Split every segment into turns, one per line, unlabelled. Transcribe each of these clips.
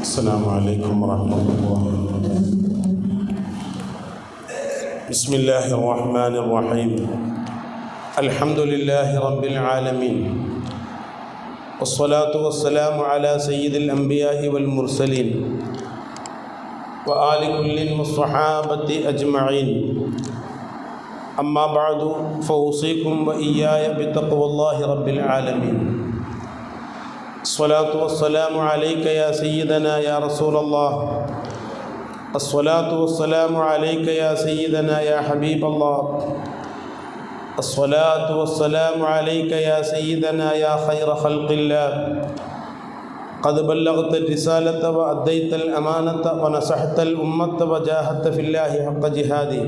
السلام عليكم ورحمة الله. بسم الله الرحمن الرحيم. الحمد لله رب العالمين، والصلاة والسلام على سيد الأنبياء والمرسلين وآل كل والصحابة أجمعين. أما بعد فأوصيكم وإياي بتقوى الله رب العالمين. الصلاة والسلام عليك يا سيدنا يا رسول الله. الصلاة والسلام عليك يا سيدنا يا حبيب الله. الصلاة والسلام عليك يا سيدنا يا خير خلق الله. قد بلغت الرسالة وأديت الأمانة ونصحت الأمة وجاهدت في الله حق جهاده.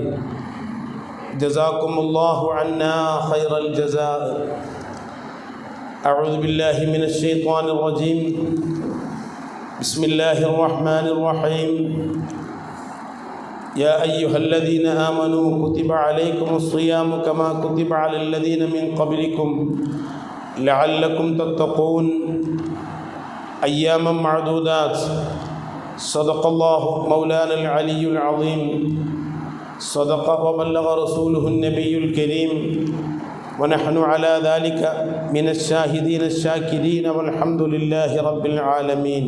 جزاكم الله عنا خير الجزاء. أعوذ بالله من الشيطان الرجيم. بسم الله الرحمن الرحيم. يا أيها الذين آمنوا كتب عليكم الصيام كما كتب على الذين من قبلكم لعلكم تتقون أياما معدودات. صدق الله مولانا العلي العظيم. صدق وبلغ رسوله النبي الكريم، ونحن على ذلك من الشاهدين الشاكرين، والحمد لله رب العالمين.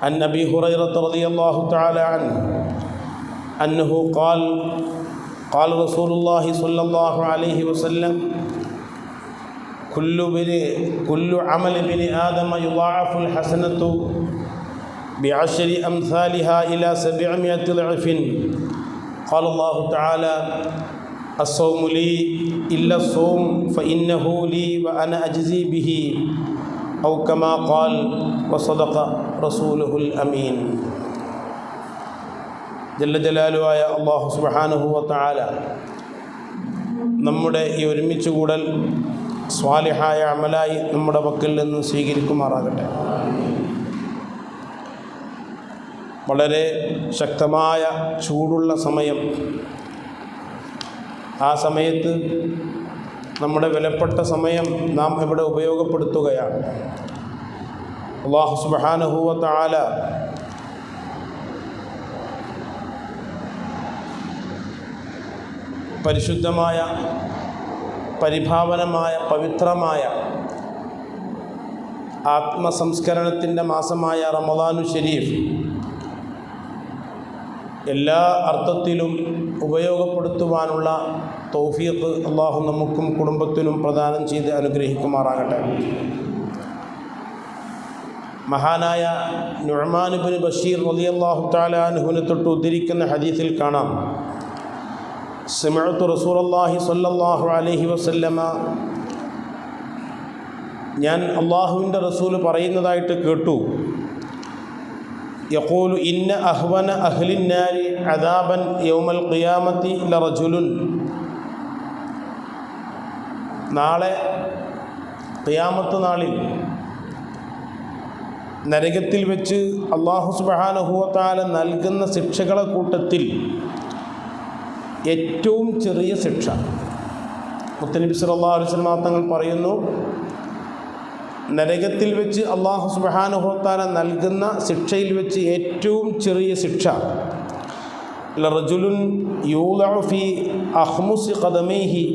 عن أبي هريرة رضي الله تعالى عنه أنه قال قال رسول الله صلى الله عليه وسلم: كل عمل ابن آدم يضاعف الحسنة بعشر أمثالها إلى 700 ضعف. قال الله تعالى: الصوم لي إلا الصوم فإنه لي وأنا أجزي به، أو كما قال، وصدق رسوله الأمين. ജല്ല ജലാലുവായ അല്ലാഹു സുബ്ഹാനഹു വ തആല നമ്മുടെ ഈ ഒരുമിച്ച് കൂടൽ സ്വാലിഹായ അമലായി നമ്മുടെ പക്കൽ നിന്ന് സ്വീകരിക്കുമാറാകട്ടെ. വളരെ ശക്തമായ ചൂടുള്ള സമയം. ആ സമയത്ത് നമ്മുടെ വിലപ്പെട്ട സമയം നാം ഇവിടെ ഉപയോഗപ്പെടുത്തുകയാണ്. അല്ലാഹു സുബ്ഹാനഹു വ തആല പരിശുദ്ധമായ, പരിഭാവനമായ, പവിത്രമായ ആത്മസംസ്കരണത്തിൻ്റെ മാസമായ റമളാനു ശരീഫ് എല്ലാ അർത്ഥത്തിലും ഉപയോഗപ്പെടുത്തുവാനുള്ള തൗഫീഖ് അല്ലാഹു നമുക്കും കുടുംബത്തിനും പ്രദാനം ചെയ്ത് അനുഗ്രഹിക്കുമാറാകട്ടെ. മഹാനായ നുഅ്മാൻ ഇബ്നു ബഷീർ റളിയല്ലാഹു തആല അൻഹുവിനെ തൊട്ട് ഉദ്ധരിക്കുന്ന ഹദീസിൽ കാണാം: സമിഅ്തു റസൂലല്ലാഹി സ്വല്ലല്ലാഹു അലൈഹി വസല്ലമ, ഞാൻ അല്ലാഹുവിൻ്റെ റസൂൽ പറയുന്നതായിട്ട് കേട്ടു, യഖൂലു ഇന്ന അഹ്വന അഹ്ലിൻ നാരി അദാബൻ യൗമൽ ഖിയാമത്തി ലറജുലുൻ. നാളെ ഖിയാമത്ത് നാളിൽ നരകത്തിൽ വെച്ച് അല്ലാഹു സുബ്ഹാനഹു വ തആല നൽകുന്ന ശിക്ഷകളെ കൂട്ടത്തിൽ ഏറ്റവും ചെറിയ ശിക്ഷ, മുത്തനബി സല്ലല്ലാഹു അലൈഹി വസല്ലം തങ്ങൾ പറയുന്നു, നരകത്തിൽ വെച്ച് അല്ലാഹു സുബ്ഹാനഹു വ തആല നൽകുന്ന ശിക്ഷയിൽ വെച്ച് ഏറ്റവും ചെറിയ ശിക്ഷ, ലറജുലുൻ യൂളഉ ഫീ അഖ്മുസി ഖദമൈഹി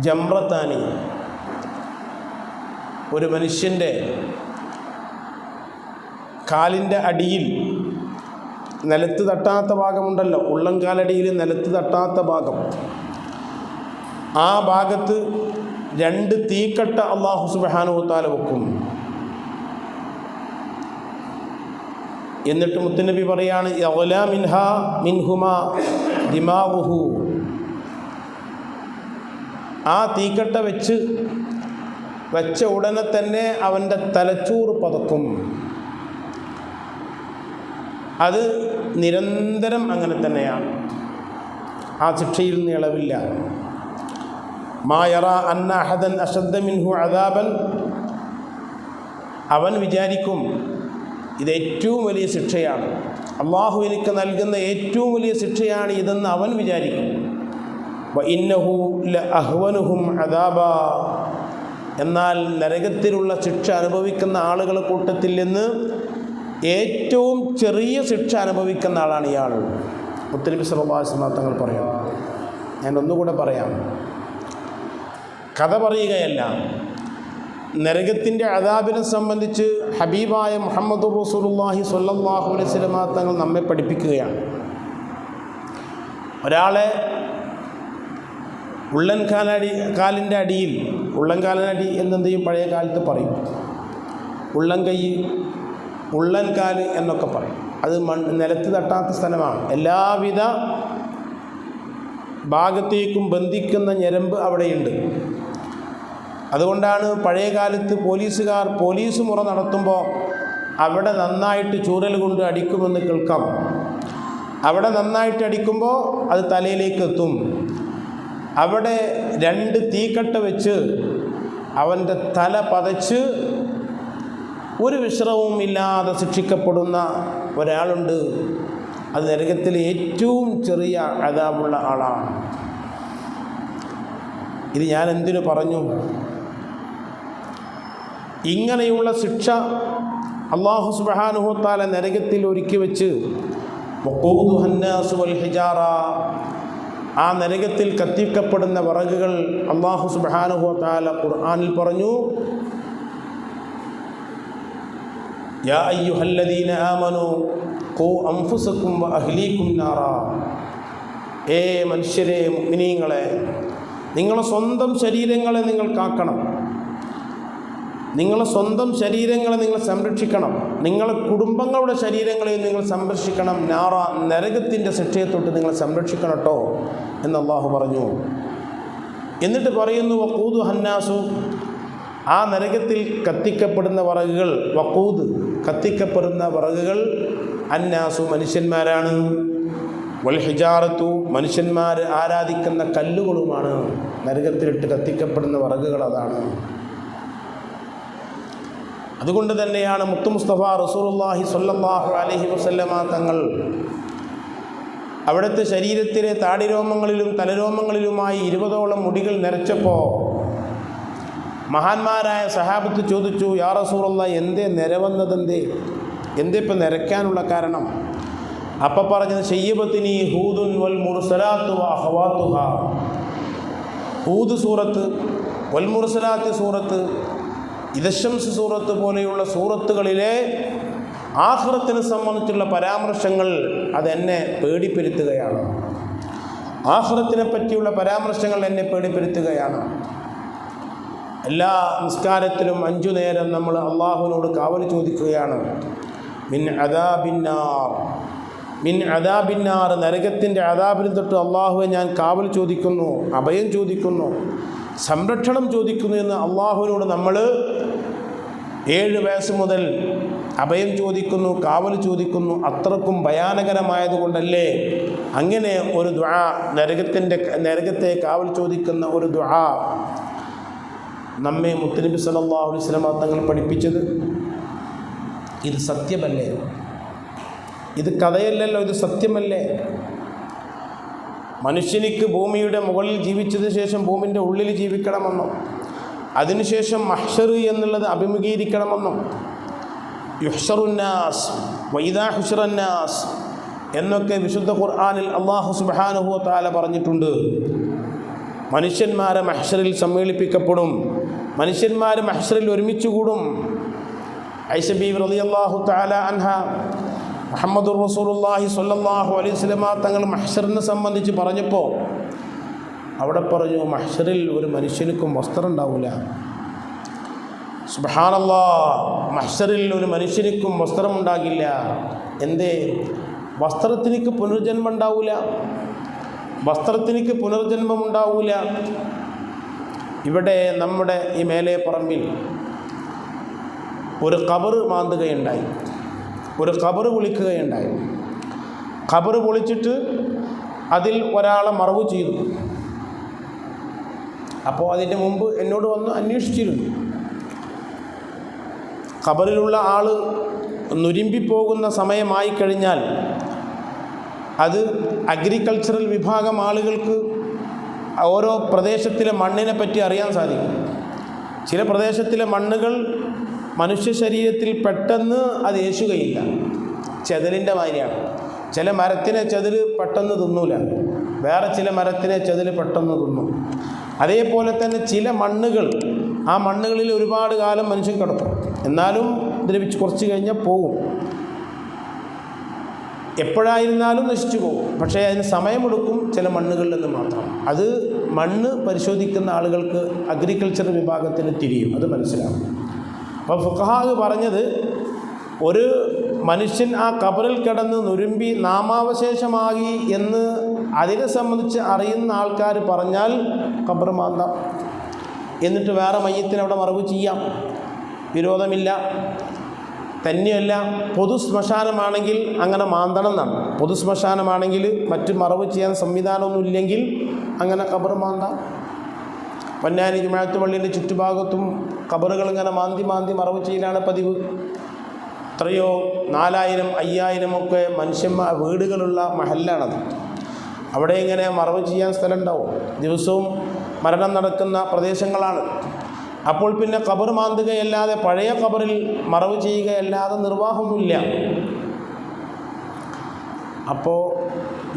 ജംറതാനി. ഒരു മനുഷ്യൻ്റെ കാലിൻ്റെ അടിയിൽ, നിലത്ത് തട്ടാത്ത ഭാഗമുണ്ടല്ലോ, ഉള്ളംകാലടിയിൽ നിലത്ത് തട്ടാത്ത ഭാഗം, ആ ഭാഗത്ത് 2 തീക്കട്ട അല്ലാഹു സുബ്ഹാനഹു വ തആല വെക്കും. എന്നിട്ട് മുത്തുനബി പറയാണ്: യഗ്ലാ മിൻഹുമാ ദിമാഉഹു. ആ തീക്കട്ട വെച്ച ഉടനെ തന്നെ അവൻ്റെ തലച്ചോറ് പതക്കും. അത് നിരന്തരം അങ്ങനെ തന്നെയാണ്. ആ ശിക്ഷയിൽ നിന്ന് ഇളവില്ല. മാ യറാ അന്ന അഹദൻ അശദ്ദ മിൻഹു അദാബൻ. അവൻ വിചാരിക്കും ഇത് ഏറ്റവും വലിയ ശിക്ഷയാണ്, അല്ലാഹു എനിക്ക് നൽകുന്ന ഏറ്റവും വലിയ ശിക്ഷയാണ് ഇതെന്ന് അവൻ വിചാരിക്കും. വഇന്നഹു ലഅഹ്വനുഹും അദാബ. എന്നാൽ നരകത്തിലുള്ള ശിക്ഷ അനുഭവിക്കുന്ന ആളുകളുടെ കൂട്ടത്തിൽ നിന്ന് ഏറ്റവും ചെറിയ ശിക്ഷ അനുഭവിക്കുന്ന ആളാണ് ഇയാൾ. മുത്തനബി സല്ലല്ലാഹു അലൈഹി വസല്ലം തങ്ങൾ പറയാം. ഞാൻ ഒന്നുകൂടെ പറയാം, കഥ പറയുകയല്ല. നരകത്തിൻ്റെ അദാബിനെ സംബന്ധിച്ച് ഹബീബായ മുഹമ്മദ് റസൂലുള്ളാഹി സ്വല്ലല്ലാഹു അലൈഹി വസല്ലം തങ്ങൾ നമ്മെ പഠിപ്പിക്കുകയാണ്. ഒരാളെ കാലിൻ്റെ അടിയിൽ, ഉള്ളൻകാലിനടി എന്നെന്ത് ചെയ്യും പഴയ കാലത്ത് പറയും, ഉള്ളൻകൈ, ഉള്ളൻകാല് എന്നൊക്കെ പറയും. അത് നിലത്ത് തട്ടാത്ത സ്ഥലമാണ്. എല്ലാവിധ ഭാഗത്തേക്കും ബന്ധിക്കുന്ന ഞരമ്പ് അവിടെയുണ്ട്. അതുകൊണ്ടാണ് പഴയ കാലത്ത് പോലീസ് മുറ നടത്തുമ്പോൾ അവിടെ നന്നായിട്ട് ചൂരൽ കൊണ്ട് അടിക്കുമെന്ന് കേൾക്കാം. അവിടെ നന്നായിട്ട് അടിക്കുമ്പോൾ അത് തലയിലേക്ക് എത്തും. അവിടെ 2 തീക്കട്ട വെച്ച് അവൻ്റെ തല പതച്ച് ഒരു വിശ്രമവും ഇല്ലാതെ ശിക്ഷിക്കപ്പെടുന്ന ഒരാളുണ്ട്. അത് നരകത്തിലെ ഏറ്റവും ചെറിയ അദാബുള്ള ആളാണ്. ഇത് ഞാൻ എന്തിനു പറഞ്ഞു? ഇങ്ങനെയുള്ള ശിക്ഷ അല്ലാഹു സുബ്ഹാനഹു വ തആല നരകത്തിൽ ഒരുക്കി വെച്ച് വഖൂദുഹന്നാസു വൽ ഹിജാറ, ആ നരകത്തിൽ കത്തിക്കപ്പെടുന്ന വിറകുകൾ അല്ലാഹു സുബ്ഹാനഹു വ തആല ഖുർആനിൽ പറഞ്ഞു, യാ അയ്യുഹല്ലദീന ആമനൂ ഖൂ അൻഫുസകും വ അഹ്ലീകും നാറാ, ഏ മനുഷ്യരെ, മുഅ്മിനീങ്ങളെ, നിങ്ങളുടെ സ്വന്തം ശരീരങ്ങളെ നിങ്ങൾ കാക്കണം, നിങ്ങളെ സ്വന്തം ശരീരങ്ങളെ നിങ്ങൾ സംരക്ഷിക്കണം, നിങ്ങളെ കുടുംബങ്ങളുടെ ശരീരങ്ങളെയും നിങ്ങൾ സംരക്ഷിക്കണം, നാറ, നരകത്തിൻ്റെ ശിക്ഷയെ തൊട്ട് നിങ്ങൾ സംരക്ഷിക്കണം കേട്ടോ എന്ന് അല്ലാഹു പറഞ്ഞു. എന്നിട്ട് പറയുന്നു വഖൂദു ഹന്നാസു, ആ നരകത്തിൽ കത്തിക്കപ്പെടുന്ന വിറകുകൾ, വഖൂദ് കത്തിക്കപ്പെടുന്ന വിറകുകൾ, അന്നാസു മനുഷ്യന്മാരാണ്, വൽ ഹിജാറത്തു മനുഷ്യന്മാർ ആരാധിക്കുന്ന കല്ലുകളുമാണ്. നരകത്തിലിട്ട് കത്തിക്കപ്പെടുന്ന വിറകുകൾ അതാണ്. അതുകൊണ്ട് തന്നെയാണ് മുത്തു മുസ്തഫ റസൂലുള്ളാഹി സ്വല്ലല്ലാഹു അലൈഹി വസല്ലമ തങ്ങൾ അവിടുത്തെ ശരീരത്തിലെ താടിരോമങ്ങളിലും തലരോമങ്ങളിലുമായി 20ഓളം മുടികൾ നരച്ചപ്പോൾ മഹാന്മാരായ സഹാബത്ത് ചോദിച്ചു, യാ റസൂലുള്ളാഹി, എന്തേ നിരവന്നതെന്തേ, എന്തേ ഇപ്പം നിരക്കാനുള്ള കാരണം? അപ്പം പറഞ്ഞത് ശയ്യബത്തിനി ഹൂദുൻ വൽ മുർസലാത്തു വ അഖവാത്തുഹാ, ഹൂദ് സൂറത്ത്, വൽ മുർസലാത്ത് സൂറത്ത്, ഇദശംസ് സൂറത്ത് പോലെയുള്ള സൂറത്തുകളിലെ ആഖിറത്തിനെ സംബന്ധിച്ചുള്ള പരാമർശങ്ങൾ അതെന്നെ പേടിപ്പെടുത്തുകയാണ്. ആഖിറത്തിനെ പറ്റിയുള്ള പരാമർശങ്ങൾ എന്നെ പേടിപ്പെടുത്തുകയാണ്. എല്ലാ നിസ്കാരത്തിലും 5 നേരം നമ്മൾ അള്ളാഹുവിനോട് കാവൽ ചോദിക്കുകയാണ്. മിൻ അദാബിന്നാർ, മിൻ അദാബിന്നാർ, നരകത്തിൻ്റെ അദാബിന് തൊട്ട് അള്ളാഹുവെ ഞാൻ കാവൽ ചോദിക്കുന്നു, അഭയം ചോദിക്കുന്നു, സംരക്ഷണം ചോദിക്കുന്നു എന്ന് അള്ളാഹുവിനോട് നമ്മൾ 7 വയസ്സ് മുതൽ അഭയം ചോദിക്കുന്നു, കാവൽ ചോദിക്കുന്നു. അത്രക്കും ഭയാനകരമായതുകൊണ്ടല്ലേ അങ്ങനെ ഒരു ദുആ, നരകത്തെ കാവൽ ചോദിക്കുന്ന ഒരു ദുആ നമ്മെ മുത്തുനബി സല്ലല്ലാഹു അലൈഹി വസല്ലം തങ്ങൾ പഠിപ്പിച്ചത്? ഇത് സത്യമല്ലേ? ഇത് കഥയല്ലല്ലോ, ഇത് സത്യമല്ലേ? മനുഷ്യനിക്ക് ഭൂമിയുടെ മുകളിൽ ജീവിച്ചതിന് ശേഷം ഭൂമിൻ്റെ ഉള്ളിൽ ജീവിക്കണമെന്നും അതിനുശേഷം മഹ്ശർ എന്നുള്ളത് അഭിമുഖീകരിക്കണമെന്നും യുഹ്ശറുന്നാസ് വഇദാ ഹുശറന്നാസ് എന്നൊക്കെ വിശുദ്ധ ഖുർആനിൽ അല്ലാഹു സുബ്ഹാനഹു വ തആല പറഞ്ഞിട്ടുണ്ട്. മനുഷ്യന്മാരെ മഹ്ശറിൽ സമ്മേളിപ്പിക്കപ്പെടും, മനുഷ്യന്മാർ മഹ്ശറിൽ ഒരുമിച്ച് കൂടും. ഐഷ ബീവി റളിയല്ലാഹു തആല അൻഹ മുഹമ്മദുർ റസൂലുള്ളാഹി സ്വല്ലല്ലാഹു അലൈഹി വസല്ലം തങ്ങൾ മഹ്ശറിനെ സംബന്ധിച്ച് പറഞ്ഞപ്പോൾ അവിടെ പറഞ്ഞു, മഹ്ശറിൽ ഒരു മനുഷ്യനുക്കും വസ്ത്രം ഉണ്ടാവില്ല. സുബ്ഹാനല്ലാഹ്, മഹ്ശറിൽ ഒരു മനുഷ്യനിക്കും വസ്ത്രമുണ്ടാകില്ല. എന്തേ? വസ്ത്രത്തിനിക്ക് പുനർജന്മം ഉണ്ടാവില്ല, വസ്ത്രത്തിനിക്ക് പുനർജന്മം ഉണ്ടാവില്ല. ഇവിടെ നമ്മുടെ ഈ മേലെ പറമ്പിൽ ഒരു ഖബർ മാന്തുകയുണ്ടായി, ഒരു ഖബർ പൊളിക്കുകയുണ്ടായി. ഖബർ പൊളിച്ചിട്ട് അതിൽ ഒരാളെ മറവ് ചെയ്തു. അപ്പോൾ അതിൻ്റെ മുമ്പ് എന്നോട് വന്ന് അന്വേഷിച്ചിരുന്നു. ഖബറിലുള്ള ആൾ നുരുമ്പിപ്പോകുന്ന സമയമായി കഴിഞ്ഞാൽ അത് അഗ്രികൾച്ചറൽ വിഭാഗം ആളുകൾക്ക് ഓരോ പ്രദേശത്തിലെ മണ്ണിനെ പറ്റി അറിയാൻ സാധിക്കും. ചില പ്രദേശത്തിലെ മണ്ണുകൾ മനുഷ്യ ശരീരത്തിൽ പെട്ടെന്ന് അത് ഏശുകയില്ല. ചെതലിൻ്റെ മാതിരിയാണ്. ചില മരത്തിനെ ചെതൽ പെട്ടെന്ന് തിന്നൂല, വേറെ ചില മരത്തിനെ ചെതൽ പെട്ടെന്ന് തിന്നും. അതേപോലെ തന്നെ ചില മണ്ണുകൾ, ആ മണ്ണുകളിൽ ഒരുപാട് കാലം മനുഷ്യൻ കിടക്കും, എന്നാലും ദ്രവിച്ച് കുറച്ച് കഴിഞ്ഞാൽ പോകും. എപ്പോഴായിരുന്നാലും നശിച്ചു പോകും. പക്ഷേ അതിന് സമയമെടുക്കും ചില മണ്ണുകളിൽ നിന്ന് മാത്രം. അത് മണ്ണ് പരിശോധിക്കുന്ന ആളുകൾക്ക് അഗ്രികൾച്ചർ വിഭാഗത്തിന് തിരിയും, അത് മനസ്സിലാവും. അപ്പോൾ ഫുഖഹാവ് പറഞ്ഞത്, ഒരു മനുഷ്യൻ ആ ഖബറിൽ കിടന്ന് നുരുമ്പി നാമാവശേഷമാകി എന്ന് അതിനെ സംബന്ധിച്ച് അറിയുന്ന ആൾക്കാർ പറഞ്ഞാൽ ഖബർ മാന്താം, എന്നിട്ട് വേറെ മയ്യത്തിന് അവിടെ മറവ് ചെയ്യാം, വിരോധമില്ല. തന്നെയല്ല, പൊതു ശ്മശാനമാണെങ്കിൽ അങ്ങനെ മാന്തണം എന്നാണ്. പൊതു ശ്മശാനമാണെങ്കിൽ മറ്റ് മറവ് ചെയ്യാൻ സംവിധാനമൊന്നുമില്ലെങ്കിൽ അങ്ങനെ ഖബർ മാന്താം. പൊന്നാനി ജുമാഅത്ത് പള്ളിൻ്റെ ചുറ്റുഭാഗത്തും ഖബറുകൾ ഇങ്ങനെ മാന്തി മറവ് ചെയ്യലാണ് പതിവ്. എത്രയോ 4000, 5000 ഒക്കെ മനുഷ്യന്മാർ വീടുകളുള്ള മഹല്ലാണത്. അവിടെ ഇങ്ങനെ മറവ് ചെയ്യാൻ സ്ഥലം ഉണ്ടാവും. ദിവസവും മരണം നടക്കുന്ന പ്രദേശങ്ങളാണ്. അപ്പോൾ പിന്നെ ഖബർ മാന്തുകയല്ലാതെ, പഴയ ഖബറിൽ മറവ് ചെയ്യുകയല്ലാതെ നിർവാഹമൊന്നുമില്ല. അപ്പോൾ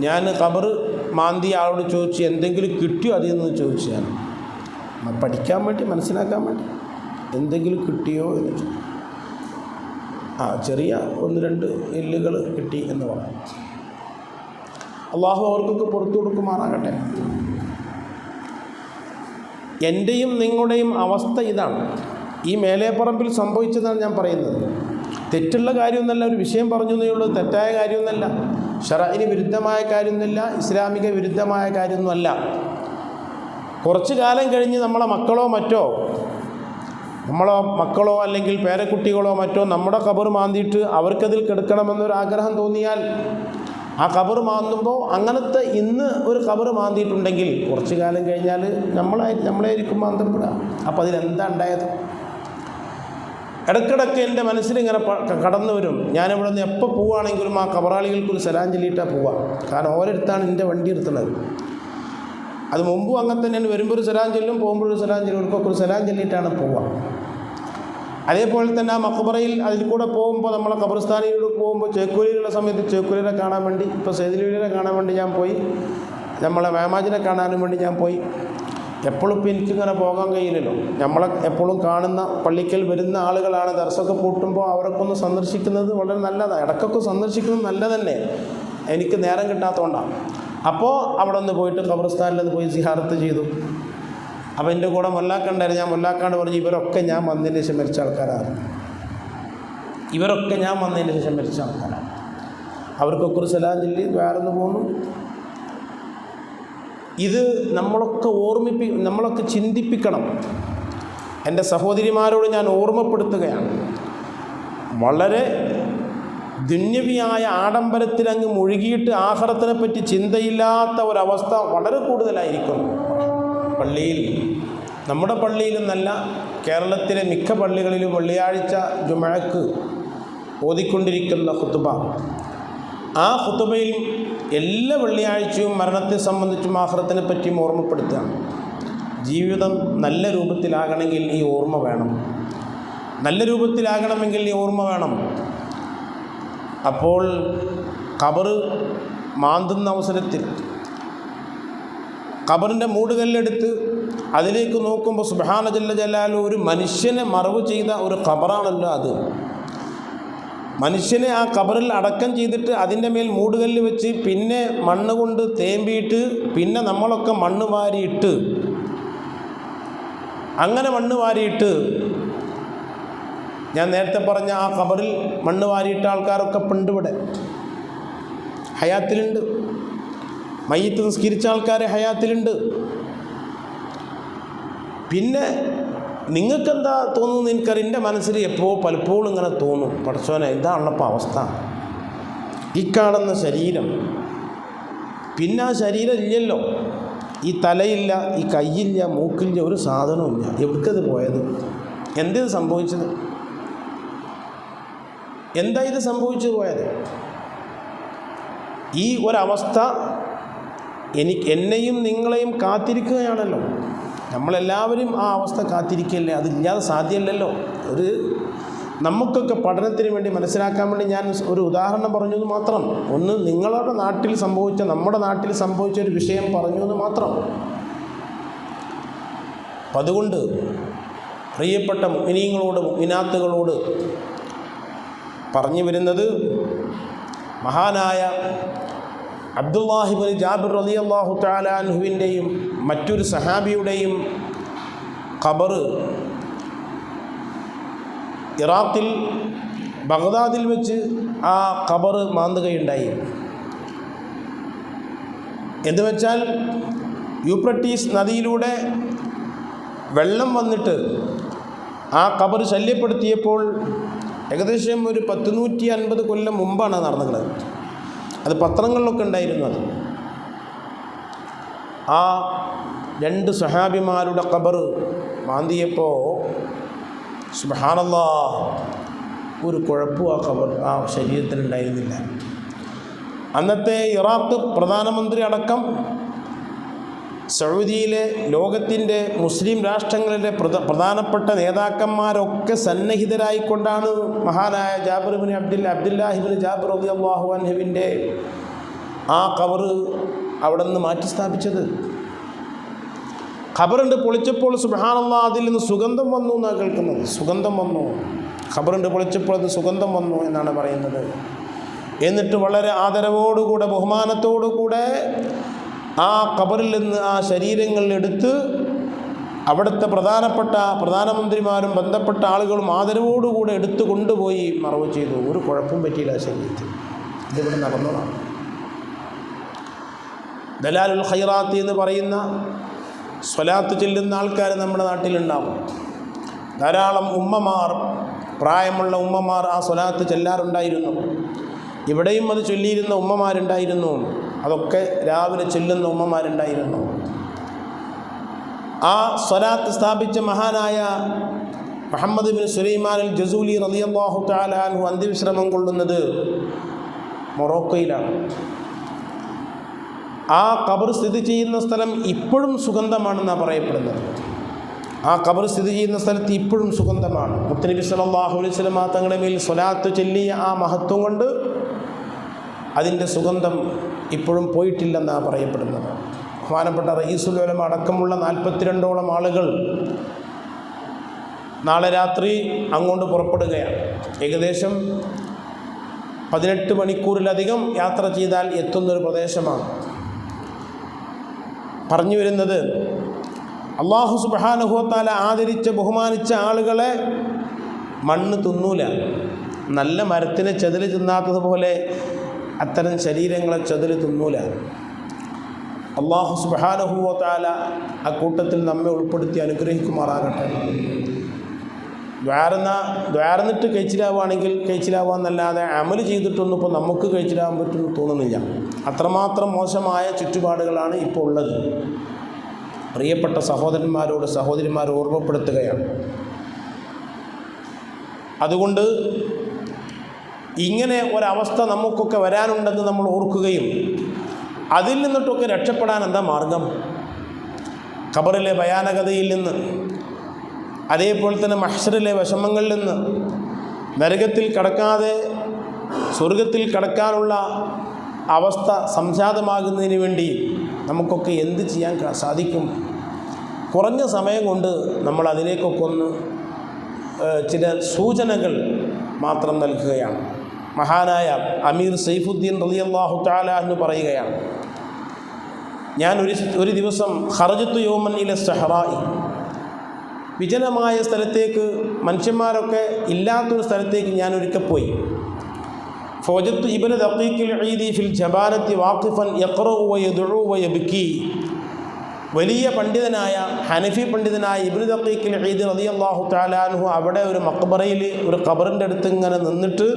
ഞാൻ ഖബർ മാന്തി ആളോട് ചോദിച്ചു, എന്തെങ്കിലും കിട്ടിയോ അതിൽ നിന്ന് ചോദിച്ചു. ഞാൻ പഠിക്കാൻ വേണ്ടി, മനസ്സിലാക്കാൻ വേണ്ടി, എന്തെങ്കിലും കിട്ടിയോ എന്ന് ചോദിച്ചു. ചെറിയ 1-2 എല്ലുകൾ കിട്ടി എന്ന് പറഞ്ഞു. അള്ളാഹു അവർക്കൊക്കെ പുറത്തു കൊടുക്കുമാറാകട്ടെ. എൻ്റെയും നിങ്ങളുടെയും അവസ്ഥ ഇതാണ്. ഈ മേലേപ്പറമ്പിൽ സംഭവിച്ചതാണ് ഞാൻ പറയുന്നത്. തെറ്റുള്ള കാര്യമൊന്നുമല്ല, ഒരു വിഷയം പറഞ്ഞു എന്നേ ഉള്ളൂ. തെറ്റായ കാര്യമൊന്നുമല്ല, ശറഇന് വിരുദ്ധമായ കാര്യമൊന്നുമില്ല, ഇസ്ലാമിക വിരുദ്ധമായ കാര്യമൊന്നുമല്ല. കുറച്ച് കാലം കഴിഞ്ഞ് നമ്മളെ മക്കളോ അല്ലെങ്കിൽ പേരക്കുട്ടികളോ മറ്റോ നമ്മുടെ ഖബർ മാന്തിയിട്ട് അവർക്കതിൽ കിടക്കണമെന്നൊരാഗ്രഹം തോന്നിയാൽ, ആ ഖബർ മാന്തുമ്പോൾ അങ്ങനത്തെ ഇന്ന് ഒരു ഖബർ മാന്തിയിട്ടുണ്ടെങ്കിൽ കുറച്ച് കാലം കഴിഞ്ഞാൽ നമ്മളായിരിക്കും മാന്തപ്പെടുക. അപ്പോൾ അതിലെന്താ ഉണ്ടായത്? ഇടയ്ക്കിടയ്ക്ക് എൻ്റെ മനസ്സിലിങ്ങനെ കടന്നു വരും. ഞാനിവിടെ നിന്ന് എപ്പോൾ പോവുകയാണെങ്കിലും ആ ഖബറാളികൾക്കൊരു സലാം ചൊല്ലിയിട്ടാണ് പോവുക. കാരണം ഓരോരുത്താണ് എൻ്റെ വണ്ടി എടുത്തുള്ളത്. അത് മുമ്പും അങ്ങനെ തന്നെയാണ്. വരുമ്പോൾ ഒരു സലാം ചൊല്ലും, പോകുമ്പോഴൊരു സലാം ചൊല്ലും, ഇവർക്കൊക്കെ ഒരു സലാം ചൊല്ലിയിട്ടാണ് പോവുക. അതേപോലെ തന്നെ ആ മഖബറയിൽ അതിൽ കൂടെ പോകുമ്പോൾ, നമ്മളെ ഖബർസ്ഥാനിലൂടെ പോകുമ്പോൾ, ചേക്കൂലിയിലുള്ള സമയത്ത് ചേക്കൂലിനെ കാണാൻ വേണ്ടി, ഇപ്പോൾ സൈദിലൂലിനെ കാണാൻ വേണ്ടി ഞാൻ പോയി, നമ്മളെ മേമാജിനെ കാണാനും വേണ്ടി ഞാൻ പോയി. എപ്പോഴും ഇപ്പോൾ എനിക്കിങ്ങനെ പോകാൻ കഴിയില്ലല്ലോ. നമ്മളെ എപ്പോഴും കാണുന്ന പള്ളിക്കൽ വരുന്ന ആളുകളാണ്. ദർസൊക്കെ പൂട്ടുമ്പോൾ അവരൊക്കെ ഒന്ന് സന്ദർശിക്കുന്നത് വളരെ നല്ലതാണ്. ഇടയ്ക്കൊക്കെ സന്ദർശിക്കുന്നത് നല്ലതന്നെ, എനിക്ക് നേരം കിട്ടാത്തതുകൊണ്ടാണ്. അപ്പോൾ അവിടെ നിന്ന് പോയിട്ട് ഖബർസ്ഥാനിലൊന്ന് പോയി സിയാറത്ത് ചെയ്തു. അപ്പോൾ എൻ്റെ കൂടെ മൊല്ലാക്കണ്ടായിരുന്നു. ഞാൻ മൊല്ലാക്കാണ്ട് പറഞ്ഞു, ഇവരൊക്കെ ഞാൻ വന്നതിന് ശേഷം മരിച്ച ആൾക്കാരാണ്. അവർക്കൊക്കെ ഒരു സലാം ചൊല്ലി വേറൊന്ന് പോന്നു. ഇത് നമ്മളൊക്കെ ചിന്തിപ്പിക്കണം. എൻ്റെ സഹോദരിമാരോട് ഞാൻ ഓർമ്മപ്പെടുത്തുകയാണ്. വളരെ ദുന്യവിയായ ആഡംബരത്തിലങ്ങ് മുഴുകിയിട്ട് ആഖിറത്തിനെ പറ്റി ചിന്തയില്ലാത്ത ഒരവസ്ഥ വളരെ കൂടുതലായിരിക്കും. നമ്മുടെ പള്ളിയിലെന്നല്ല, കേരളത്തിലെ മിക്ക പള്ളികളിലും വെള്ളിയാഴ്ച ജുമുഅക്ക് ഓതിക്കൊണ്ടിരിക്കുന്ന ഖുതുബ, ആ ഖുതുബയിൽ എല്ലാ വെള്ളിയാഴ്ചയും മരണത്തെ സംബന്ധിച്ചും ആഖിറത്തിനെ പറ്റിയും ഓർമ്മപ്പെടുത്തുകയാണ്. ജീവിതം നല്ല രൂപത്തിലാകണമെങ്കിൽ ഈ ഓർമ്മ വേണം. അപ്പോൾ ഖബർ മാന്തുന്ന അവസരത്തിൽ ഖബറിൻ്റെ മൂടുകല്ലെടുത്ത് അതിലേക്ക് നോക്കുമ്പോൾ സുബ്ഹാന ജല്ല ജലാലു, ഒരു മനുഷ്യനെ മറവ് ചെയ്ത ഒരു ഖബറാണല്ലോ അത്. മനുഷ്യനെ ആ ഖബറിൽ അടക്കം ചെയ്തിട്ട് അതിൻ്റെ മേൽ മൂടുകല്ല് വെച്ച് പിന്നെ മണ്ണ് കൊണ്ട് തേമ്പിയിട്ട് പിന്നെ നമ്മളൊക്കെ മണ്ണ് വാരിയിട്ട്, അങ്ങനെ മണ്ണ് വാരിയിട്ട്, ഞാൻ നേരത്തെ പറഞ്ഞ ആ ഖബറിൽ മണ്ണ് വാരിയിട്ട ആൾക്കാരൊക്കെ പണ്ടിവിടെ ഹയാത്തിലുണ്ട്. മയ്യിത്ത് നിസ്കരിച്ച ആൾക്കാരെ ഹയാത്തിലുണ്ട്. പിന്നെ നിങ്ങൾക്കെന്താ തോന്നുന്നു എനിക്കറിയാം. എൻ്റെ മനസ്സിൽ പലപ്പോഴും ഇങ്ങനെ തോന്നും, പടച്ചോനെ ഇതാണപ്പോൾ അവസ്ഥ. ഈ കാണുന്ന ശരീരം, പിന്നെ ആ ശരീരം ഇല്ലല്ലോ. ഈ തലയില്ല, ഈ കൈയില്ല, മൂക്കില്ല, ഒരു സാധനവുമില്ല. എവിടേക്കത് പോയത്? എന്താ ഇത് സംഭവിച്ചത്? എന്താ ഇത് സംഭവിച്ചു പോയത്? ഈ ഒരവസ്ഥ എന്നെയും നിങ്ങളെയും കാത്തിരിക്കുകയാണല്ലോ. നമ്മളെല്ലാവരും ആ അവസ്ഥ കാത്തിരിക്കല്ലേ, അതില്ലാതെ സാധ്യമല്ലല്ലോ. നമുക്കൊക്കെ പഠനത്തിന് വേണ്ടി മനസ്സിലാക്കാൻ വേണ്ടി ഞാൻ ഒരു ഉദാഹരണം പറഞ്ഞു എന്ന് മാത്രം. ഒന്ന് നിങ്ങളുടെ നാട്ടിൽ സംഭവിച്ച, നമ്മുടെ നാട്ടിൽ സംഭവിച്ച ഒരു വിഷയം പറഞ്ഞു എന്ന് മാത്രം. അപ്പം അതുകൊണ്ട് പ്രിയപ്പെട്ട മുഅ്മിനീങ്ങളോട് മുഅ്മിനാത്തുകളോട് പറഞ്ഞു വരുന്നത്, മഹാനായ അബ്ദുല്ലാഹി ഇബ്നു ജാബിർ റളിയല്ലാഹു തആല അൻഹുവിൻ്റെയും മറ്റൊരു സഹാബിയുടെയും ഖബർ ഇറാഖിൽ ബഗ്ദാദിൽ വെച്ച് ആ ഖബർ മാന്തുകയുണ്ടായി. എന്ന് വെച്ചാൽ യൂഫ്രട്ടീസ് നദിയിലൂടെ വെള്ളം വന്നിട്ട് ആ ഖബർ ശല്യപ്പെടുത്തിയപ്പോൾ ഏകദേശം ഒരു 150 കൊല്ലം മുമ്പാണ് നടന്നത്. അത് പത്രങ്ങളിലൊക്കെ ഉണ്ടായിരുന്നത്. ആ 2 സഹാബിമാരുടെ ഖബർ മാന്തിയപ്പോൾ സുബ്ഹാനല്ലാഹ് ഒരു കുഴപ്പവും ആ ശരീരത്തിനുണ്ടായിരുന്നില്ല. അന്നത്തെ ഇറാഖ് പ്രധാനമന്ത്രി അടക്കം സൗദിയിലെ ലോകത്തിൻ്റെ മുസ്ലിം രാഷ്ട്രങ്ങളിലെ പ്രധാനപ്പെട്ട നേതാക്കന്മാരൊക്കെ സന്നിഹിതരായിക്കൊണ്ടാണ് മഹാനായ ജാബിർ ഇബ്നു അബ്ദുല്ലാഹി ഇബ്നു ജാബിർ റളിയല്ലാഹു അൻഹുവിൻ്റെ ആ ഖബർ അവിടെ നിന്ന് മാറ്റി സ്ഥാപിച്ചത്. ഖബറുണ്ട് പൊളിച്ചപ്പോൾ സുബ്ഹാനല്ലാഹ് അതിൽ നിന്ന് സുഗന്ധം വന്നു എന്നാണ് കേൾക്കുന്നത്. സുഗന്ധം വന്നു, ഖബറുണ്ട് പൊളിച്ചപ്പോൾ അത് സുഗന്ധം വന്നു എന്നാണ് പറയുന്നത്. എന്നിട്ട് വളരെ ആദരവോടുകൂടെ ബഹുമാനത്തോടുകൂടെ ആ ഖബറിൽ നിന്ന് ആ ശരീരങ്ങളെടുത്ത് അവിടുത്തെ പ്രധാനമന്ത്രിമാരും ബന്ധപ്പെട്ട ആളുകളും ആദരവോടുകൂടെ എടുത്തു കൊണ്ടുപോയി മറവ് ചെയ്തു. ഒരു കുഴപ്പം പറ്റിയില്ല ആ ശരീരത്തിൽ. ഇതിവിടെ നടന്നതാണ്. ദലാലുൽ ഖൈറാത്ത് എന്ന് പറയുന്ന സ്വലാത്ത് ചെല്ലുന്ന ആൾക്കാർ നമ്മുടെ നാട്ടിലുണ്ടാവും. ധാരാളം ഉമ്മമാർ, പ്രായമുള്ള ഉമ്മമാർ ആ സ്വലാത്ത് ചെല്ലാറുണ്ടായിരുന്നു. ഇവിടെയും അത് ചൊല്ലിയിരുന്ന ഉമ്മമാരുണ്ടായിരുന്നു. അതൊക്കെ രാവിലെ ചെല്ലുന്ന ഉമ്മമാരുണ്ടായിരുന്നു. ആ സ്വലാത്ത് സ്ഥാപിച്ച മഹാനായ മുഹമ്മദ് ബിൻ സുലൈമാൻ അൽ ജസൂലി റളിയല്ലാഹു തആല അൻഹു അന്ത്യവിശ്രമം കൊള്ളുന്നത് മൊറോക്കോയിലാണ്. ആ ഖബർ സ്ഥിതി ചെയ്യുന്ന സ്ഥലം ഇപ്പോഴും സുഗന്ധമാണെന്നാണ് പറയപ്പെടുന്നത്. ആ ഖബർ സ്ഥിതി ചെയ്യുന്ന സ്ഥലത്ത് ഇപ്പോഴും സുഗന്ധമാണ്. മുത്തനബി സല്ലല്ലാഹു അലൈഹി വസല്ലം തങ്ങളുടെ മേൽ സ്വലാത്ത് ചൊല്ലിയ ആ മഹത്വം കൊണ്ട് അതിൻ്റെ സുഗന്ധം ഇപ്പോഴും പോയിട്ടില്ലെന്നാണ് പറയപ്പെടുന്നത്. ബഹുമാനപ്പെട്ട റഈസുൽ ഉലമ അടക്കമുള്ള 42ഓളം ആളുകൾ നാളെ രാത്രി അങ്ങോട്ട് പുറപ്പെടുകയാണ്. ഏകദേശം 18 മണിക്കൂറിലധികം യാത്ര ചെയ്താൽ എത്തുന്നൊരു പ്രദേശമാണ്. പറഞ്ഞു വരുന്നത്, അല്ലാഹു സുബ്ഹാനഹു വ തആല ആദരിച്ച ബഹുമാനിച്ച ആളുകളെ മണ്ണ് തിന്നൂല. നല്ല മരത്തിനെ ചെതല് തിന്നാത്തതുപോലെ അത്തരം ശരീരങ്ങളെ ചെതല് തിന്നൂല. അല്ലാഹു സുബ്ഹാനഹു വ തആല ആ കൂട്ടത്തിൽ നമ്മെ ഉൾപ്പെടുത്തി അനുഗ്രഹിക്കുമാറാകട്ടെ. ദ്വാരന്നിട്ട് കഴിച്ചിലാവുകയാണെങ്കിൽ കഴിച്ചിലാവാന്നല്ലാതെ അമൽ ചെയ്തിട്ടൊന്നും ഇപ്പോൾ നമുക്ക് കഴിച്ചിലാവാൻ പറ്റുമെന്ന് തോന്നുന്നില്ല. അത്രമാത്രം മോശമായ ചുറ്റുപാടുകളാണ് ഇപ്പോൾ ഉള്ളത്. പ്രിയപ്പെട്ട സഹോദരന്മാർ ഓർമ്മപ്പെടുത്തുകയാണ്. അതുകൊണ്ട് ഇങ്ങനെ ഒരവസ്ഥ നമുക്കൊക്കെ വരാനുണ്ടെന്ന് നമ്മൾ ഓർക്കുകയും അതിൽ നിന്നിട്ടൊക്കെ രക്ഷപ്പെടാൻ എന്താ മാർഗം? ഖബറിലെ ഭയാനകതയിൽ നിന്ന്, അതേപോലെ തന്നെ മഹ്ശറിലെ വിഷമങ്ങളിൽ നിന്ന്, നരകത്തിൽ കടക്കാതെ സ്വർഗത്തിൽ കടക്കാനുള്ള അവസ്ഥ സംജാതമാകുന്നതിന് വേണ്ടി നമുക്കൊക്കെ എന്ത് ചെയ്യാൻ സാധിക്കും? കുറഞ്ഞ സമയം കൊണ്ട് നമ്മൾ അതിലേക്കൊക്കെ ഒന്ന് ചില സൂചനകൾ മാത്രം നൽകുകയാണ്. മഹാനായ അമീർ സൈഫുദ്ദീൻ റളിയല്ലാഹു തആല അൻഹു പറയുകയാണ്, ഞാൻ ഒരു ദിവസം ഖറജത്തു യൗമൻ ഇല സഹറായി, വിജനമായ സ്ഥലത്തേക്ക്, മനുഷ്യന്മാരൊക്കെ ഇല്ലാത്തൊരു സ്ഥലത്തേക്ക് ഞാൻ ഒരിക്കൽ പോയി. ഫവജത്തു ഇബ്ന ദഖീഖിൽ ഈദി ഫിൽ ജബാനത്തി വാഖിഫൻ യഖറഉ വയദഉ വയബ്കി. വലിയ പണ്ഡിതനായ ഹനഫി പണ്ഡിതനായ ഇബ്നു ദഖീഖിൽ ഈദി റളിയല്ലാഹു തആല അൻഹു അവിടെ ഒരു മഖ്ബറയിൽ, ഒരു ഖബറിൻ്റെ അടുത്ത് ഇങ്ങനെ നിന്നിട്ട്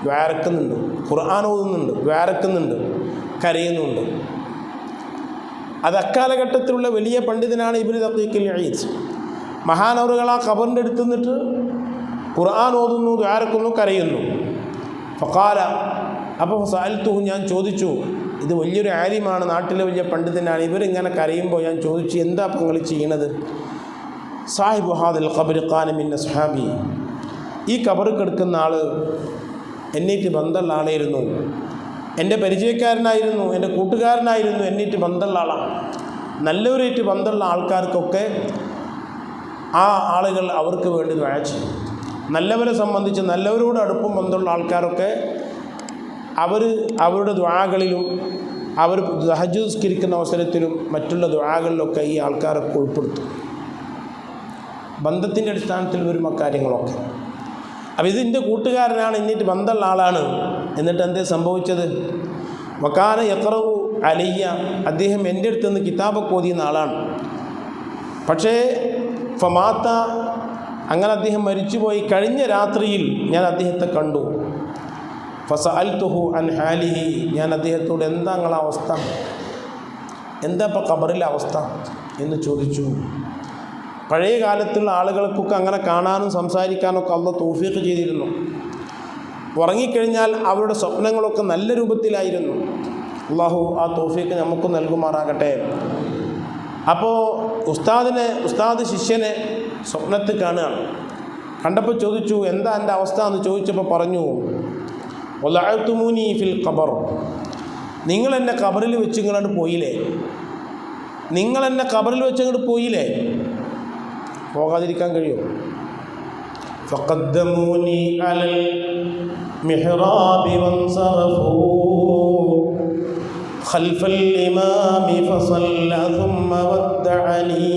ദ്വാരക്കുന്നുണ്ട്, ഖുർആൻ ഓതുന്നുണ്ട്, ദ്വാരക്കുന്നുണ്ട്, കരയുന്നുണ്ട്. അത് അക്കാലഘട്ടത്തിലുള്ള വലിയ പണ്ഡിതനാണ് ഇബ്നു ദഖീഖിൽ ഈദ്. മഹാനവറുകൾ ആ ഖബറിൻ്റെ അടുത്ത് നിന്നിട്ട് ഖുർആൻ ഓതുന്നു, ദ്വാരക്കുന്നു, കരയുന്നു. ഫഖാല, അപ്പോൾ സഅൽതുഹു, ഞാൻ ചോദിച്ചു, ഇത് വലിയൊരു ആലിമാണ്, നാട്ടിലെ വലിയ പണ്ഡിതനാണ്. ഇവരിങ്ങനെ കരയുമ്പോൾ ഞാൻ ചോദിച്ചു, എന്താ നിങ്ങൾ ചെയ്യണത്? സാഹിബു ഹാദിൽ ഖബർ ഖാന മിൻ അസ്ഹാബി, ഈ ഖബറിൽ കിടക്കുന്ന ആൾ എന്നേറ്റ് ബന്ധമുള്ള ആളായിരുന്നു, എൻ്റെ പരിചയക്കാരനായിരുന്നു, എൻ്റെ കൂട്ടുകാരനായിരുന്നു, എന്നേറ്റ് ബന്ധമുള്ള ആളാണ്. നല്ലവരായിട്ട് ബന്ധമുള്ള ആൾക്കാർക്കൊക്കെ ആ ആളുകൾ അവർക്ക് വേണ്ടി ദുആ ചെയ്യും. നല്ലവരെ സംബന്ധിച്ച് നല്ലവരോട് അടുപ്പം ബന്ധമുള്ള ആൾക്കാരൊക്കെ അവരുടെ ദുആകളിലും അവർ തഹജ്ജുദ് നിസ്കരിക്കുന്ന അവസരത്തിലും മറ്റുള്ള ദുആകളിലൊക്കെ ഈ ആൾക്കാരൊക്കെ ഉൾപ്പെടുത്തും. ബന്ധത്തിൻ്റെ അടിസ്ഥാനത്തിൽ വരും അക്കാര്യങ്ങളൊക്കെ. അപ്പോൾ ഇതിൻ്റെ കൂട്ടുകാരനാണ്, എന്നിട്ട് ബന്ധമുള്ള ആളാണ്. എന്നിട്ട് എന്തേ സംഭവിച്ചത്? വക്കാന യഖറഉ അലയ്യ, അദ്ദേഹം എൻ്റെ അടുത്ത് നിന്ന് കിതാബൊക്കെ ഓതിയുന്ന ആളാണ്. പക്ഷേ ഫമാത്ത, അങ്ങനെ അദ്ദേഹം മരിച്ചുപോയി. കഴിഞ്ഞ രാത്രിയിൽ ഞാൻ അദ്ദേഹത്തെ കണ്ടു. ഫസഅൽതുഹു അൻ ഹാലിഹി, ഞാൻ അദ്ദേഹത്തോട് എന്താ നിങ്ങളെ അവസ്ഥ, എന്താ ഇപ്പോൾ ഖബറിലെ അവസ്ഥ എന്ന് ചോദിച്ചു. പഴയ കാലത്തുള്ള ആളുകൾക്കൊക്കെ അങ്ങനെ കാണാനും സംസാരിക്കാനൊക്കെ അള്ളാഹു തൗഫീഖ് ചെയ്തിരുന്നു. ഉറങ്ങിക്കഴിഞ്ഞാൽ അവരുടെ സ്വപ്നങ്ങളൊക്കെ നല്ല രൂപത്തിലായിരുന്നു. അള്ളാഹു ആ തൗഫീഖ് നമുക്ക് നൽകുമാറാകട്ടെ. അപ്പോൾ ഉസ്താദ് ശിഷ്യനെ സ്വപ്നത്തിൽ കാണുകയാണ്. കണ്ടപ്പോൾ ചോദിച്ചു, എന്താ എൻ്റെ അവസ്ഥ എന്ന് ചോദിച്ചപ്പോൾ പറഞ്ഞു, വലഅതുമൂനി ഫിൽ ഖബർ, നിങ്ങൾ എന്നെ ഖബറിൽ വെച്ച് ഇങ്ങോട്ട് പോയില്ലേ, നിങ്ങൾ എന്നെ ഖബറിൽ വെച്ച് അങ്ങോട്ട് പോയില്ലേ, പോകാതിരിക്കാൻ കഴിയുമോ? ഫഖദ്ദമൂനി അലൽ മിഹ്റാബി വൻസറഫൂ ഖൽഫൽ ഇമാമി ഫസല്ല സുമ്മ വദ്ദഅനി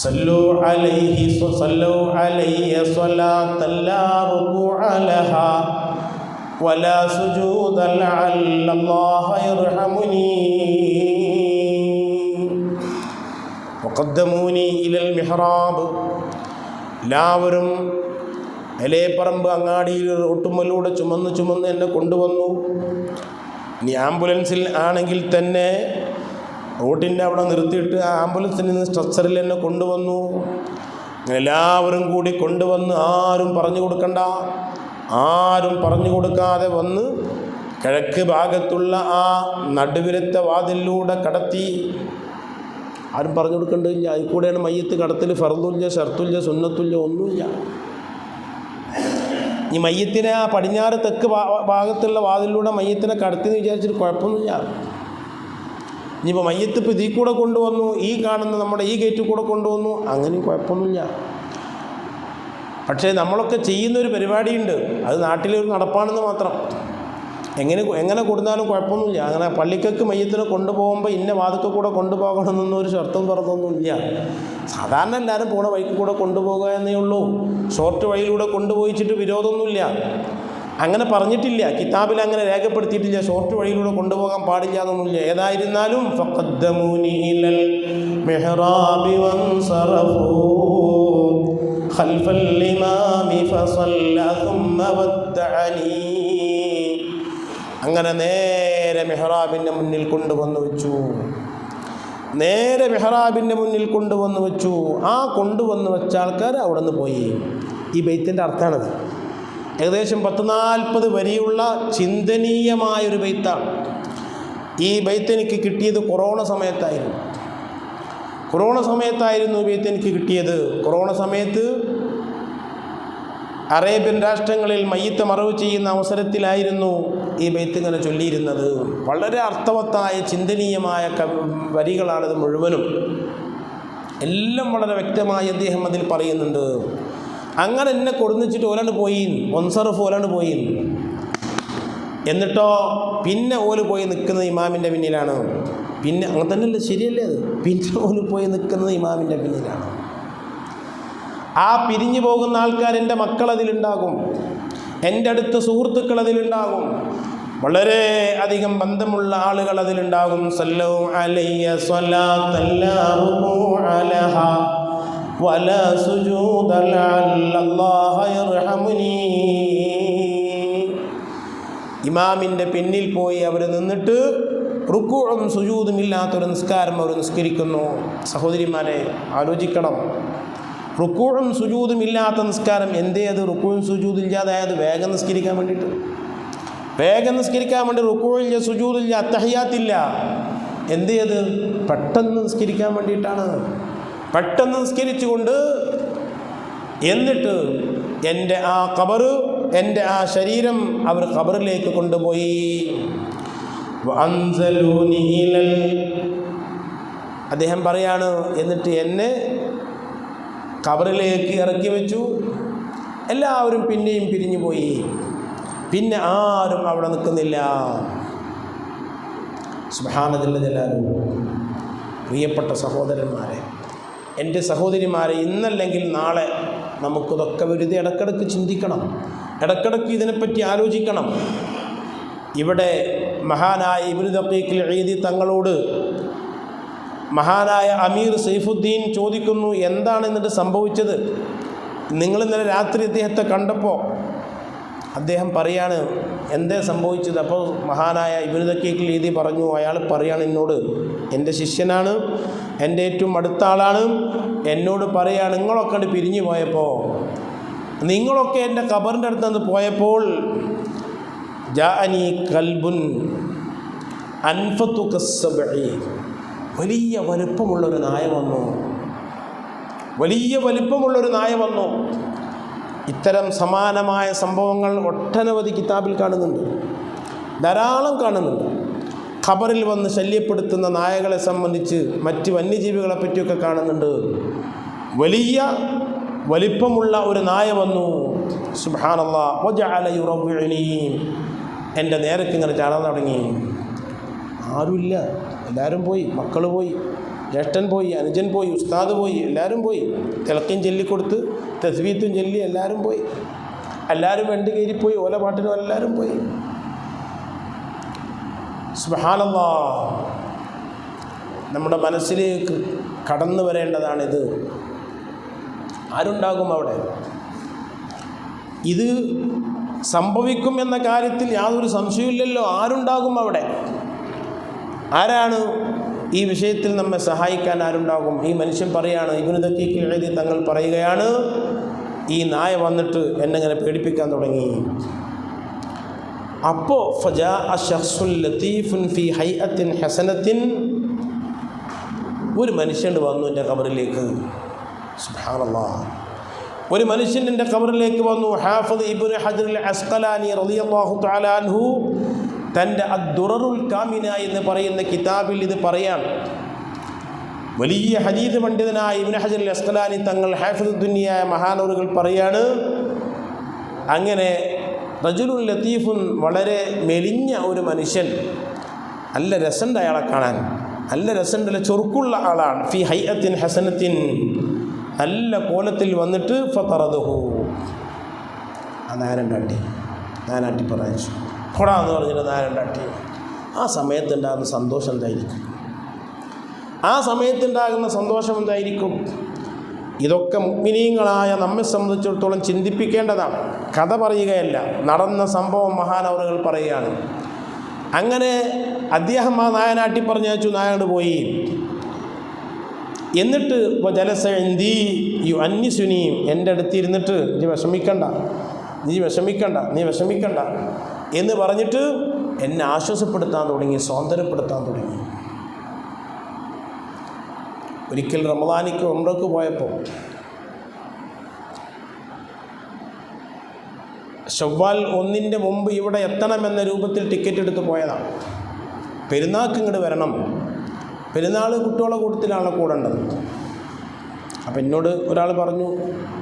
സല്ലു അലൈഹി സ്വലാത്തൻ ലാ റുകൂഅ ലഹാ വലാ സുജൂദ ലഅല്ലല്ലാഹ യർഹമുനി വഖദ്ദമൂനി ഇലൽ മിഹ്റാബ്, എല്ലാവരും എലേപ്പറമ്പ് അങ്ങാടിയിൽ റോട്ടുമ്മലൂടെ ചുമന്ന് എന്നെ കൊണ്ടുവന്നു. ഇനി ആംബുലൻസിൽ ആണെങ്കിൽ തന്നെ റോട്ടിൻ്റെ അവിടെ നിർത്തിയിട്ട് ആ ആംബുലൻസിൽ നിന്ന് സ്ട്രെച്ചറിൽ എന്നെ കൊണ്ടുവന്നു. എല്ലാവരും കൂടി കൊണ്ടുവന്ന് ആരും പറഞ്ഞു കൊടുക്കണ്ട, ആരും പറഞ്ഞു കൊടുക്കാതെ വന്ന് കിഴക്ക് ഭാഗത്തുള്ള ആ നടുവിരത്തെ വാതിലൂടെ കടത്തി. ആരും പറഞ്ഞു കൊടുക്കേണ്ടതില്ല. അതിൽക്കൂടെയാണ് മയ്യത്ത് കടത്തിൽ. ഫർദുല്ല, ഷർത്തുല്ല, സുന്നത്തുല്ല, ഒന്നുമില്ല. ഈ മയ്യത്തിനെ ആ പടിഞ്ഞാറ് തെക്ക് ഭാഗത്തുള്ള വാതിലൂടെ മയ്യത്തിനെ കടത്തിന്ന് വിചാരിച്ചിട്ട് കുഴപ്പമൊന്നുമില്ല. ഇനിയിപ്പോൾ മയ്യത്ത് ഇപ്പോൾ ഇതിൽ കൂടെ കൊണ്ടുവന്നു, ഈ കാണുന്ന നമ്മുടെ ഈ ഗേറ്റിൽ കൂടെ കൊണ്ടുവന്നു, അങ്ങനെയും കുഴപ്പമൊന്നുമില്ല. പക്ഷേ നമ്മളൊക്കെ ചെയ്യുന്നൊരു പരിപാടിയുണ്ട്, അത് നാട്ടിലൊരു നടപ്പാണെന്ന് മാത്രം. എങ്ങനെ കൊടുത്താലും കുഴപ്പമൊന്നുമില്ല. അങ്ങനെ പള്ളിക്കക്ക് മയ്യത്തിനെ കൊണ്ടുപോകുമ്പോൾ ഇന്ന വാതിൽക്ക് കൂടെ കൊണ്ടുപോകണമെന്നൊന്നും ഒരു ഷർത്തും പറഞ്ഞൊന്നുമില്ല. സാധാരണ എല്ലാവരും പോണ വഴിക്ക് കൂടെ കൊണ്ടുപോകുക എന്നേ ഉള്ളൂ. ഷോർട്ട് വഴിയിലൂടെ കൊണ്ടുപോയിച്ചിട്ട് വിരോധമൊന്നുമില്ല, അങ്ങനെ പറഞ്ഞിട്ടില്ല. കിതാബിൽ അങ്ങനെ രേഖപ്പെടുത്തിയിട്ടില്ല ഷോർട്ട് വഴിയിലൂടെ കൊണ്ടുപോകാൻ പാടില്ല എന്നൊന്നുമില്ല. ഏതായിരുന്നാലും ഫഖദ്ദമൂനി ഇലൽ മിഹ്റാബി വൻസറഫൂ ഖൽഫൽ ഇമാമി ഫസല്ല സുമ്മ വദ്ദഅനി, അങ്ങനെ നേരെ മെഹ്റാബിൻ്റെ മുന്നിൽ കൊണ്ടുവന്ന് വെച്ചു. ആ കൊണ്ടുവന്ന് വെച്ച ആൾക്കാർ അവിടെ നിന്ന് പോയി. ഈ ബൈത്തിൻ്റെ അർത്ഥമാണത്. ഏകദേശം 10-40 വരിയുള്ള ചിന്തനീയമായൊരു ബൈത്താണ്. ഈ ബൈത്ത് എനിക്ക് കിട്ടിയത് കൊറോണ സമയത്തായിരുന്നു ഈ ബൈത്ത് എനിക്ക് കിട്ടിയത്. കൊറോണ സമയത്ത് അറേബ്യൻ രാഷ്ട്രങ്ങളിൽ മയ്യത്ത് മറവ് ചെയ്യുന്ന അവസരത്തിലായിരുന്നു ഈ ബൈത്ത് ഇങ്ങനെ ചൊല്ലിയിരുന്നത്. വളരെ അർത്ഥവത്തായ ചിന്തനീയമായ വരികളാണിത് മുഴുവനും. എല്ലാം വളരെ വ്യക്തമായി അദ്ദേഹം അതിൽ പറയുന്നുണ്ട്. അങ്ങനെ എന്നെ കൊടുന്നിച്ചിട്ട് ഓലാണ് പോയി, ഒൻസറഫ് ഓലാണ് പോയി. എന്നിട്ടോ പിന്നെ ഓല് പോയി നിൽക്കുന്നത് ഇമാമിൻ്റെ പിന്നിലാണ്. പിന്നെ അങ്ങനെ തന്നെയല്ലേ, ശരിയല്ലേ അത്? പിന്നെ ഓല് പോയി നിൽക്കുന്നത് ഇമാമിൻ്റെ പിന്നിലാണ്. ആ പിരിഞ്ഞു പോകുന്ന ആൾക്കാർ എൻ്റെ മക്കളതിലുണ്ടാകും, എൻ്റെ അടുത്ത സുഹൃത്തുക്കൾ അതിലുണ്ടാകും, വളരെ അധികം ബന്ധമുള്ള ആളുകൾ അതിലുണ്ടാകും. സല്ലു അലയ്യ സ്വലാത്തൻ ലാ റുകൂഅ ലഹാ വലാ സുജൂദ ലഅല്ലല്ലാഹ യർഹമുനി. ഇമാമിൻ്റെ പിന്നിൽ പോയി അവർ നിന്നിട്ട് റുകൂഉം സുജൂദും ഇല്ലാത്തൊരു നിസ്കാരം അവർ നിസ്കരിക്കുന്നു. സഹോദരിമാരെ ആലോചിക്കണം, റുക്കൂഉം സുജൂദും ഇല്ലാത്ത നിസ്കാരം. എന്തേ അത് റുക്കൂഉം സുജൂദും ഇല്ലാതായത്? വേഗം നിസ്കരിക്കാൻ വേണ്ടിയിട്ട്. വേഗം നിസ്കരിക്കാൻ വേണ്ടി റുക്കൂഇല്ല, സുജൂദില്ല, അത്തഹിയാത്തില്ല. എന്ത് ചെയ്ത്? പെട്ടെന്ന് നിസ്കരിക്കാൻ വേണ്ടിയിട്ടാണ്. പെട്ടെന്ന് നിസ്കരിച്ചുകൊണ്ട് എന്നിട്ട് എൻ്റെ ആ ഖബറ്, എൻ്റെ ആ ശരീരം അവർ ഖബറിലേക്ക് കൊണ്ടുപോയി. അദ്ദേഹം പറയാണ്, എന്നിട്ട് എന്നെ ഖബറിലേക്ക് ഇറക്കി വെച്ചു. എല്ലാവരും പിന്നെയും പിരിഞ്ഞു പോയി. പിന്നെ ആരും അവിടെ നിൽക്കുന്നില്ല. സുബ്ഹാന ജല്ല ജലാലുഹു. പ്രിയപ്പെട്ട സഹോദരന്മാരെ, എൻ്റെ സഹോദരിമാരെ, ഇന്നല്ലെങ്കിൽ നാളെ നമുക്കിതൊക്കെ വെറുതെ ഇടക്കിടക്ക് ചിന്തിക്കണം, ഇടക്കിടക്ക് ഇതിനെപ്പറ്റി ആലോചിക്കണം. ഇവിടെ മഹാനായ ഇബ്നു ദഖീഖിൽ ഈദി തങ്ങളോട് മഹാനായ അമീർ സൈഫുദ്ദീൻ ചോദിക്കുന്നു, എന്താണ് എന്നിട്ട് സംഭവിച്ചത്? നിങ്ങൾ ഇന്നലെ രാത്രി അദ്ദേഹത്തെ കണ്ടപ്പോൾ അദ്ദേഹം പറയാണ് എന്തേ സംഭവിച്ചത്? അപ്പോൾ മഹാനായ ഇബ്നു ദഖീഖിൽ ഈദി പറഞ്ഞു, അയാൾ പറയാണ് എന്നോട്, എൻ്റെ ശിഷ്യനാണ്, എൻ്റെ ഏറ്റവും അടുത്ത ആളാണ്, എന്നോട് പറയാണ്, നിങ്ങളൊക്കെ പിരിഞ്ഞു പോയപ്പോൾ, നിങ്ങളൊക്കെ എൻ്റെ ഖബറിൻ്റെ അടുത്ത് നിന്ന് പോയപ്പോൾ ജാഅനി കൽബുൻ അൻഫതു കസ്സബഇ, വലിയ വലുപ്പമുള്ളൊരു നായ വന്നു, വലിയ വലിപ്പമുള്ളൊരു നായ വന്നു. ഇത്തരം സമാനമായ സംഭവങ്ങൾ ഒട്ടനവധി കിതാബിൽ കാണുന്നുണ്ട്, ധാരാളം കാണുന്നുണ്ട്. ഖബറിൽ വന്ന് ശല്യപ്പെടുത്തുന്ന നായകളെ സംബന്ധിച്ച് മറ്റ് വന്യജീവികളെ പറ്റിയൊക്കെ കാണുന്നുണ്ട്. വലിയ വലിപ്പമുള്ള ഒരു നായ വന്നു. സുബ്ഹാനല്ലാഹ്. വജഅല യുറബ്ബിഉനി, എൻ്റെ നേരക്ക് ഇങ്ങനെ ചാടാൻ തുടങ്ങി. ആരുമില്ല, എല്ലാവരും പോയി. മക്കൾ പോയി, ജ്യേഷ്ഠൻ പോയി, അനുജൻ പോയി, ഉസ്താദ് പോയി, എല്ലാവരും പോയി. തിളക്കയും ചൊല്ലിക്കൊടുത്ത് തസ്ബീത്തും ചൊല്ലി എല്ലാവരും പോയി. എല്ലാവരും വണ്ടി കയറിപ്പോയി, ഓല പാട്ടിനും എല്ലാവരും പോയി. സുബ്ഹാനല്ലാഹ്. നമ്മുടെ മനസ്സിലേക്ക് കടന്നു വരേണ്ടതാണിത്. ആരുണ്ടാകും അവിടെ? ഇത് സംഭവിക്കും എന്ന കാര്യത്തിൽ യാതൊരു സംശയമില്ലല്ലോ. ആരുണ്ടാകും അവിടെ? ആരാണ് ഈ വിഷയത്തിൽ നമ്മെ സഹായിക്കാൻ? ആരുണ്ടാകും? ഈ മനുഷ്യൻ പറയാണ്, ഇബ്നു ദഖീഖിൽ ഈദി തങ്ങൾ പറയുകയാണ്, ഈ നായ വന്നിട്ട് എന്നെ ഇങ്ങനെ പേടിപ്പിക്കാൻ തുടങ്ങി. അപ്പോൾ ഫജാഅ ശഖ്സുൻ ലതീഫുൻ ഫീ ഹൈഅത്തിൻ ഹസനത്തിൻ, ഒരു മനുഷ്യൻ വന്നു എൻ്റെ ഖബറിലേക്ക്. സുബ്ഹാനല്ലാഹ്. ഒരു മനുഷ്യൻ എൻ്റെ ഖബറിലേക്ക് വന്നു. ഹാഫിദ് ഇബ്നു ഹജർ അൽ അസ്ഖലാനി റളിയല്ലാഹു തആല അൻഹു തൻ്റെ അദ്ദുററുൽ കാമിന എന്ന് പറയുന്ന കിതാബിൽ ഇത് പറയാം. വലിയ ഹദീസ് പണ്ഡിതനായ ഇബ്നു ഹജർ അൽ അസ്ഖലാനി തങ്ങൾ, ഹാഫിദ് ദുനിയായ മഹാനവറുകൾ പറയാണ്, അങ്ങനെ റജുലുൻ ലത്തീഫുൻ, വളരെ മെലിഞ്ഞ ഒരു മനുഷ്യൻ, നല്ല രസമുണ്ട് അയാളെ കാണാൻ, നല്ല രസമുണ്ടല്ല, ചൊറുക്കുള്ള ആളാണ്. ഫി ഹൈഅത്തിൻ ഹസനത്തിൻ, നല്ല കോലത്തിൽ വന്നിട്ട് ഫതറദഹു, ആ നാരണ്ടാട്ടി പറഞ്ഞു കൊടാ എന്ന് പറഞ്ഞിട്ട് നാരണ്ടാട്ടി. ആ സമയത്തുണ്ടാകുന്ന സന്തോഷം എന്തായിരിക്കും? ആ സമയത്തുണ്ടാകുന്ന സന്തോഷം എന്തായിരിക്കും? ഇതൊക്കെ മുഅ്മിനീങ്ങളായ നമ്മെ സംബന്ധിച്ചിടത്തോളം ചിന്തിപ്പിക്കേണ്ടതാണ്. കഥ പറയുകയല്ല, നടന്ന സംഭവം മഹാനവറുകൾ പറയുകയാണ്. അങ്ങനെ അദ്ദേഹം ആ നായനാട്ടി പറഞ്ഞയച്ചു. നായകണ്ട് പോയി. എന്നിട്ട് ജലസ ഇന്ദി യു അന്യസുനി, എൻ്റെ അടുത്തിരുന്നിട്ട് നീ വിഷമിക്കണ്ട എന്ന് പറഞ്ഞിട്ട് എന്നെ ആശ്വാസപ്പെടുത്താൻ തുടങ്ങി, സ്വാതന്ത്ര്യപ്പെടുത്താൻ തുടങ്ങി. ഒരിക്കൽ റമദാനിക്ക് ഉംറക്ക് പോയപ്പോൾ ശവ്വാൽ 1 മുമ്പ് ഇവിടെ എത്തണമെന്ന രൂപത്തിൽ ടിക്കറ്റ് എടുത്ത് പോയതാണ്. പെരുന്നാൾക്ക് ഇങ്ങോട്ട് വരണം, പെരുന്നാൾ കുട്ടികളെ കൂട്ടത്തിലാണ് കൂടേണ്ടത്. അപ്പം എന്നോട് ഒരാൾ പറഞ്ഞു,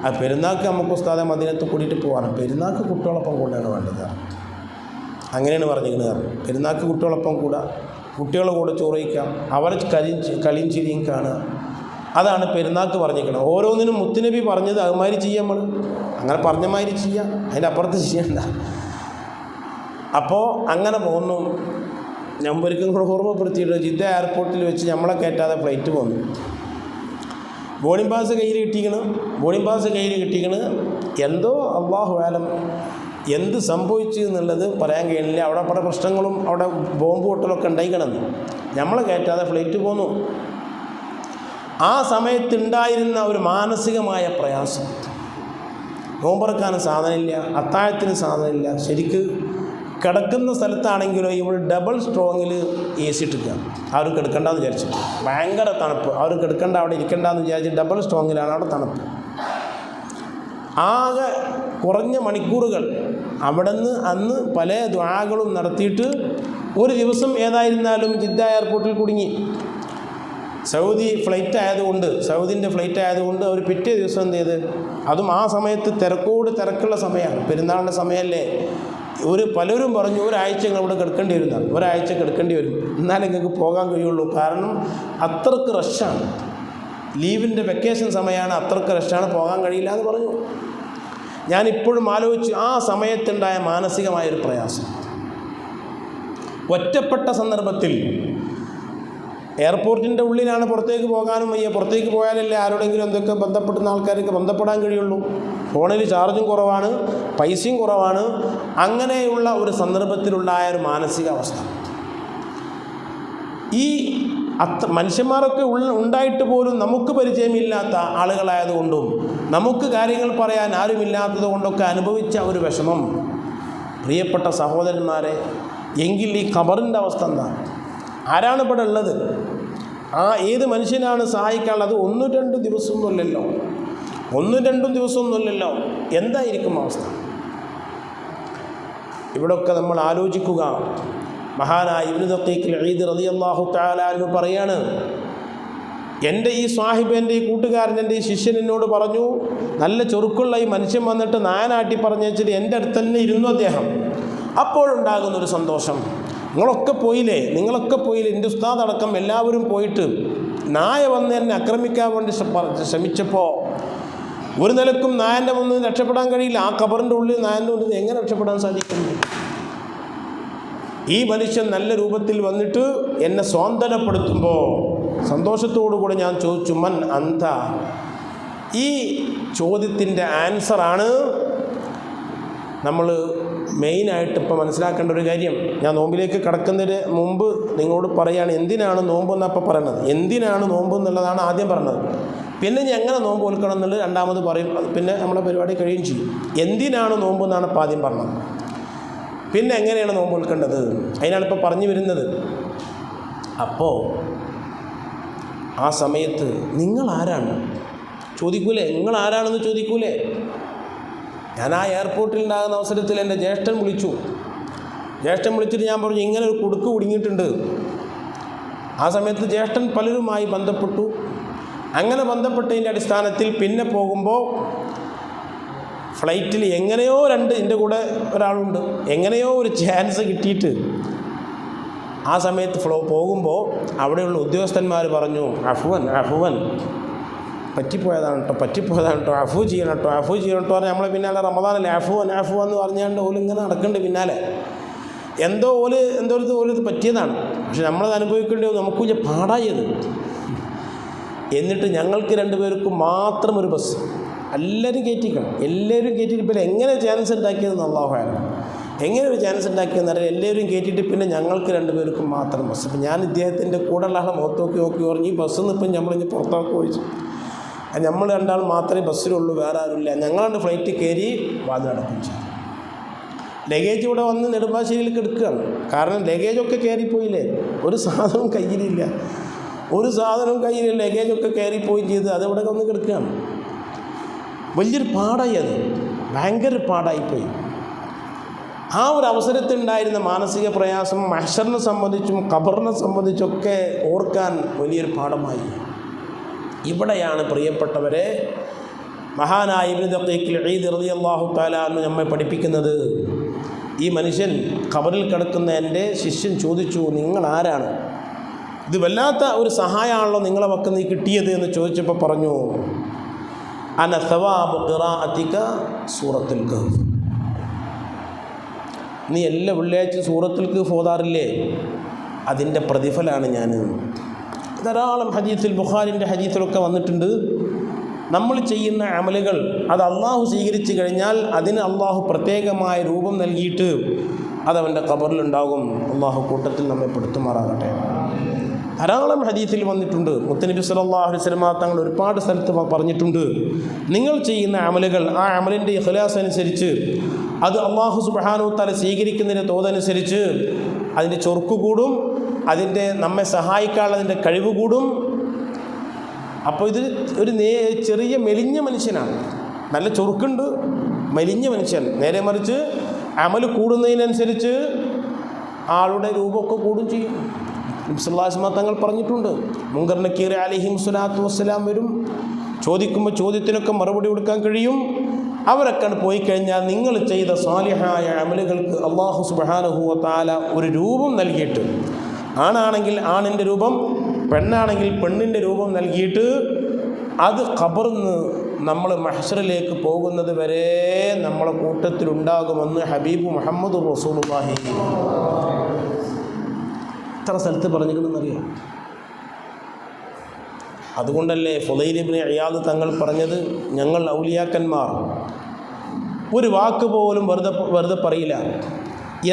ആ പെരുന്നാൾക്ക് നമുക്ക് ഉസ്താദെ മദീനത്ത് കൂടിയിട്ട് പോകാറ്, പെരുന്നാൾക്ക് കുട്ടികളൊപ്പം കൂടെയാണ് വേണ്ടത്. അങ്ങനെയാണ് പറഞ്ഞിരിക്കുന്നത്. പെരുന്നാൾക്ക് കുട്ടികളൊപ്പം കൂടാ, കുട്ടികളെ കൂടെ ചോറിയിക്കാം, അവർ കളിയും ചിരിയും കാണുക, അതാണ് പെരുന്നാൾക്ക് പറഞ്ഞിരിക്കുന്നത്. ഓരോന്നിനും മുത്തുനബി പറഞ്ഞത് അതുമാതിരി ചെയ്യാം, നമ്മൾ അങ്ങനെ പറഞ്ഞ മാതിരി ചെയ്യാം, അതിൻ്റെ അപ്പുറത്ത് ചെയ്യണ്ട. അപ്പോൾ അങ്ങനെ പോകുന്നു. ഞാൻ ഒരിക്കലും കൂടെ ഓർമ്മപ്പെടുത്തിയിട്ട് ജിദ്ദ എയർപോർട്ടിൽ വെച്ച് നമ്മളെ കയറ്റാതെ ഫ്ലൈറ്റ് പോന്നു. ബോർഡിംഗ് പാസ് കയ്യിൽ കിട്ടിക്കണ്. എന്തോ അല്ലാഹു ആലം എന്ത് സംഭവിച്ചു എന്നുള്ളത് പറയാൻ കഴിയുന്നില്ല. അവിടെ പല പ്രശ്നങ്ങളും അവിടെ ബോംബ് പൊട്ടലൊക്കെ ഉണ്ടായിക്കണമെന്ന് നമ്മളെ കയറ്റാതെ ഫ്ലൈറ്റ് പോന്നു. ആ സമയത്തുണ്ടായിരുന്ന ഒരു മാനസികമായ പ്രയാസം, നോമ്പറക്കാനും സാധനമില്ല, അത്താഴത്തിന് സാധനമില്ല, ശരിക്ക് കിടക്കുന്ന സ്ഥലത്താണെങ്കിലോ ഇവിടെ ഡബിൾ സ്ട്രോങ്ങിൽ AC ഇട്ടിരിക്കുക. ആരും കിടക്കണ്ടെന്ന് വിചാരിച്ചിട്ട് ഭയങ്കര തണുപ്പ്. ആരും കിടക്കണ്ട, അവിടെ ഇരിക്കണ്ടെന്ന് വിചാരിച്ച് ഡബിൾ സ്ട്രോങ്ങിലാണ് അവിടെ തണുപ്പ്. ആകെ കുറഞ്ഞ മണിക്കൂറുകൾ അവിടെ നിന്ന് അന്ന് പല ദുആകളും നടത്തിയിട്ട് ഒരു ദിവസം ഏതായിരുന്നാലും ജിദ്ദ എയർപോർട്ടിൽ കുടുങ്ങി. സൗദിൻ്റെ ഫ്ലൈറ്റ് ആയതുകൊണ്ട് അവർ പിറ്റേ ദിവസം എന്ത് ചെയ്ത്, അതും ആ സമയത്ത് തിരക്കുള്ള സമയമാണ്, പെരുന്നാളിൻ്റെ സമയമല്ലേ. പലരും പറഞ്ഞു ഒരാഴ്ച നിങ്ങൾ ഇവിടെ കിടക്കേണ്ടി വരുന്നതാണ്, ഒരാഴ്ച കിടക്കേണ്ടി വരും, എന്നാലേ നിങ്ങൾക്ക് പോകാൻ കഴിയുള്ളൂ. കാരണം അത്രക്ക് റഷാണ്, ലീവിൻ്റെ വെക്കേഷൻ സമയമാണ്, അത്രക്ക് റഷാണ്, പോകാൻ കഴിയില്ല എന്ന് പറഞ്ഞു. ഞാനിപ്പോഴും ആലോചിച്ച് ആ സമയത്തുണ്ടായ മാനസികമായൊരു പ്രയാസം. ഒറ്റപ്പെട്ട സന്ദർഭത്തിൽ എയർപോർട്ടിൻ്റെ ഉള്ളിലാണ്, പുറത്തേക്ക് പോകാനും വയ്യ. പുറത്തേക്ക് പോയാലല്ലേ ആരോടെങ്കിലും എന്തൊക്കെ ബന്ധപ്പെടുന്ന ആൾക്കാർക്ക് ബന്ധപ്പെടാൻ കഴിയുള്ളൂ. ഫോണിൽ ചാർജും കുറവാണ്, പൈസയും കുറവാണ്. അങ്ങനെയുള്ള ഒരു സന്ദർഭത്തിലുണ്ടായ ഒരു മാനസികാവസ്ഥ. ഈ മനുഷ്യന്മാരൊക്കെ ഉണ്ടായിട്ട് പോലും നമുക്ക് പരിചയമില്ലാത്ത ആളുകളായതുകൊണ്ടും നമുക്ക് കാര്യങ്ങൾ പറയാൻ ആരുമില്ലാത്തത് കൊണ്ടൊക്കെ അനുഭവിച്ച ഒരു വിഷമം. പ്രിയപ്പെട്ട സഹോദരന്മാരെ, എങ്കിൽ ഈ ഖബറിൻ്റെ അവസ്ഥ എന്താ? ആരാണ് ഇവിടെ ഉള്ളത്? ഏത് മനുഷ്യനാണ് സഹായിക്കാനുള്ളത്? 1-2 ദിവസമൊന്നുമല്ലല്ലോ, 1-2 ദിവസമൊന്നുമല്ലല്ലോ. എന്തായിരിക്കും അവസ്ഥ? ഇവിടെയൊക്കെ നമ്മൾ ആലോചിക്കുക. മഹാനായ ഇബ്നു ദഖീഖിൽ ഈദ് റളിയല്ലാഹു തആല അൻഹു പറയാണ്, എൻ്റെ ഈ സാഹിബ്, എൻ്റെ ഈ കൂട്ടുകാരൻ, എൻ്റെ ഈ ശിഷ്യൻ എന്നോട് പറഞ്ഞു, നല്ല ചൊറുക്കുള്ള ഈ മനുഷ്യൻ വന്നിട്ട് നായനാട്ടി പറഞ്ഞു വെച്ചിട്ട് എൻ്റെ അടുത്ത് തന്നെ ഇരുന്നു അദ്ദേഹം. അപ്പോഴുണ്ടാകുന്നൊരു സന്തോഷം. നിങ്ങളൊക്കെ പോയില്ലേ, എൻ്റെ ഉസ്താദ് അടക്കം എല്ലാവരും പോയിട്ട് നായ വന്ന് എന്നെ ആക്രമിക്കാൻ വേണ്ടി ശ്രമിച്ചപ്പോൾ ഒരു നിലക്കും നായൻ്റെ മുന്നിൽ രക്ഷപ്പെടാൻ കഴിയില്ല. ആ ഖബറിൻ്റെ ഉള്ളിൽ നായൻ്റെ മുന്നിൽ എങ്ങനെ രക്ഷപ്പെടാൻ സാധിക്കുന്നു? ഈ മനുഷ്യൻ നല്ല രൂപത്തിൽ വന്നിട്ട് എന്നെ സ്വാന്തനപ്പെടുത്തുമ്പോൾ സന്തോഷത്തോടുകൂടെ ഞാൻ ചോദിച്ചു, മൻ അന്ത? ഈ ചോദ്യത്തിൻ്റെ ആൻസറാണ് നമ്മൾ മെയിനായിട്ട് ഇപ്പോൾ മനസ്സിലാക്കേണ്ട ഒരു കാര്യം. ഞാൻ നോമ്പിലേക്ക് കടക്കുന്നതിന് മുമ്പ് നിങ്ങളോട് പറയുകയാണ്, എന്തിനാണ് നോമ്പ് എന്നപ്പോൾ പറയണത്. എന്തിനാണ് നോമ്പ് എന്നുള്ളതാണ് ആദ്യം പറഞ്ഞത്. പിന്നെ ഞാൻ എങ്ങനെ നോമ്പ് കൊടുക്കണം എന്നുള്ളത് രണ്ടാമത് പറയും. പിന്നെ നമ്മുടെ പരിപാടി കഴിയും ചെയ്യും. എന്തിനാണ് നോമ്പ് എന്നാണ് ഇപ്പോൾ ആദ്യം പറഞ്ഞത്. പിന്നെ എങ്ങനെയാണ് നോമ്പ് കൊടുക്കേണ്ടത്, അതിനാണ് ഇപ്പോൾ പറഞ്ഞു വരുന്നത്. അപ്പോൾ ആ സമയത്ത് നിങ്ങൾ ആരാണ് ചോദിക്കൂലേ? നിങ്ങൾ ആരാണെന്ന് ചോദിക്കൂലേ? ഞാൻ ആ എയർപോർട്ടിൽ ഉണ്ടാകുന്ന അവസരത്തിൽ എൻ്റെ ജ്യേഷ്ഠൻ വിളിച്ചിട്ട് ഞാൻ പറഞ്ഞു, ഇങ്ങനെ ഒരു കുടുക്ക് കുടുങ്ങിയിട്ടുണ്ട്. ആ സമയത്ത് ജ്യേഷ്ഠൻ പലരുമായി ബന്ധപ്പെട്ടു. അങ്ങനെ ബന്ധപ്പെട്ടതിൻ്റെ അടിസ്ഥാനത്തിൽ പിന്നെ പോകുമ്പോൾ ഫ്ലൈറ്റിൽ എങ്ങനെയോ എൻ്റെ കൂടെ ഒരാളുണ്ട്, എങ്ങനെയോ ഒരു ചാൻസ് കിട്ടിയിട്ട് ആ സമയത്ത് പോകുമ്പോൾ അവിടെയുള്ള ഉദ്യോഗസ്ഥന്മാർ പറഞ്ഞു, അഫുവൻ പറ്റിപ്പോയതാണ് കേട്ടോ, അഫു ചെയ്യണം കേട്ടോ പറഞ്ഞാൽ നമ്മളെ പിന്നാലെ റമദാനല്ലേ അഫുവൻ എന്ന് പറഞ്ഞുകൊണ്ട് ഓലിങ്ങനെ നടക്കുന്നുണ്ട് പിന്നാലെ. എന്തോ ഓലിത് പറ്റിയതാണ്, പക്ഷെ നമ്മളത് അനുഭവിക്കേണ്ടി നമുക്ക് വലിയ പാടായത്. എന്നിട്ട് ഞങ്ങൾക്ക് 2 പേർക്കും മാത്രം ഒരു ബസ്, എല്ലാവരും കയറ്റിയിട്ട് പിന്നെ എങ്ങനെ ചാൻസ് ഉണ്ടാക്കിയതെന്ന് അല്ലാഹുവാണ്. എങ്ങനെ ഒരു ചാൻസ് ഉണ്ടാക്കിയെന്ന് അറിയാം. എല്ലാവരും കയറ്റിയിട്ട് പിന്നെ ഞങ്ങൾക്ക് 2 പേർക്കും മാത്രം ബസ്. അപ്പം ഞാൻ ഇദ്ദേഹത്തിൻ്റെ കൂടെയുള്ള ആളെ നോക്കി പറഞ്ഞു, ഈ ബസ്സിൽ നിന്ന് ഇപ്പം നമ്മളിഞ്ഞ് പുറത്താക്കി ചോദിച്ചു. നമ്മൾ 2 ആൾ മാത്രമേ ബസ്സിലുള്ളൂ, വേറെ ആരുമില്ല. ഞങ്ങളാണ്ട് ഫ്ലൈറ്റ് കയറി വാതിലടക്കും ചെയ്തു. ലഗേജ് ഇവിടെ വന്ന് നെടുമ്പാശ്ശേരിയിൽ കിടക്കുകയാണ്. കാരണം ലഗേജൊക്കെ കയറിപ്പോയില്ലേ, ഒരു സാധനവും കയ്യിലില്ല, ലഗേജൊക്കെ കയറിപ്പോയി ചെയ്ത് അതിവിടെ വന്ന് കിടക്കുകയാണ്. വലിയൊരു പാടായി, അത് ഭയങ്കര പാടായിപ്പോയി. ആ ഒരു അവസരത്തിലുണ്ടായിരുന്ന മാനസിക പ്രയാസം മഹ്ശറിനെ സംബന്ധിച്ചും ഖബറിനെ സംബന്ധിച്ചൊക്കെ ഓർക്കാൻ വലിയൊരു പാഠമായി. ഇവിടെയാണ് പ്രിയപ്പെട്ടവരെ മഹാനായ ഇബ്നു ദഖീഖിൽ ഈദ് റളിയല്ലാഹു തആല അൻഹു നമ്മെ പഠിപ്പിക്കുന്നത്. ഈ മനുഷ്യൻ ഖബറിൽ കിടക്കുന്ന എൻ്റെ ശിഷ്യൻ ചോദിച്ചു, നിങ്ങൾ ആരാണ്? ഇത് വല്ലാത്ത ഒരു സഹായമാണല്ലോ നിങ്ങളെ പക്കൽ നിന്ന് കിട്ടിയത് എന്ന് ചോദിച്ചപ്പോൾ പറഞ്ഞു, അന സവാബു ഖിറാഅതിക സൂറത്തുൽ കഹ്ഫ്. നീ എല്ലാ വെള്ളിയാഴ്ച സൂറത്തുൽ കഹ്ഫ് ഓതാറില്ലേ, അതിൻ്റെ പ്രതിഫലമാണ് ഞാൻ. ധാരാളം ഹദീസിൽ, ബുഖാരിൻ്റെ ഹദീസിലൊക്കെ വന്നിട്ടുണ്ട്. നമ്മൾ ചെയ്യുന്ന അമലുകൾ അത് അള്ളാഹു സ്വീകരിച്ചു കഴിഞ്ഞാൽ അതിന് അള്ളാഹു പ്രത്യേകമായ രൂപം നൽകിയിട്ട് അതവൻ്റെ ഖബറിലുണ്ടാകും. അള്ളാഹു കൂട്ടത്തിൽ നമ്മെ പെടുത്തുമാറാകട്ടെ. ധാരാളം ഹദീസിൽ വന്നിട്ടുണ്ട്. മുത്തനബി സല്ലല്ലാഹു അലൈഹി വസല്ലം തങ്ങൾ ഒരുപാട് സ്ഥലത്ത് പറഞ്ഞിട്ടുണ്ട്, നിങ്ങൾ ചെയ്യുന്ന അമലുകൾ ആ അമലിൻ്റെ ഇഖ്ലാസ് അനുസരിച്ച് അത് അല്ലാഹു സുബ്ഹാനഹു വ തആല സ്വീകരിക്കുന്നതിൻ്റെ തോതനുസരിച്ച് അതിൻ്റെ ചൊറുക്ക് കൂടും, അതിൻ്റെ നമ്മെ സഹായിക്കാനുള്ളതിൻ്റെ കഴിവ് കൂടും. അപ്പോൾ ഇത് ഒരു ചെറിയ മെലിഞ്ഞ മനുഷ്യനാണ്, നല്ല ചൊറുക്കുണ്ട്, മെലിഞ്ഞ മനുഷ്യൻ. നേരെ മറിച്ച് അമൽ കൂടുന്നതിനനുസരിച്ച് ആളുടെ രൂപമൊക്കെ കൂടും ചെയ്യും. നബി സല്ലല്ലാഹു അലൈഹി വസല്ലം തങ്ങൾ പറഞ്ഞിട്ടുണ്ട്, മുൻകർ നക്കീർ അലൈഹിം സ്വലാത്തു വസ്സലാം വരും, ചോദിക്കുമ്പോൾ ചോദ്യത്തിനൊക്കെ മറുപടി കൊടുക്കാൻ കഴിയും. അവരൊക്കെ പോയി കഴിഞ്ഞാൽ നിങ്ങൾ ചെയ്ത സാലിഹായ അമലുകൾക്ക് അല്ലാഹു സുബ്ഹാനഹു വ തആല ഒരു രൂപം നൽകിയിട്ട്, ആണാണെങ്കിൽ ആണിൻ്റെ രൂപം, പെണ്ണാണെങ്കിൽ പെണ്ണിൻ്റെ രൂപം നൽകിയിട്ട് അത് ഖബറിന്ന് നമ്മൾ മഹ്ശറിലേക്ക് പോകുന്നത് വരെ നമ്മളെ കൂട്ടത്തിലുണ്ടാകുമെന്ന് ഹബീബ് മുഹമ്മദ് റസൂലുള്ളാഹി എത്ര സ്ഥലത്ത് പറഞ്ഞിട്ടുണ്ടെന്നറിയാം. അതുകൊണ്ടല്ലേ ഫുളൈൽ ഇബ്നു ഇയാദ് തങ്ങൾ പറഞ്ഞത്, ഞങ്ങൾ ഔലിയാക്കന്മാർ ഒരു വാക്ക് പോലും വെറുതെ പറയില്ല.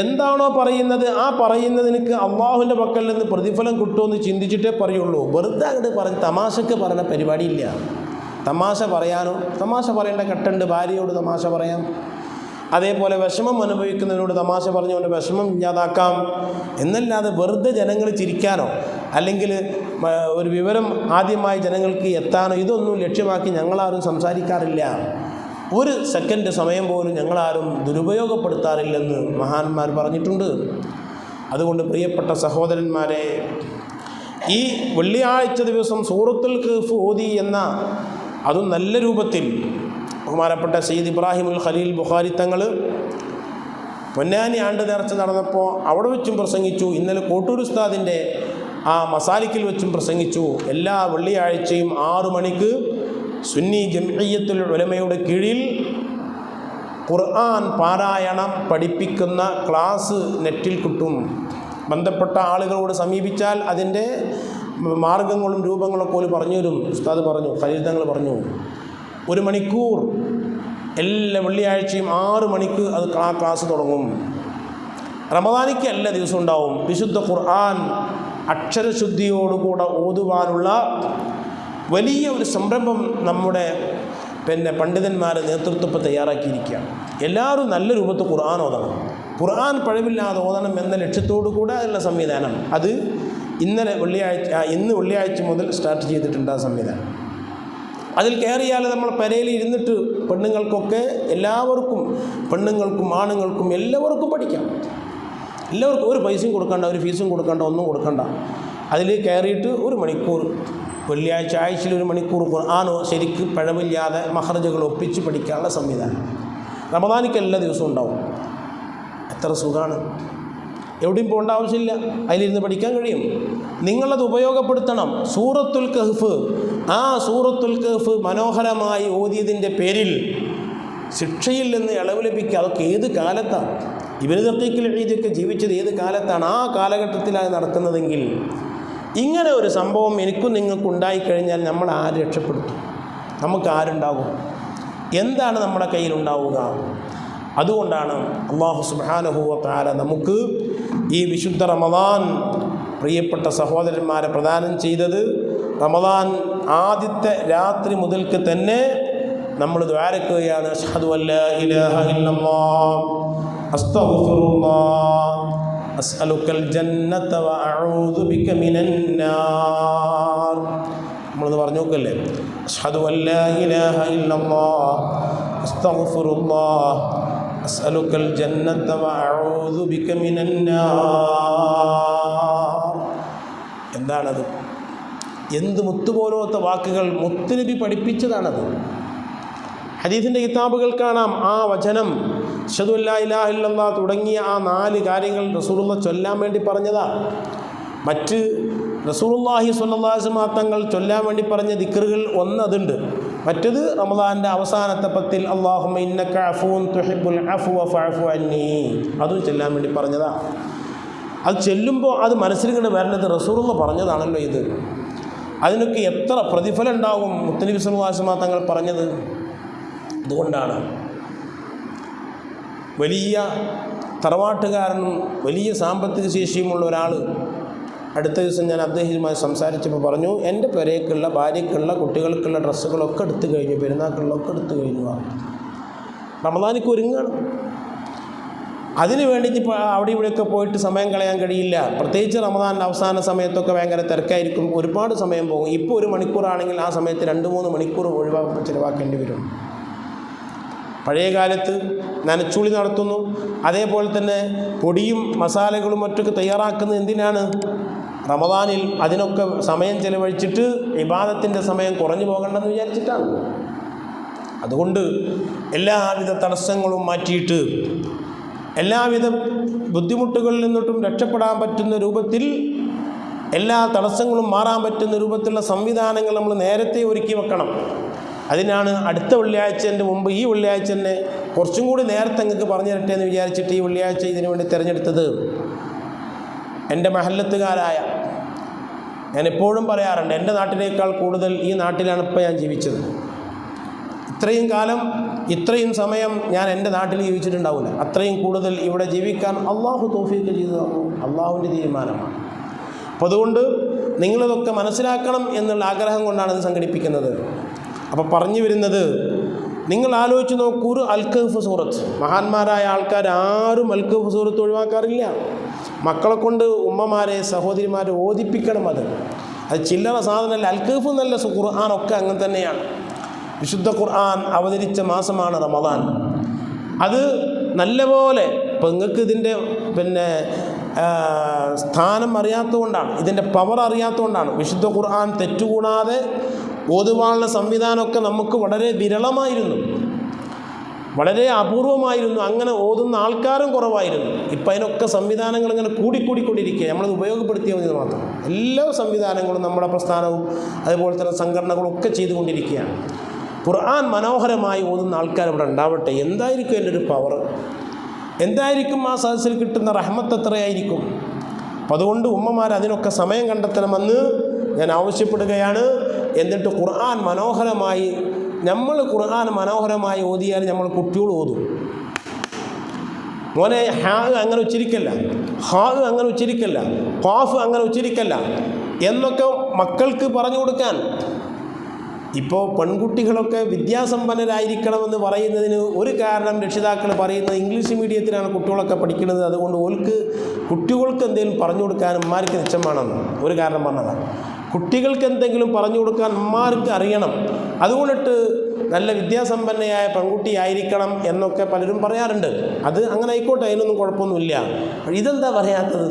എന്താണോ പറയുന്നത് ആ പറയുന്നതിനക്ക് അള്ളാഹുവിൻ്റെ പക്കൽ നിന്ന് പ്രതിഫലം കിട്ടുമെന്ന് ചിന്തിച്ചിട്ടേ പറയുള്ളൂ. വെറുതെ അങ്ങോട്ട് പറഞ്ഞ് തമാശക്ക് പറഞ്ഞ പരിപാടിയില്ല. തമാശ പറയാനോ, തമാശ പറയേണ്ട ഘട്ടമുണ്ട്. ഭാര്യയോട് തമാശ പറയാം, അതേപോലെ വിഷമം അനുഭവിക്കുന്നതിനോട് തമാശ പറഞ്ഞുകൊണ്ട് വിഷമം ഇല്ലാതാക്കാം എന്നല്ലാതെ വെറുതെ ജനങ്ങൾ ചിരിക്കാനോ അല്ലെങ്കിൽ ഒരു വിവരം ആദ്യമായി ജനങ്ങൾക്ക് എത്താനോ ഇതൊന്നും ലക്ഷ്യമാക്കി ഞങ്ങളാരും സംസാരിക്കാറില്ല. ഒരു സെക്കൻഡ് സമയം പോലും ഞങ്ങളാരും ദുരുപയോഗപ്പെടുത്താറില്ലെന്ന് മഹാന്മാർ പറഞ്ഞിട്ടുണ്ട്. അതുകൊണ്ട് പ്രിയപ്പെട്ട സഹോദരന്മാരെ, ഈ വെള്ളിയാഴ്ച ദിവസം സൂറത്തുൽ കഹ്ഫ് ഓതി എന്ന അതും നല്ല രൂപത്തിൽ ബഹുമാനപ്പെട്ട സയ്യിദ് ഇബ്രാഹിമുൽ ഖലീൽ ബുഖാരി തങ്ങൾ പൊന്നാനി ആണ്ട് നേർച്ച നടന്നപ്പോൾ അവിടെ വെച്ചും പ്രസംഗിച്ചു. ഇന്നലെ കോട്ടൂർ ഉസ്താദിൻ്റെ ആ മസാലിക്കിൽ വെച്ചും പ്രസംഗിച്ചു. എല്ലാ വെള്ളിയാഴ്ചയും 6 മണിക്ക് സുന്നി ജംഇയ്യത്തുൽ ഉലമയുടെ കീഴിൽ ഖുർആൻ പാരായണം പഠിപ്പിക്കുന്ന ക്ലാസ് നെറ്റിൽ കിട്ടും. ബന്ധപ്പെട്ട ആളുകളോട് സമീപിച്ചാൽ അതിൻ്റെ മാർഗങ്ങളും രൂപങ്ങളൊക്കെ പോലും പറഞ്ഞു തരും. ഉസ്താദ് പറഞ്ഞു, ഖലീൽ തങ്ങൾ പറഞ്ഞു, 1 മണിക്കൂർ എല്ലാ വെള്ളിയാഴ്ചയും 6 മണിക്ക് അത് ക്ലാസ് തുടങ്ങും. റമദാനിക്ക് എല്ലാ ദിവസവും ഉണ്ടാവും. വിശുദ്ധ ഖുർആൻ അക്ഷരശുദ്ധിയോടുകൂടെ ഓതുവാനുള്ള വലിയ ഒരു സംരംഭം നമ്മുടെ പണ്ഡിതന്മാർ നേതൃത്വം തയ്യാറാക്കിയിരിക്കുകയാണ്. എല്ലാവരും നല്ല രൂപത്തിൽ ഖുർആൻ ഓതണം, ഖുർആൻ പഴവില്ലാതെ ഓതണം എന്ന ലക്ഷ്യത്തോടു കൂടെ അതിനുള്ള സംവിധാനം അത് ഇന്ന് വെള്ളിയാഴ്ച മുതൽ സ്റ്റാർട്ട് ചെയ്തിട്ടുണ്ട്. ആ സംവിധാനം അതിൽ കയറിയാൽ നമ്മൾ പെരയിൽ ഇരുന്നിട്ട് പെണ്ണുങ്ങൾക്കൊക്കെ എല്ലാവർക്കും, പെണ്ണുങ്ങൾക്കും ആണുങ്ങൾക്കും എല്ലാവർക്കും പഠിക്കാം. എല്ലാവർക്കും ഒരു പൈസയും കൊടുക്കണ്ട, ഒരു ഫീസും കൊടുക്കണ്ട, ഒന്നും കൊടുക്കണ്ട. അതിൽ കയറിയിട്ട് 1 മണിക്കൂർ വെള്ളിയാഴ്ച ആഴ്ചയിൽ 1 മണിക്കൂർ ഖുർആനോ ശരിക്ക് പിഴവില്ലാതെ മഖ്റജുകൾ ഒപ്പിച്ച് പഠിക്കാനുള്ള സംവിധാനം റമദാനിക്ക് എല്ലാ ദിവസവും ഉണ്ടാവും. എത്ര സുഖമാണ്! എവിടെയും പോകേണ്ട ആവശ്യമില്ല, അതിലിരുന്ന് പഠിക്കാൻ കഴിയും. നിങ്ങളത് ഉപയോഗപ്പെടുത്തണം. സൂറത്തുൽ കഹ്ഫ്, ആ സൂറത്തുൽ കഹ്ഫ് മനോഹരമായി ഓതിയതിൻ്റെ പേരിൽ ശിക്ഷയിൽ നിന്ന് ഇളവ് ലഭിക്കുക. അതൊക്കെ ഏത് കാലത്താണ്? ഇബ്നു ദഖീഖുൽ ഈദൊക്കെ ജീവിച്ചത് ഏത് കാലത്താണ്? ആ കാലഘട്ടത്തിലാണ് നടക്കുന്നതെങ്കിൽ ഇങ്ങനെ ഒരു സംഭവം എനിക്കും നിങ്ങൾക്കും ഉണ്ടായിക്കഴിഞ്ഞാൽ നമ്മൾ ആര് രക്ഷപ്പെടുത്തും? നമുക്ക് ആരുണ്ടാകും? എന്താണ് നമ്മുടെ കയ്യിലുണ്ടാവുക? അതുകൊണ്ടാണ് അല്ലാഹു സുബ്ഹാനഹു വ തആല നമുക്ക് ഈ വിശുദ്ധ റമദാൻ പ്രിയപ്പെട്ട സഹോദരന്മാരെ പ്രദാനം ചെയ്തത്. റമദാൻ ആദ്യത്തെ രാത്രി മുതൽക്ക് തന്നെ നമ്മൾ ദ്വാരക്കുകയാണ്. അഷ്ഹദു അല്ലാ ഇലാഹ ഇല്ലല്ലാഹ് അസ്തഗ്ഫിറുല്ലാഹ് അസ്അലുക്കൽ ജന്നത വ അഊദു ബിക മിനൻ നാർ. നമ്മളത് പറഞ്ഞു നോക്കല്ലേ, അഷ്ഹദു അല്ലാ ഇലാഹ ഇല്ലല്ലാഹ് അസ്തഗ്ഫിറുല്ലാഹ് അസ്അലുക്കൽ ജന്നത വ അഊദു ബിക മിനൻ നാർ. എന്താണത്? എന്ത് മുത്തുപോലത്തെ വാക്കുകൾ മുത്തുനബി പഠിപ്പിച്ചതാണത്. ഹദീസിൻ്റെ കിതാബുകൾ കാണാം ആ വചനം. അഷ്ഹദു അല്ലാ ഇലാഹ ഇല്ലല്ലാഹ് തുടങ്ങിയ ആ 4 കാര്യങ്ങൾ റസൂലുള്ളാഹി ചൊല്ലാൻ വേണ്ടി പറഞ്ഞതാ. മറ്റ് റസൂലുള്ളാഹി സ്വല്ലല്ലാഹു അലൈഹി വസല്ലം തങ്ങൾ ചൊല്ലാൻ വേണ്ടി പറഞ്ഞ ദിക്റുകൾ അതുണ്ട്. മറ്റത് റമദാൻ്റെ അവസാനത്തെ 10 അല്ലാഹുമ്മ ഇന്നക അഫൂൻ തുഹിബ്ബുൽ അഫ്വ ഫഅഫു അന്നി, അതും ചൊല്ലാൻ വേണ്ടി പറഞ്ഞതാ. അത് ചെല്ലുമ്പോൾ അത് മനസ്സിലിങ്ങനെ വരുന്നത് റസൂലുള്ളാഹി പറഞ്ഞതാണല്ലോ ഇത്. അതിനൊക്കെ എത്ര പ്രതിഫലം ഉണ്ടാകും മുത്തനബി സല്ലല്ലാഹു അലൈഹി വസല്ലം തങ്ങൾ പറഞ്ഞത്. അതുകൊണ്ടാണ് വലിയ തറവാട്ടുകാരനും വലിയ സാമ്പത്തിക ശേഷിയുമുള്ള ഒരാൾ അടുത്ത ദിവസം ഞാൻ അദ്ദേഹവുമായി സംസാരിച്ചപ്പോൾ പറഞ്ഞു, എൻ്റെ പെരേക്കുള്ള ഭാര്യയ്ക്കുള്ള കുട്ടികൾക്കുള്ള ഡ്രസ്സുകളൊക്കെ എടുത്തു കഴിഞ്ഞു, പെരുന്നാൾക്കുള്ളതൊക്കെ എടുത്തു കഴിഞ്ഞു. റമദാനിക്ക് ഒരുങ്ങണം. അതിന് വേണ്ടിയിട്ട് ഇപ്പോൾ അവിടെ ഇവിടെയൊക്കെ പോയിട്ട് സമയം കളയാൻ കഴിയില്ല. പ്രത്യേകിച്ച് റമദാൻ്റെ അവസാന സമയത്തൊക്കെ ഭയങ്കര തിരക്കായിരിക്കും, ഒരുപാട് സമയം പോകും. ഇപ്പോൾ 1 മണിക്കൂറാണെങ്കിൽ ആ സമയത്ത് 2-3 മണിക്കൂർ ചിലവാക്കേണ്ടി വരും. പഴയ കാലത്ത് നനച്ചുളി നടത്തുന്നു, അതേപോലെ തന്നെ പൊടിയും മസാലകളും മറ്റൊക്കെ തയ്യാറാക്കുന്നത് എന്തിനാണ്? റമദാനിൽ അതിനൊക്കെ സമയം ചെലവഴിച്ചിട്ട് ഇബാദത്തിൻ്റെ സമയം കുറഞ്ഞു പോകണ്ടെന്ന് വിചാരിച്ചിട്ടാണ്. അതുകൊണ്ട് എല്ലാവിധ തടസ്സങ്ങളും മാറ്റിയിട്ട് എല്ലാവിധ ബുദ്ധിമുട്ടുകളിൽ നിന്നിട്ടും രക്ഷപ്പെടാൻ പറ്റുന്ന രൂപത്തിൽ, എല്ലാ തടസ്സങ്ങളും മാറാൻ പറ്റുന്ന രൂപത്തിലുള്ള സംവിധാനങ്ങൾ നമ്മൾ നേരത്തെ ഒരുക്കി വെക്കണം. അതിനാണ് അടുത്ത വെള്ളിയാഴ്ചൻ്റെ മുമ്പ് ഈ വെള്ളിയാഴ്ച തന്നെ കുറച്ചും കൂടി നേരത്തെ നിങ്ങൾക്ക് പറഞ്ഞു തരട്ടെ എന്ന് വിചാരിച്ചിട്ട് ഈ വെള്ളിയാഴ്ച ഇതിനു വേണ്ടി തിരഞ്ഞെടുത്തത്. എൻ്റെ മഹല്ലത്തുകാരായ, ഞാൻ എപ്പോഴും പറയാറുണ്ട്, എൻ്റെ നാട്ടിനേക്കാൾ കൂടുതൽ ഈ നാട്ടിലാണ് ഇപ്പോൾ ഞാൻ ജീവിച്ചത്. ഇത്രയും കാലം ഇത്രയും സമയം ഞാൻ എൻ്റെ നാട്ടിൽ ജീവിച്ചിട്ടുണ്ടാവില്ല. അത്രയും കൂടുതൽ ഇവിടെ ജീവിക്കാൻ അള്ളാഹു തൗഫീഖ് ചെയ്തു, അള്ളാഹുവിൻ്റെ തീരുമാനമാണ്. അപ്പോൾ അതുകൊണ്ട് നിങ്ങളിതൊക്കെ മനസ്സിലാക്കണം എന്നുള്ള ആഗ്രഹം കൊണ്ടാണ് ഇത് സംഘടിപ്പിക്കുന്നത്. അപ്പോൾ പറഞ്ഞു വരുന്നത്, നിങ്ങൾ ആലോചിച്ച് നോക്കൂ, അൽ-കഹ്ഫ് സൂറത്ത്, മഹാന്മാരായ ആൾക്കാർ ആരും അൽ-കഹ്ഫ് സൂറത്ത് ഒഴിവാക്കാറില്ല. മക്കളെ കൊണ്ട് ഉമ്മമാരെ സഹോദരിമാരെ ഓദിപ്പിക്കണം. അത് ചില്ലറ സാധനമല്ല. അൽ-കഹ്ഫ് നല്ല ഖുർആനൊക്കെ അങ്ങനെ തന്നെയാണ്. വിശുദ്ധ ഖുർആൻ അവതരിച്ച മാസമാണ് റമദാൻ. അത് നല്ലപോലെ ഇപ്പം നിങ്ങൾക്ക് ഇതിൻ്റെ സ്ഥാനം അറിയാത്തതുകൊണ്ടാണ്, ഇതിൻ്റെ പവർ അറിയാത്തതുകൊണ്ടാണ്. വിശുദ്ധ ഖുർആൻ തെറ്റുകൂടാതെ ഓതുവാനുള്ള സംവിധാനമൊക്കെ നമുക്ക് വളരെ വിരളമായിരുന്നു, വളരെ അപൂർവമായിരുന്നു. അങ്ങനെ ഓതുന്ന ആൾക്കാരും കുറവായിരുന്നു. ഇപ്പം അതിനൊക്കെ സംവിധാനങ്ങൾ ഇങ്ങനെ കൂടിക്കൂടിക്കൊണ്ടിരിക്കുക. നമ്മളത് ഉപയോഗപ്പെടുത്തിയാൽ മതി മാത്രം. എല്ലാ സംവിധാനങ്ങളും നമ്മുടെ പ്രസ്ഥാനവും അതുപോലെ തന്നെ സംഘടനകളും ഒക്കെ ചെയ്തുകൊണ്ടിരിക്കുകയാണ്. ഖുർആൻ മനോഹരമായി ഓതുന്ന ആൾക്കാർ ഇവിടെ ഉണ്ടാവട്ടെ. എന്തായിരിക്കും എൻ്റെ ഒരു പവർ? എന്തായിരിക്കും ആ സദസ്സിൽ കിട്ടുന്ന റഹ്മത്ത് എത്രയായിരിക്കും? അപ്പം അതുകൊണ്ട് ഉമ്മമാർ അതിനൊക്കെ സമയം കണ്ടെത്തണമെന്ന് ഞാൻ ആവശ്യപ്പെടുകയാണ്. എന്നിട്ട് ഖുർആൻ മനോഹരമായി, നമ്മൾ ഖുർആൻ മനോഹരമായി ഓതിയാൽ നമ്മൾ കുട്ടികൾ ഓതും. മോനെ ഹാ അങ്ങനെ ഉച്ചരിക്കല്ല, ഹാ അങ്ങനെ ഉച്ചരിക്കല്ല, ഖാഫ് അങ്ങനെ ഉച്ചരിക്കല്ല എന്നൊക്കെ മക്കൾക്ക് പറഞ്ഞു കൊടുക്കാൻ. ഇപ്പോൾ പെൺകുട്ടികളൊക്കെ വിദ്യാസമ്പന്നരായിരിക്കണമെന്ന് പറയുന്നതിന് ഒരു കാരണം രക്ഷിതാക്കൾ പറയുന്നത് ഇംഗ്ലീഷ് മീഡിയത്തിലാണ് കുട്ടികളൊക്കെ പഠിക്കുന്നത്, അതുകൊണ്ട് കുട്ടികൾക്ക് എന്തെങ്കിലും പറഞ്ഞു കൊടുക്കാൻ ഉമ്മാർക്ക് നിശ്ചയമാണെന്ന് ഒരു കാരണം പറഞ്ഞതാണ്. കുട്ടികൾക്ക് എന്തെങ്കിലും പറഞ്ഞു കൊടുക്കാൻ ഉമ്മാർക്ക് അറിയണം. അതുകൊണ്ടിട്ട് നല്ല വിദ്യാസമ്പന്നയായ പെൺകുട്ടിയായിരിക്കണം എന്നൊക്കെ പലരും പറയാറുണ്ട്. അത് അങ്ങനെ ആയിക്കോട്ടെ, അതിനൊന്നും കുഴപ്പമൊന്നുമില്ല. ഇതെന്താ പറയാത്തത്?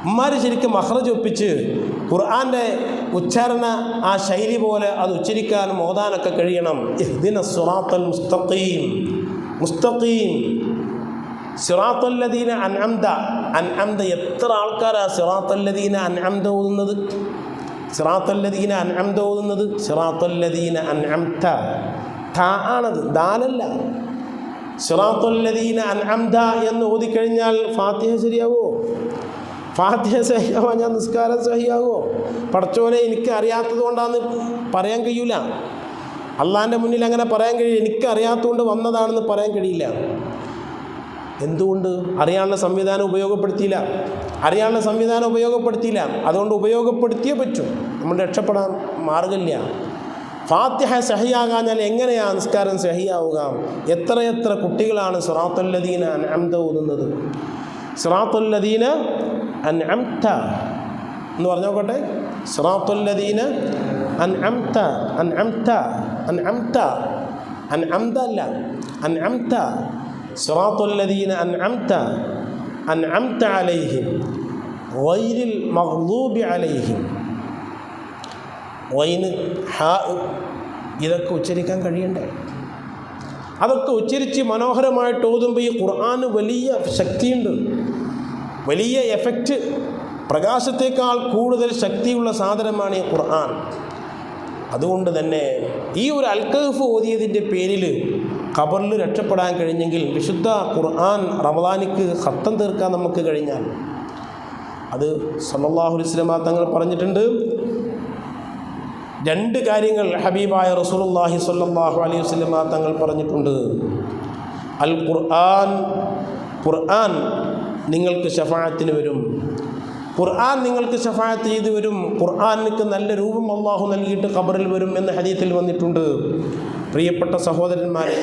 ഉമ്മാർ ശരിക്കും മഖ്റജ് ഒപ്പിച്ച് ഖുർആൻ്റെ ഉച്ചാരണ ആ ശൈലി പോലെ അത് ഉച്ചരിക്കാനും ഓതാനൊക്കെ കഴിയണം. ഇഹ്ദിന സിറാത്തൽ മുസ്തഖീം, മുസ്തഖീം സിറാത്തല്ലദീന അൻഅംത. എത്ര ആൾക്കാരാ സിറാത്തല്ലദീന അൻഅംത ഓതുന്നത്? സിറാത്തല്ലദീന അൻഅംത ഓതുന്നത് സിറാത്തല്ലദീന അൻഅംത, താ ആണത്, ദാലല്ല. സിറാത്തല്ലദീന അൻഅംത എന്ന് ഓതിക്കഴിഞ്ഞാൽ ഫാത്തിഹ ശരിയാവോ? ഫാത്തിഹ സഹിയാവാൻ ഞാൻ നിസ്കാരം സഹിയാവോ? പടച്ചോനെ എനിക്ക് അറിയാത്തത് കൊണ്ടാന്ന് പറയാൻ കഴിയില്ല. അള്ളാൻ്റെ മുന്നിൽ അങ്ങനെ പറയാൻ കഴിയില്ല. എനിക്ക് അറിയാത്തതുകൊണ്ട് വന്നതാണെന്ന് പറയാൻ കഴിയില്ല. എന്തുകൊണ്ട്? അറിയാനുള്ള സംവിധാനം ഉപയോഗപ്പെടുത്തിയില്ല. അതുകൊണ്ട് ഉപയോഗപ്പെടുത്തിയേ പറ്റൂ. നമ്മൾ രക്ഷപ്പെടാൻ മാർഗമില്ല. ഫാത്തിഹ സഹിയാകാഞ്ഞാൽ എങ്ങനെയാണ് നിസ്കാരം സഹിയാവുക? എത്രയെത്ര കുട്ടികളാണ് സിറാത്തല്ലദീന അൻഅംത ഓതുന്നത്? സിറാത്തല്ലദീന അൻഅംത എന്ന് പറഞ്ഞു നോക്കട്ടെ. സിറാത്തല്ലദീന അൻഅംത, അൻഅംത, അൻഅംത, അൻഅംത അല്ല, അൻഅംത. സിറാത്തല്ലദീന അൻഅംത, അൻഅംത അലൈഹിം ഗൈരിൽ മഗ്ദൂബി അലൈഹിം. വൈന്, ഹാ, ഇതൊക്കെ ഉച്ചരിക്കാൻ കഴിയണ്ടേ? അതൊക്കെ ഉച്ചരിച്ച് മനോഹരമായിട്ട് ഓതുമ്പോൾ ഈ ഖുർആന് വലിയ ശക്തിയുണ്ട്, വലിയ എഫക്റ്റ്. പ്രകാശത്തേക്കാൾ കൂടുതൽ ശക്തിയുള്ള സാധനമാണ് ഈ ഖുർആൻ. അതുകൊണ്ട് തന്നെ ഈ ഒരു അൽ-കഹ്ഫ് ഓതിയതിൻ്റെ പേരിൽ ഖബറിൽ രക്ഷപ്പെടാൻ കഴിഞ്ഞെങ്കിൽ, വിശുദ്ധ ഖുർആൻ റമദാനിക്ക് ഖത്തം തീർക്കാൻ നമുക്ക് കഴിഞ്ഞാൽ, അത് സല്ലല്ലാഹു അലൈഹി വസല്ലം തങ്ങൾ പറഞ്ഞിട്ടുണ്ട്. 2 കാര്യങ്ങൾ ഹബീബായ റസൂലുള്ളാഹി സ്വല്ലല്ലാഹു അലൈഹി വസല്ലം തങ്ങൾ പറഞ്ഞിട്ടുണ്ട്. ഖുർആൻ നിങ്ങൾക്ക് ശഫാഅത്തിന് വരും. ഖുർആൻ നിങ്ങൾക്ക് ശഫാഅത്ത് ചെയ്ത് വരും, ഖുർആനിക്ക് നല്ല രൂപം അള്ളാഹു നൽകിയിട്ട് ഖബറിൽ വരും എന്ന് ഹദീസിൽ വന്നിട്ടുണ്ട്. പ്രിയപ്പെട്ട സഹോദരന്മാരെ,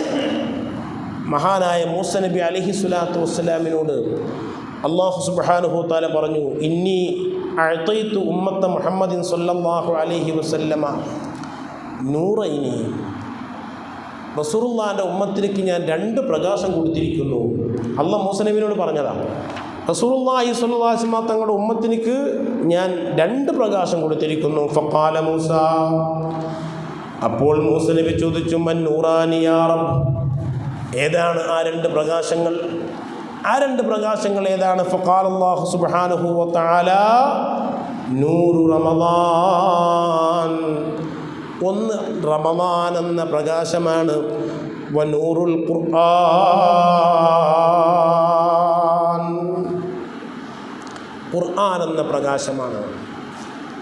മഹാനായ മൂസ നബി അലൈഹിസ്സലാത്തു വസ്സലാമിനോട് അല്ലാഹു സുബ്ഹാനഹു തആല പറഞ്ഞു, ഇന്നി അഅതൈതു ഉമ്മത്ത മുഹമ്മദിൻ സ്വല്ലല്ലാഹു അലൈഹി വസല്ലമ നൂറൈനി. റസൂലുള്ളാഹിൻ്റെ ഉമ്മത്തിലേക്ക് ഞാൻ 2 പ്രകാശം കൊടുത്തിരിക്കുന്നു. അല്ലാഹു മൂസ നബിയോട് പറഞ്ഞതാണ്. റസൂലുള്ളാഹി സ്വല്ലല്ലാഹു അലൈഹി വസല്ലം തങ്ങളുടെ ഉമ്മത്തിലേക്ക് ഞാൻ 2 പ്രകാശം കൊടുത്തിരിക്കുന്നു. ഫഖാല മൂസ, അപ്പോൾ മൂസ നബി ചോദിച്ചു, മൻ നൂറാനി യാ റബ്ബ്, ഏതാണ് ആ 2 പ്രകാശങ്ങൾ? ആ 2 പ്രകാശങ്ങൾ ഏതാണ്? ഫഖാല അല്ലാഹു സുബ്ഹാനഹു വ തആല നൂറു റമളാൻ, ഒന്ന് റമളാൻ എന്ന പ്രകാശമാണ്. വ നൂറുൽ ഖുർആൻ, ഖുർആൻ എന്ന പ്രകാശമാണ്.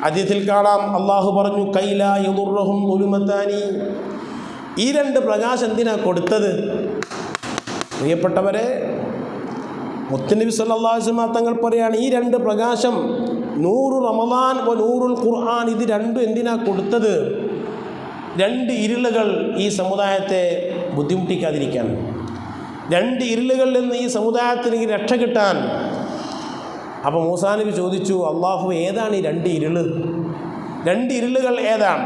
ഹദീസിൽ കാണാം അല്ലാഹു പറഞ്ഞു, കൈലാ യദുർറഹും ദുലുമതാനി. ഈ 2 പ്രകാശം എന്തിനാ കൊടുത്തത്? പ്രിയപ്പെട്ടവരെ, മുത്തുനബി സല്ലല്ലാഹു അലൈഹി വസല്ലം തങ്ങൾ പറയാണ്, ഈ 2 പ്രകാശം നൂറു റമളാൻ വ നൂറുൽ ഖുർആൻ, ഇത് 2 എന്തിനാ കൊടുത്തത്? 2 ഇരുളുകൾ ഈ സമുദായത്തെ ബുദ്ധിമുട്ടിക്കാതിരിക്കാൻ, 2 ഇരുളുകളിൽ നിന്ന് ഈ സമുദായത്തിന് രക്ഷ കിട്ടാൻ. അപ്പോൾ മൂസാ നബി ചോദിച്ചു, അള്ളാഹു ഏതാണ് ഈ 2 ഇരുള്? 2 ഇരുളുകൾ ഏതാണ്?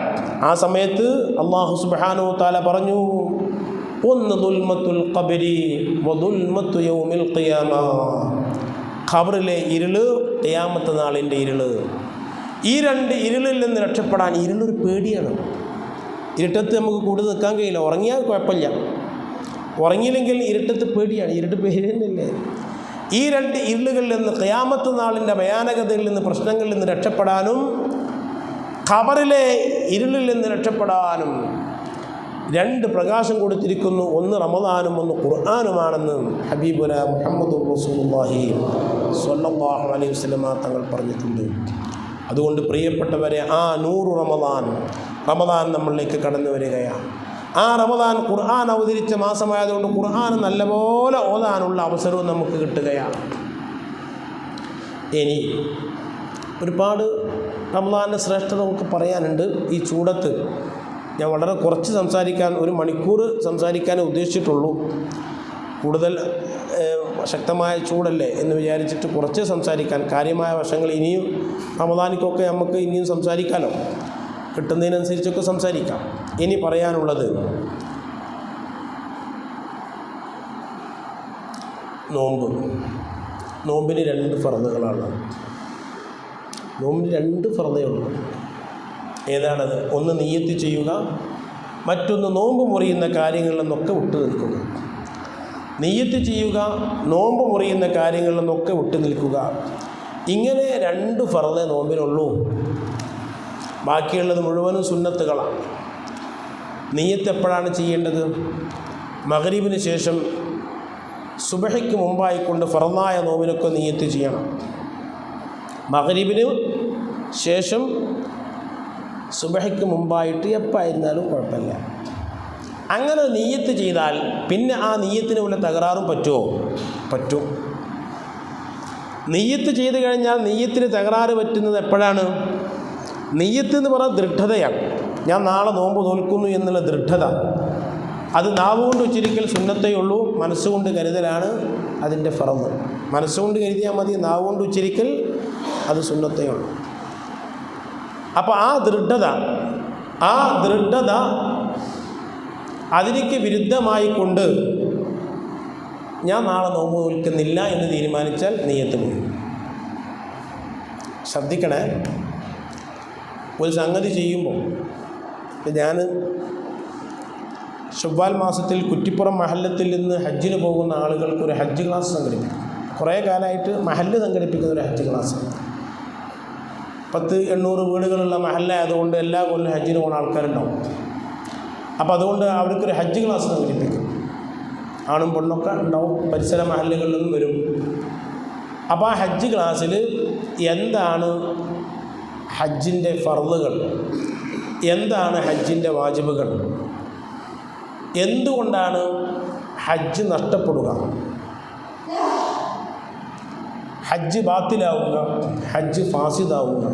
ആ സമയത്ത് അല്ലാഹു സുബ്ഹാനഹു തആല പറഞ്ഞു, ഒന്ന് ദുൽമത്തുൽ ഖബരി വ ദുൽമത്തു യൗമിൽ ഖിയാമ, ഖബറിലെ ഇരുള്, ഖിയാമത്ത് നാളിൻ്റെ ഇരുള്. ഈ 2 ഇരുളിൽ നിന്ന് രക്ഷപ്പെടാൻ, ഇരുളൊരു പേടിയാണ്. ഇരുട്ടത്ത് നമുക്ക് കൂടുതൽ നിൽക്കാൻ കഴിയില്ല. ഉറങ്ങിയാൽ കുഴപ്പമില്ല, ഉറങ്ങിയില്ലെങ്കിൽ ഇരുട്ടത്ത് പേടിയാണ്. ഇരുട്ട് പേടി തന്നെയല്ലേ? ഈ 2 ഇരുളുകളിൽ നിന്ന്, ഖിയാമത്ത് നാളിൻ്റെ ഭയാനകതയിൽ നിന്ന്, പ്രശ്നങ്ങളിൽ നിന്ന് രക്ഷപ്പെടാനും ഖബറിലെ ഇരുളിൽ നിന്ന് രക്ഷപ്പെടാനും 2 പ്രകാശം കൊടുത്തിരിക്കുന്നു. ഒന്ന് റമളാനും ഒന്ന് ഖുർആനുമാണെന്ന് ഹബീബുന മുഹമ്മദുർ റസൂലുള്ളാഹി സ്വല്ലല്ലാഹു അലൈഹി വസല്ലം തങ്ങൾ പറഞ്ഞിട്ടുണ്ട്. അതുകൊണ്ട് പ്രിയപ്പെട്ടവരെ, ആ നൂറു റമളാൻ നമ്മളിലേക്ക് കടന്നു വരികയാണ്. ആ റമളാൻ ഖുർആൻ അവതരിച്ച മാസമായതുകൊണ്ട് ഖുർആൻ നല്ലപോലെ ഓതാനുള്ള അവസരവും നമുക്ക് കിട്ടുകയാണ്. ഇനി ഒരുപാട് റമളാൻ്റെ ശ്രേഷ്ഠത നമുക്ക് പറയാനുണ്ട്. ഈ ചൂടത്ത് ഞാൻ വളരെ കുറച്ച് സംസാരിക്കാൻ, 1 മണിക്കൂർ സംസാരിക്കാനേ ഉദ്ദേശിച്ചിട്ടുള്ളൂ. കൂടുതൽ ശക്തമായ ചൂടല്ലേ എന്ന് വിചാരിച്ചിട്ട് കുറച്ച് സംസാരിക്കാൻ, കാര്യമായ വശങ്ങൾ ഇനിയും റമളാനിക്കൊക്കെ നമുക്ക് ഇനിയും സംസാരിക്കാമല്ലോ, കിട്ടുന്നതിനനുസരിച്ചൊക്കെ സംസാരിക്കാം. ഇനി പറയാനുള്ളത് നോമ്പിന് 2 ഫർളുകളാണ്. നോമ്പിന് 2 ഫർളേ ഉള്ളൂ. ഏതാണത്? ഒന്ന് നിയ്യത്ത് ചെയ്യുക, മറ്റൊന്ന് നോമ്പ് മുറിയുന്ന കാര്യങ്ങളിൽ നിന്നൊക്കെ വിട്ടു നിൽക്കുക. നിയ്യത്ത് ചെയ്യുക, നോമ്പ് മുറിയുന്ന കാര്യങ്ങളിൽ നിന്നൊക്കെ വിട്ടു നിൽക്കുക. ഇങ്ങനെ 2 ഫർളേ നോമ്പിനുള്ളൂ. ബാക്കിയുള്ളത് മുഴുവനും സുന്നത്തുകളാണ്. നിയ്യത്ത് എപ്പോഴാണ് ചെയ്യേണ്ടത്? മഗ്രിബിന് ശേഷം സുബഹിക്ക് മുമ്പായിക്കൊണ്ട് ഫർളായ നോമ്പിനൊക്കെ നിയ്യത്ത് ചെയ്യണം. മഗ്രിബിന് ശേഷം സുബഹിക്ക് മുമ്പായിട്ട് എപ്പായിരുന്നാലും കുഴപ്പമില്ല. അങ്ങനെ നിയ്യത്ത് ചെയ്താൽ പിന്നെ ആ നിയ്യത്തിന് വല്ല തകരാറും പറ്റുമോ? പറ്റും. നിയ്യത്ത് ചെയ്ത് കഴിഞ്ഞാൽ നിയ്യത്തിന് തകരാറ് പറ്റുന്നത് എപ്പോഴാണ്? നിയ്യത്ത് എന്ന് പറഞ്ഞാൽ ദൃഢതയാണ്. ഞാൻ നാളെ നോമ്പ് നോൽക്കുന്നു എന്നുള്ള ദൃഢത, അത് നാവുകൊണ്ട് ഉച്ചരിക്കൽ സുന്നത്തേ ഉള്ളൂ. മനസ്സുകൊണ്ട് കരുതലാണ് അതിൻ്റെ ഫർള്. മനസ്സുകൊണ്ട് കരുതിയാൽ മതി, നാവുകൊണ്ട് ഉച്ചരിക്കൽ അത് സുന്നത്തേ ഉള്ളൂ. അപ്പോൾ ആ ദൃഢത അതിലേക്ക് വിരുദ്ധമായിക്കൊണ്ട് ഞാൻ നാളെ നോമ്പ് നോൽക്കുന്നില്ല എന്ന് തീരുമാനിച്ചാൽ നിയ്യത്ത് പോയി. ശ്രദ്ധിക്കണേ, ഒരു സംഗതി ചെയ്യുമ്പോൾ, ഞാൻ ശവ്വാൽ മാസത്തിൽ കുറ്റിപ്പുറം മഹല്ലത്തിൽ നിന്ന് ഹജ്ജിന് പോകുന്ന ആളുകൾക്ക് ഒരു ഹജ്ജ് ക്ലാസ് സംഘടിപ്പിക്കും. കുറേ കാലമായിട്ട് മഹല്ല് സംഘടിപ്പിക്കുന്ന ഒരു ഹജ്ജ് ക്ലാസ്. 1000-800 വീടുകളുള്ള മഹല്ല ആയതുകൊണ്ട് എല്ലാ കൊല്ലം ഹജ്ജിന് പോകുന്ന ആൾക്കാരുണ്ടാവും. അപ്പോൾ അതുകൊണ്ട് അവർക്കൊരു ഹജ്ജ് ക്ലാസ് സംഘടിപ്പിക്കും. ആണും പെണ്ണൊക്കെ ഉണ്ടാവും, പരിസര മഹല്ലുകളിൽ നിന്നും വരും. അപ്പോൾ ആ ഹജ്ജ് ക്ലാസ്സിൽ എന്താണ് ഹജ്ജിൻ്റെ ഫർളുകൾ, എന്താണ് ഹജ്ജിൻ്റെ വാജിബുകൾ, എന്തുകൊണ്ടാണ് ഹജ്ജ് നഷ്ടപ്പെടുക, ഹജ്ജ് ബാത്തിലാവുക, ഹജ്ജ് ഫാസിദാവുക.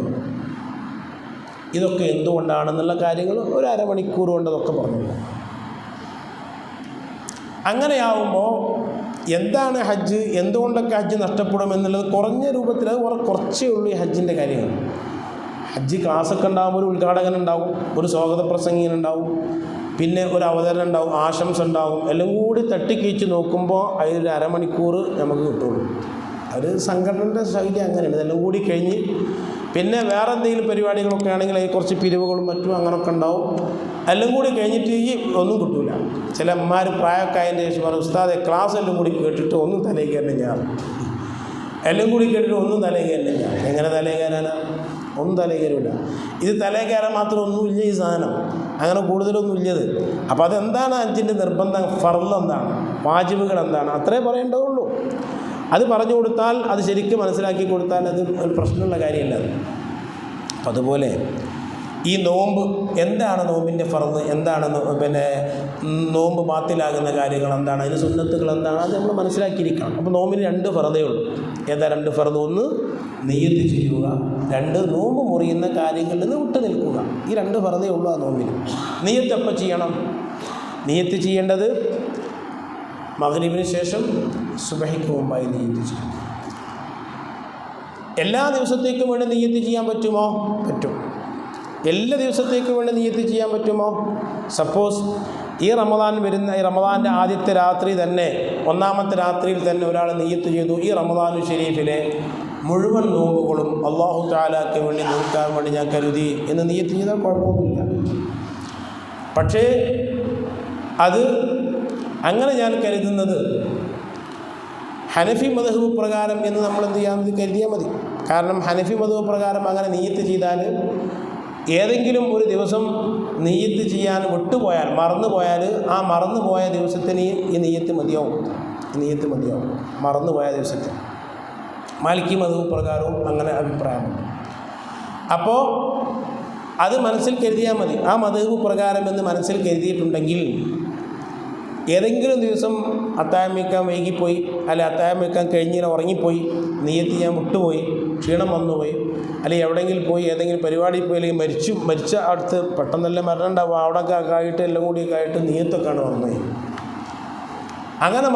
ഇതൊക്കെ എന്തുകൊണ്ടാണെന്നുള്ള കാര്യങ്ങൾ ഒരു അരമണിക്കൂർ കൊണ്ട് അതൊക്കെ പറഞ്ഞു. അങ്ങനെയാവുമ്പോൾ എന്താണ് ഹജ്ജ്, എന്തുകൊണ്ടൊക്കെ ഹജ്ജ് നഷ്ടപ്പെടും എന്നുള്ളത് കുറഞ്ഞ രൂപത്തിൽ അത് കുറച്ചേ ഉള്ളൂ ഈ ഹജ്ജിൻ്റെ കാര്യങ്ങൾ. ഹജ്ജ് ക്ലാസ്സൊക്കെ ഉണ്ടാകുമ്പോൾ ഒരു ഉദ്ഘാടകൻ ഉണ്ടാവും, ഒരു സ്വാഗത പ്രസംഗികൻ ഉണ്ടാവും, പിന്നെ ഒരു അവതരണം ഉണ്ടാവും, ആശംസ ഉണ്ടാവും. എല്ലാം കൂടി തട്ടിക്കീച്ച് നോക്കുമ്പോൾ അതിലൊരു അരമണിക്കൂർ നമുക്ക് കിട്ടുള്ളൂ. ഒരു സംഘടനയുടെ ശൈലി അങ്ങനെയാണ്. ഇതെല്ലാം കൂടി കഴിഞ്ഞ് പിന്നെ വേറെ എന്തെങ്കിലും പരിപാടികളൊക്കെ ആണെങ്കിൽ അതിൽ കുറച്ച് പിരിവുകളും മറ്റും അങ്ങനെയൊക്കെ ഉണ്ടാവും. എല്ലാം കൂടി കഴിഞ്ഞിട്ട് ഈ ഒന്നും കിട്ടില്ല. ചില അമ്മമാർ പ്രായമൊക്കെ അതിൻ്റെ ശേഷം പറയും, ഉസ്താദെ ക്ലാസ് എല്ലാം കൂടി കേട്ടിട്ട് ഒന്നും തലയിൽ കയറണം, ഞാൻ എല്ലാം കൂടി കേട്ടിട്ട് ഒന്നും തലയിൽ കയറണം. ഞാൻ എങ്ങനെ തലയിൽ കയറാനാണ്? ഒന്നും തലയിൽ കയറില്ല. ഇത് തലയിൽ കയറാൻ മാത്രം ഒന്നുമില്ല ഈ സാധനം, അങ്ങനെ കൂടുതലൊന്നും ഇല്ലത്. അപ്പോൾ അതെന്താണ് ഹജ്ജിൻ്റെ നിർബന്ധം, ഫർള് എന്താണ്, വാജിബുകൾ എന്താണ്, അത്രേ പറയേണ്ടതുള്ളൂ. അത് പറഞ്ഞു കൊടുത്താൽ, അത് ശരിക്കും മനസ്സിലാക്കി കൊടുത്താൽ അത് ഒരു പ്രശ്നമുള്ള കാര്യമല്ല. അപ്പം അതുപോലെ ഈ നോമ്പ് എന്താണ്, നോമ്പിൻ്റെ ഫർള് എന്താണ്, പിന്നെ നോമ്പ് ബാത്തിലാകുന്ന കാര്യങ്ങൾ എന്താണ്, അതിന് സുന്നത്തുകൾ എന്താണ്, അത് നമ്മൾ മനസ്സിലാക്കിയിരിക്കണം. അപ്പോൾ നോമ്പിന് 2 ഫർളേ ഉള്ളൂ. ഏതാ 2 ഫർള്? 1 നിയ്യത്ത് ചെയ്യുക, 2 നോമ്പ് മുറിയുന്ന കാര്യങ്ങളിൽ നിന്ന് വിട്ടു നിൽക്കുക. ഈ 2 ഫർളേ ഉള്ളൂ ആ നോമ്പിന്. നിയ്യത്ത് എപ്പോൾ ചെയ്യണം? നിയ്യത്ത് ചെയ്യേണ്ടത് മഗ്‌രിബിന് ശേഷം സുബഹിക്ക് മുമ്പായി നിയ്യത്ത് ചെയ്യും. എല്ലാ ദിവസത്തേക്കും വേണ്ടി നിയ്യത്ത് ചെയ്യാൻ പറ്റുമോ? പറ്റും. എല്ലാ ദിവസത്തേക്കും വേണ്ടി നിയ്യത്ത് ചെയ്യാൻ പറ്റുമോ? സപ്പോസ് ഈ റമദാൻ്റെ ആദ്യത്തെ രാത്രി തന്നെ, 1ാമത്തെ രാത്രിയിൽ തന്നെ ഒരാൾ നിയ്യത്ത് ചെയ്തു, ഈ റമദാനു ഷരീഫിലെ മുഴുവൻ നോമ്പുകളും അല്ലാഹു തആലയ്ക്ക് വേണ്ടി നോക്കാൻ വേണ്ടി ഞാൻ കരുതി എന്ന് നിയ്യത്ത് ചെയ്താൽ കുഴപ്പമൊന്നുമില്ല. പക്ഷേ അത് അങ്ങനെ ഞാൻ കരുതുന്നത് ഹനഫി മദ്ഹബ് പ്രകാരം എന്ന് നമ്മൾ എന്ത് ചെയ്യാൻ കരുതിയാൽ മതി. കാരണം ഹനഫി മദ്ഹബ് പ്രകാരം അങ്ങനെ നിയ്യത്ത് ചെയ്താൽ ഏതെങ്കിലും ഒരു ദിവസം നിയ്യത്ത് ചെയ്യാൻ വിട്ടുപോയാൽ, മറന്നുപോയാൽ, ആ മറന്നുപോയ ദിവസത്തിന് ഈ നിയ്യത്ത് മതിയാവും. മറന്നുപോയ ദിവസത്തിന് മാലിക്കി മദ്ഹബ് പ്രകാരവും അങ്ങനെ അഭിപ്രായമുണ്ട്. അപ്പോൾ അത് മനസ്സിൽ കരുതിയാൽ മതി. ആ മദ്ഹബ് പ്രകാരം എന്ന് മനസ്സിൽ കരുതിയിട്ടുണ്ടെങ്കിൽ ഏതെങ്കിലും ദിവസം അത്താഴം വയ്ക്കാൻ വൈകിപ്പോയി, അല്ലെ അത്താഴം വയ്ക്കാൻ കഴിഞ്ഞില്ല, ഉറങ്ങിപ്പോയി, നിയ്യത്ത് ചെയ്യാൻ വിട്ടുപോയി, ക്ഷീണം വന്നുപോയി, അല്ലെങ്കിൽ എവിടെയെങ്കിലും പോയി ഏതെങ്കിലും പരിപാടിയിൽ പോയി, അല്ലെങ്കിൽ മരിച്ച അടുത്ത് പെട്ടെന്നെല്ലാം മരണം ഉണ്ടാവും, അവിടെയൊക്കെ ആയിട്ട് എല്ലാം കൂടിയൊക്കെ ആയിട്ട് നിയ്യത്തൊക്കെയാണ് മറന്നുപോയി. അങ്ങനെ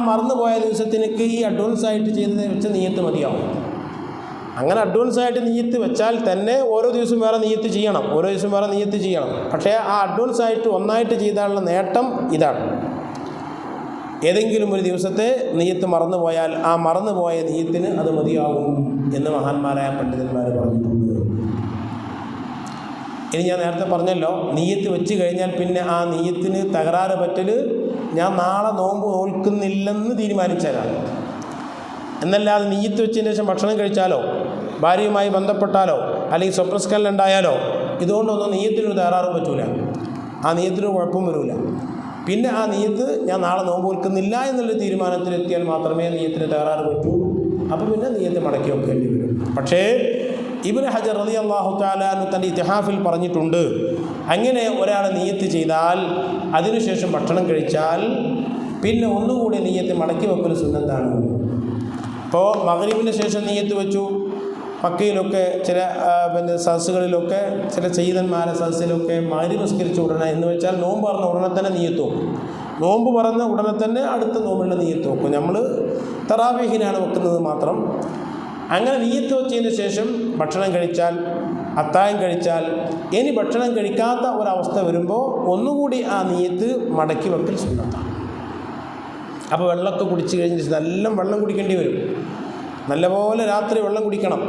മറന്നുപോയ ദിവസത്തിനൊക്കെ ഈ അഡ്വാൻസായിട്ട് ചെയ്തത് വെച്ച് നിയ്യത്ത് മതിയാവും. അങ്ങനെ അഡ്വാൻസായിട്ട് നിയ്യത്ത് വെച്ചാൽ തന്നെ ഓരോ ദിവസം വേറെ നിയ്യത്ത് ചെയ്യണം. പക്ഷേ ആ അഡ്വാൻസായിട്ട് ഒന്നായിട്ട് ചെയ്താലുള്ള നേട്ടം ഇതാണ്. ഏതെങ്കിലും ഒരു ദിവസത്തെ നിയ്യത്ത് മറന്നുപോയാൽ ആ മറന്നുപോയ നിയ്യത്തിന് അത് മതിയാകും എന്ന് മഹാന്മാരായ പണ്ഡിതന്മാർ പറഞ്ഞിട്ടുണ്ട്. ഇനി ഞാൻ നേരത്തെ പറഞ്ഞല്ലോ, നിയ്യത്ത് വെച്ച് കഴിഞ്ഞാൽ പിന്നെ ആ നിയ്യത്തിന് തകരാറ് പറ്റൽ ഞാൻ നാളെ നോമ്പ് നോൽക്കുന്നില്ലെന്ന് തീരുമാനിച്ചാലാണ്. എന്നല്ലാതെ നിയ്യത്ത് വെച്ചതിന് ശേഷം ഭക്ഷണം കഴിച്ചാലോ, ഭാര്യയുമായി ബന്ധപ്പെട്ടാലോ, അല്ലെങ്കിൽ സ്വപ്നസ്കലനുണ്ടായാലോ, ഇതുകൊണ്ടൊന്നും നിയ്യത്തിനൊരു തകരാറും പറ്റൂല, ആ നിയ്യത്തിന് കുഴപ്പം വരില്ല. പിന്നെ ആ നിയ്യത്ത് ഞാൻ നാളെ നോമ്പ് വെക്കുന്നില്ല എന്നുള്ള തീരുമാനത്തിലെത്തിയാൽ മാത്രമേ നിയ്യത്തിന് തകരാറ് പറ്റൂ. അപ്പോൾ പിന്നെ നിയ്യത്ത് മടക്കി വെക്കേണ്ടി വരും. പക്ഷേ ഇബ്നു ഹജർ റളിയല്ലാഹു തആല അൻഹു തൻ്റെ ഇത്തിഹാഫിൽ പറഞ്ഞിട്ടുണ്ട്, അങ്ങനെ ഒരാൾ നിയ്യത്ത് ചെയ്താൽ അതിനുശേഷം ഭക്ഷണം കഴിച്ചാൽ പിന്നെ ഒന്നുകൂടി നിയ്യത്ത് മടക്കി വെക്കൽ സുന്നത്താണ്. ഇപ്പോൾ മഗ്‌രിബിന് ശേഷം നിയ്യത്ത് വെച്ചു, മക്കയിലൊക്കെ ചില സദസ്സുകളിലൊക്കെ ചില സയ്യിദന്മാരെ സദസ്സിലൊക്കെ മഗ്‌രിബ് നിസ്കരിച്ച ഉടനെ, എന്ന് വെച്ചാൽ നോമ്പ് പറഞ്ഞ ഉടനെ തന്നെ നിയ്യത്ത് വെക്കും. നോമ്പ് പറഞ്ഞ ഉടനെ തന്നെ അടുത്ത നോമ്പിൻ്റെ നിയ്യത്ത് വെക്കും. നമ്മൾ തറാവീഹിനാണ് വെക്കുന്നത് മാത്രം. അങ്ങനെ നിയ്യത്ത് വെച്ചതിന് ശേഷം ഭക്ഷണം കഴിച്ചാൽ, അത്താഴം കഴിച്ചാൽ, ഇനി ഭക്ഷണം കഴിക്കാത്ത ഒരവസ്ഥ വരുമ്പോൾ ഒന്നുകൂടി ആ നിയ്യത്ത് മടക്കി വെക്കൽ സുന്നത്താണ്. അപ്പോൾ വെള്ളമൊക്കെ കുടിച്ച് കഴിഞ്ഞിട്ട് നല്ല വെള്ളം കുടിക്കേണ്ടി വരും. നല്ലപോലെ രാത്രി വെള്ളം കുടിക്കണം.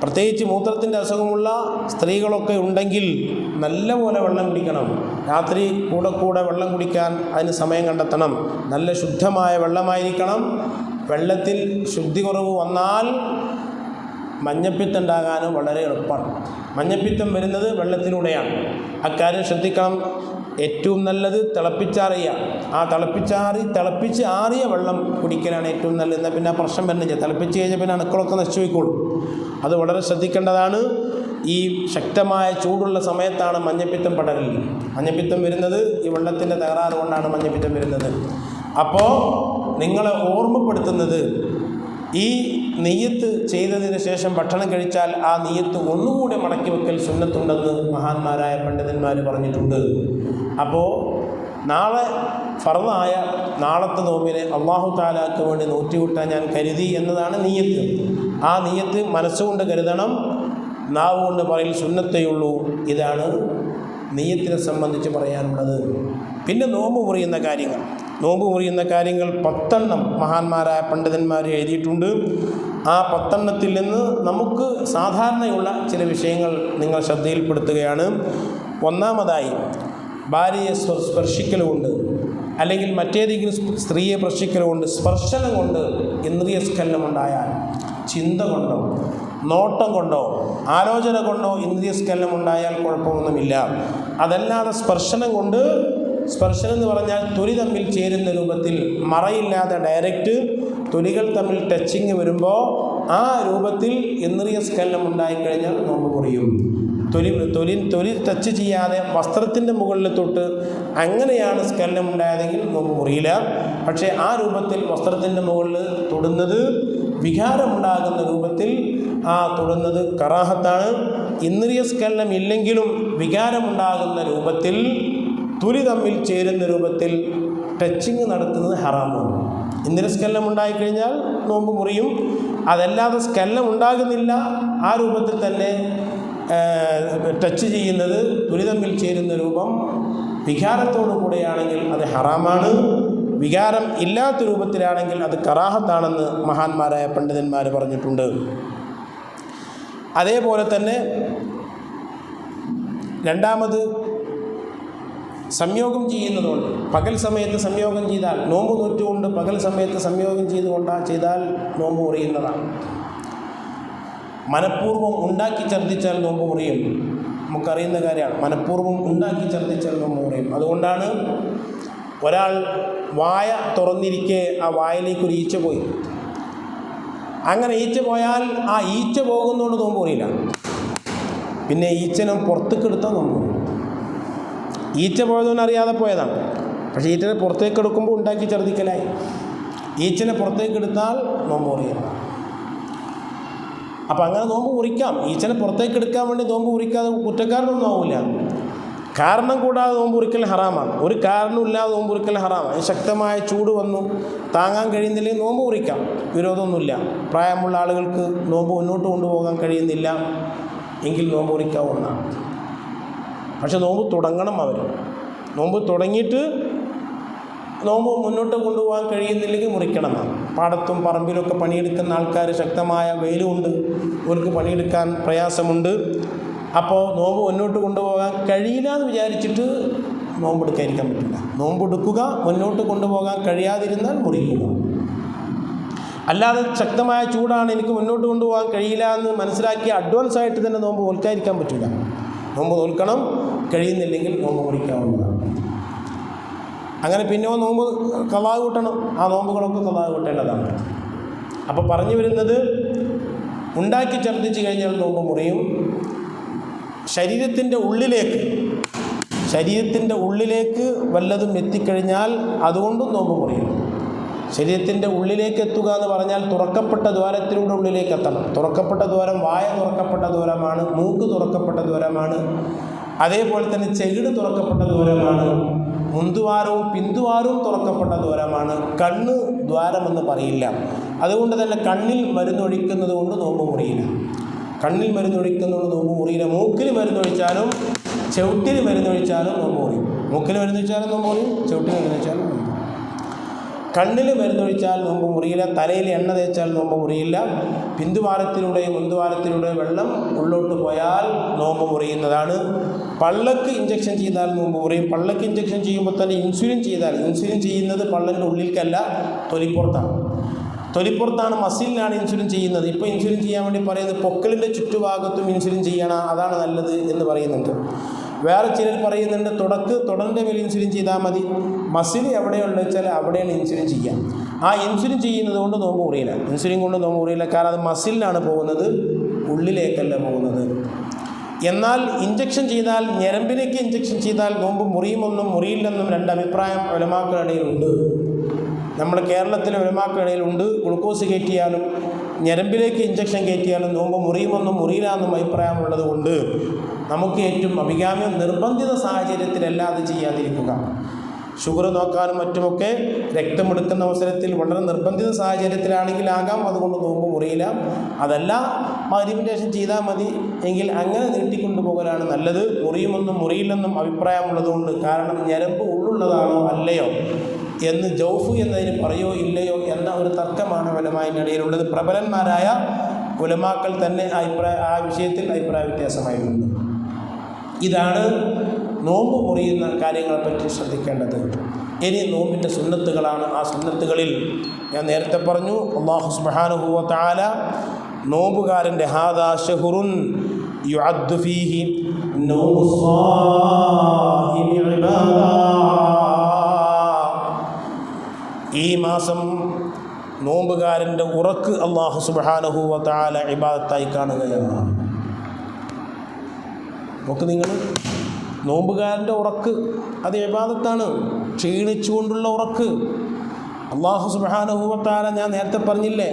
പ്രത്യേകിച്ച് മൂത്രത്തിൻ്റെ അസുഖമുള്ള സ്ത്രീകളൊക്കെ ഉണ്ടെങ്കിൽ നല്ലപോലെ വെള്ളം കുടിക്കണം. രാത്രി കൂടെ വെള്ളം കുടിക്കാൻ അതിന് സമയം കണ്ടെത്തണം. നല്ല ശുദ്ധമായ വെള്ളമായിരിക്കണം. വെള്ളത്തിൽ ശുദ്ധി കുറവ് വന്നാൽ മഞ്ഞപ്പിത്തം ഉണ്ടാകാനും വളരെ എളുപ്പമാണ്. മഞ്ഞപ്പിത്തം വരുന്നത് വെള്ളത്തിലൂടെയാണ്. അക്കാര്യം ശ്രദ്ധിക്കണം. ഏറ്റവും നല്ലത് തിളപ്പിച്ചാറിയ തിളപ്പിച്ച് ആറിയ വെള്ളം കുടിക്കലാണ് ഏറ്റവും നല്ലത്. എന്നാൽ പിന്നെ പ്രശ്നം വരുന്നില്ല. തിളപ്പിച്ച് കഴിഞ്ഞാൽ പിന്നെ അണുക്കളൊക്കെ നശിച്ചുപോയിക്കോളും. അത് വളരെ ശ്രദ്ധിക്കേണ്ടതാണ്. ഈ ശക്തമായ ചൂടുള്ള സമയത്താണ് മഞ്ഞപ്പിത്തം പടരൽ. മഞ്ഞപ്പിത്തം വരുന്നത് ഈ വെള്ളത്തിൻ്റെ തകരാറ് കൊണ്ടാണ് മഞ്ഞപ്പിത്തം വരുന്നത്. അപ്പോൾ നിങ്ങളെ ഓർമ്മപ്പെടുത്തുന്നത്, ഈ നിയ്യത്ത് ചെയ്തതിന് ശേഷം ഭക്ഷണം കഴിച്ചാൽ ആ നിയ്യത്ത് ഒന്നുകൂടെ മടക്കി വെക്കൽ സുന്നത്തുണ്ടെന്ന് മഹാന്മാരായ പണ്ഡിതന്മാർ പറഞ്ഞിട്ടുണ്ട്. അപ്പോൾ നാളെ ഫർദായ നാളത്തെ നോമ്പിനെ അള്ളാഹു തആലാക്ക് വേണ്ടി നോറ്റിവിട്ടാൻ ഞാൻ കരുതി എന്നതാണ് നിയ്യത്ത്. ആ നിയ്യത്ത് മനസ്സുകൊണ്ട് കരുതണം, നാവ് കൊണ്ട് പറയൽ സുന്നത്തേയുള്ളൂ. ഇതാണ് നിയ്യത്തിനെ സംബന്ധിച്ച് പറയാനുള്ളത്. പിന്നെ നോമ്പ് മുറിയുന്ന കാര്യങ്ങൾ 10 മഹാന്മാരായ പണ്ഡിതന്മാർ എഴുതിയിട്ടുണ്ട്. ആ 10 നിന്ന് നമുക്ക് സാധാരണയുള്ള ചില വിഷയങ്ങൾ നിങ്ങൾ ശ്രദ്ധയിൽപ്പെടുത്തുകയാണ്. ഒന്നാമതായി, ഭാര്യയെ സ്പർശിക്കലുകൊണ്ട് അല്ലെങ്കിൽ മറ്റേതെങ്കിലും സ്ത്രീയെ സ്പർശിക്കലുകൊണ്ട്, സ്പർശനം കൊണ്ട് ഇന്ദ്രിയസ്ഖലനമുണ്ടായാൽ, ചിന്ത കൊണ്ടോ നോട്ടം കൊണ്ടോ ആലോചന കൊണ്ടോ ഇന്ദ്രിയസ്ഖലനമുണ്ടായാൽ കുഴപ്പമൊന്നുമില്ല. അതല്ലാതെ സ്പർശനം എന്ന് പറഞ്ഞാൽ തൊലി തമ്മിൽ ചേരുന്ന രൂപത്തിൽ, മറയില്ലാതെ ഡയറക്റ്റ് തൊലികൾ തമ്മിൽ ടച്ചിങ് വരുമ്പോൾ ആ രൂപത്തിൽ ഇന്ദ്രിയസ്ഖലനം ഉണ്ടായിക്കഴിഞ്ഞാൽ നോമ്പ് മുറിയും. തൊലി ടച്ച് ചെയ്യാതെ വസ്ത്രത്തിൻ്റെ മുകളിൽ തൊട്ട് അങ്ങനെയാണ് സ്ഖലനം ഉണ്ടായതെങ്കിൽ നോമ്പ് മുറിയില്ല. പക്ഷേ ആ രൂപത്തിൽ വസ്ത്രത്തിൻ്റെ മുകളിൽ തൊടുന്നത് വികാരമുണ്ടാകുന്ന രൂപത്തിൽ തൊടുന്നത് കറാഹത്താണ്. ഇന്ദ്രിയസ്ഖലനം ഇല്ലെങ്കിലും വികാരമുണ്ടാകുന്ന രൂപത്തിൽ, തൊലി തമ്മിൽ ചേരുന്ന രൂപത്തിൽ ടച്ചിങ് നടത്തുന്നത് ഹറാമാണ്. ഇന്ദ്രിയസ്ഖലനം ഉണ്ടായിക്കഴിഞ്ഞാൽ നോമ്പ് മുറിയും. അതല്ലാതെ സ്ഖലനം ഉണ്ടാകുന്നില്ല, ആ രൂപത്തിൽ തന്നെ ടച്ച് ചെയ്യുന്നത്, തൊലി തമ്മിൽ ചേരുന്ന രൂപം വികാരത്തോടു കൂടെയാണെങ്കിൽ അത് ഹറാമാണ്. വികാരം ഇല്ലാത്ത രൂപത്തിലാണെങ്കിൽ അത് കറാഹത്താണെന്ന് മഹാന്മാരായ പണ്ഡിതന്മാർ പറഞ്ഞിട്ടുണ്ട്. അതേപോലെ തന്നെ രണ്ടാമത്, സംയോഗം ചെയ്യുന്നതുകൊണ്ട്, പകൽ സമയത്ത് സംയോഗം ചെയ്താൽ, നോമ്പ് നോറ്റുകൊണ്ട് പകൽ സമയത്ത് സംയോഗം ചെയ്താൽ നോമ്പ് മുറിയുന്നതാണ്. മനഃപൂർവ്വം ഉണ്ടാക്കി ഛർദ്ദിച്ചാൽ നോമ്പ് മുറിയും. നമുക്കറിയുന്ന കാര്യമാണ്, മനഃപൂർവ്വം ഉണ്ടാക്കി ഛർദ്ദിച്ചാൽ നോമ്പ് മുറിയും. അതുകൊണ്ടാണ് ഒരാൾ വായ തുറന്നിരിക്കെ ആ വായിലേക്ക് ഒരു ഈച്ച പോയി. അങ്ങനെ ഈച്ച പോയാൽ ആ ഈച്ച പോകുന്നതുകൊണ്ട് നോമ്പ് മുറിയില്ല. പിന്നെ ഈച്ചനെ പുറത്തേക്ക് എടുത്താൽ നോമ്പ് മുറിയും. ഈച്ച പോയതുകൊണ്ട് അറിയാതെ പോയതാണ്. പക്ഷേ ഈച്ചനെ പുറത്തേക്ക് എടുക്കുമ്പോൾ ഉണ്ടാക്കി ഛർദ്ദിക്കലായി. ഈച്ചനെ പുറത്തേക്ക് എടുത്താൽ നോമ്പ് മുറിയില്ല. അപ്പം അങ്ങനെ നോമ്പ് മുറിക്കാം. ഈച്ചനെ പുറത്തേക്ക് എടുക്കാൻ വേണ്ടി നോമ്പ് മുറിക്കാതെ കുറ്റക്കാരനൊന്നും ആവില്ല. കാരണം കൂടാതെ നോമ്പ് മുറിക്കൽ ഹറാമാണ്. ഒരു കാരണമില്ലാതെ നോമ്പ് മുറിക്കൽ ഹറാമാണ്. ശക്തമായ ചൂട് വന്നു, താങ്ങാൻ കഴിയുന്നില്ലെങ്കിൽ നോമ്പ് മുറിക്കാം, വിരോധമൊന്നുമില്ല. പ്രായമുള്ള ആളുകൾക്ക് നോമ്പ് മുന്നോട്ട് കൊണ്ടുപോകാൻ കഴിയുന്നില്ല എങ്കിൽ നോമ്പ് മുറിക്കാവുന്നതാണ്. പക്ഷെ നോമ്പ് തുടങ്ങണം. നോമ്പ് തുടങ്ങിയിട്ട് നോമ്പ് മുന്നോട്ട് കൊണ്ടുപോകാൻ കഴിയുന്നില്ലെങ്കിൽ മുറിക്കണമെന്നാണ്. പാടത്തും പറമ്പിലൊക്കെ പണിയെടുക്കുന്ന ആൾക്കാർ, ശക്തമായ വെയിലുമുണ്ട്, അവർക്ക് പണിയെടുക്കാൻ പ്രയാസമുണ്ട്. അപ്പോൾ നോമ്പ് മുന്നോട്ട് കൊണ്ടുപോകാൻ കഴിയില്ല എന്ന് വിചാരിച്ചിട്ട് നോമ്പെടുക്കാതിരിക്കാൻ പറ്റില്ല. നോമ്പെടുക്കുക, മുന്നോട്ട് കൊണ്ടുപോകാൻ കഴിയാതിരുന്നാൽ മുറിക്കുക. അല്ലാതെ ശക്തമായ ചൂടാണ്, എനിക്ക് മുന്നോട്ട് കൊണ്ടുപോകാൻ കഴിയില്ല എന്ന് മനസ്സിലാക്കി അഡ്വാൻസ് ആയിട്ട് തന്നെ നോമ്പ് നോൽക്കാതിരിക്കാൻ പറ്റില്ല. നോമ്പ് നോൽക്കണം, കഴിയുന്നില്ലെങ്കിൽ നോമ്പ് മുറിക്കാവുന്നതാണ്. അങ്ങനെ പിന്നെ നോമ്പ് ഖളാ കൂട്ടണം. ആ നോമ്പുകളൊക്കെ ഖളാ കൂട്ടേണ്ടതാണ്. അപ്പോൾ പറഞ്ഞു വരുന്നത്, ഉണ്ടാക്കി ഛർദ്ദിച്ച് കഴിഞ്ഞാൽ നോമ്പ് മുറിയും. ശരീരത്തിൻ്റെ ഉള്ളിലേക്ക് വല്ലതും എത്തിക്കഴിഞ്ഞാൽ അതുകൊണ്ടും നോമ്പ് മുറിയും. ശരീരത്തിൻ്റെ ഉള്ളിലേക്ക് എത്തുക എന്ന് പറഞ്ഞാൽ തുറക്കപ്പെട്ട ദ്വാരത്തിലൂടെ ഉള്ളിലേക്ക് എത്തണം. തുറക്കപ്പെട്ട ദ്വാരം, വായ തുറക്കപ്പെട്ട ദ്വാരമാണ്, മൂക്ക് തുറക്കപ്പെട്ട ദ്വാരമാണ്, അതേപോലെ തന്നെ ചെകിട് തുറക്കപ്പെട്ട ദ്വാരമാണ്, മുന്തുവാരവും പിന്തുവാരവും തുറക്കപ്പെട്ട ദ്വാരമാണ്. കണ്ണ് ദ്വാരമെന്ന് പറയില്ല. അതുകൊണ്ട് തന്നെ കണ്ണിൽ മരുന്നൊഴിക്കുന്നത് കൊണ്ട് നോമ്പ് മുറിയില്ല. മൂക്കിൽ മരുന്നൊഴിച്ചാലും ചവിട്ടിൽ മരുന്നൊഴിച്ചാലും നോമ്പ് മുറിയും. മൂക്കിൽ മരുന്നൊഴിച്ചാലും നോമ്പ് മുറിയും, ചവിട്ടിൽ മരുന്നൊഴിച്ചാലും നോമ്പ്. കണ്ണിൽ മരുന്നൊഴിച്ചാൽ നോമ്പ് മുറിയില്ല. തലയിൽ എണ്ണ തേച്ചാൽ നോമ്പ് മുറിയില്ല. പിന്തുവാരത്തിലൂടെയും മുന്തുവാരത്തിലൂടെയും വെള്ളം ഉള്ളോട്ട് പോയാൽ നോമ്പ് മുറിയുന്നതാണ്. പള്ളക്ക് ഇഞ്ചക്ഷൻ ചെയ്താൽ നോമ്പ് മുറിയും. പള്ളക്ക് ഇഞ്ചക്ഷൻ ചെയ്യുമ്പോൾ തന്നെ ഇൻസുലിൻ ചെയ്യുന്നത് പള്ളൻ്റെ ഉള്ളിലേക്കല്ല, തൊലിപ്പുറത്താണ്, മസിലിനാണ് ഇൻസുലിൻ ചെയ്യുന്നത്. ഇപ്പോൾ ഇൻസുലിൻ ചെയ്യാൻ വേണ്ടി പറയുന്നത് പൊക്കിളിൻ്റെ ചുറ്റുഭാഗത്തും ഇൻസുലിൻ ചെയ്യണം, അതാണ് നല്ലത് എന്ന് പറയുന്നുണ്ട്. വേറെ ചിലർ പറയുന്നുണ്ട് തുടൻ്റെ മേൽ ഇൻസുലിൻ ചെയ്താൽ മതി, മസിൽ എവിടെയുള്ള വെച്ചാൽ അവിടെയാണ് ഇൻസുലിൻ ചെയ്യാം. ആ ഇൻസുലിൻ ചെയ്യുന്നത് കൊണ്ട് നോമ്പ് മുറിയില്ല. കാരണം അത് മസിലിനാണ് പോകുന്നത്, ഉള്ളിലേക്കല്ല പോകുന്നത്. എന്നാൽ ഇഞ്ചക്ഷൻ ചെയ്താൽ, ഞരമ്പിലേക്ക് ഇഞ്ചക്ഷൻ ചെയ്താൽ നോമ്പ് മുറിയുമെന്നും മുറിയില്ലെന്നും 2 അഭിപ്രായം ഉലമാക്കളുടെ ഇടയിലുണ്ട്. നമ്മുടെ കേരളത്തിലെ ഉലമാക്കളിലുണ്ട്, ഗ്ലൂക്കോസ് കയറ്റിയാലും ഞരമ്പിലേക്ക് ഇഞ്ചക്ഷൻ കയറ്റിയാലും നോമ്പ് മുറിയുമെന്നും മുറിയില്ലാന്നും അഭിപ്രായമുള്ളത് കൊണ്ട് നമുക്ക് ഏറ്റവും അഭികാമ്യം നിർബന്ധിത സാഹചര്യത്തിലല്ലാതെ ചെയ്യാതിരിക്കുക. ഷുഗർ നോക്കാനും മറ്റുമൊക്കെ രക്തമെടുക്കുന്ന അവസരത്തിൽ വളരെ നിർബന്ധിത സാഹചര്യത്തിലാണെങ്കിൽ ആകാം, അതുകൊണ്ട് നോമ്പ് മുറിയില്ല. അതല്ല മഗ്‌രിബിന് ശേഷം ചെയ്താൽ മതി എങ്കിൽ അങ്ങനെ നീട്ടിക്കൊണ്ടു പോകലാണ് നല്ലത്. മുറിയുമെന്നും മുറിയില്ലെന്നും അഭിപ്രായമുള്ളതുകൊണ്ട്, കാരണം ഞരമ്പ് ഉള്ളുള്ളതാണോ അല്ലയോ എന്ന് ജൗഫ് എന്നതിന് പറയോ ഇല്ലയോ എന്ന ഒരു തർക്കമാണ് ഉലമാഇന്റെ ഇടയിലുള്ളത്. പ്രബലന്മാരായ ഉലമാക്കൾ തന്നെ ആ വിഷയത്തിൽ അഭിപ്രായ വ്യത്യാസമായിട്ടുണ്ട്. ഇതാണ് നോമ്പ് മുറിയുന്ന കാര്യങ്ങളെപ്പറ്റി ശ്രദ്ധിക്കേണ്ടത്. ഇനി നോമ്പിൻ്റെ സുന്നത്തുകളാണ്. ആ സുന്നത്തുകളിൽ ഞാൻ നേരത്തെ പറഞ്ഞു, അല്ലാഹു സുബ്ഹാനഹു വ തആല നോമ്പുകാരൻ്റെ ഹാദാ ശഹ്റുൻ യുഅദ്ദു ഫീഹി നൗമു സ്വാഇമി ഇബാദ, ഈ മാസം നോമ്പുകാരൻ്റെ ഉറക്ക് അല്ലാഹു സുബ്ഹാനഹു വ തആല ഇബാദത്തായി കാണുകയാണ്. നോക്ക് നിങ്ങൾ, നോമ്പുകാരൻ്റെ ഉറക്ക് അത് ഇബാദത്താണ്, ക്ഷീണിച്ചുകൊണ്ടുള്ള ഉറക്ക്. അല്ലാഹു സുബ്ഹാനഹു വ തആല, ഞാൻ നേരത്തെ പറഞ്ഞില്ലേ,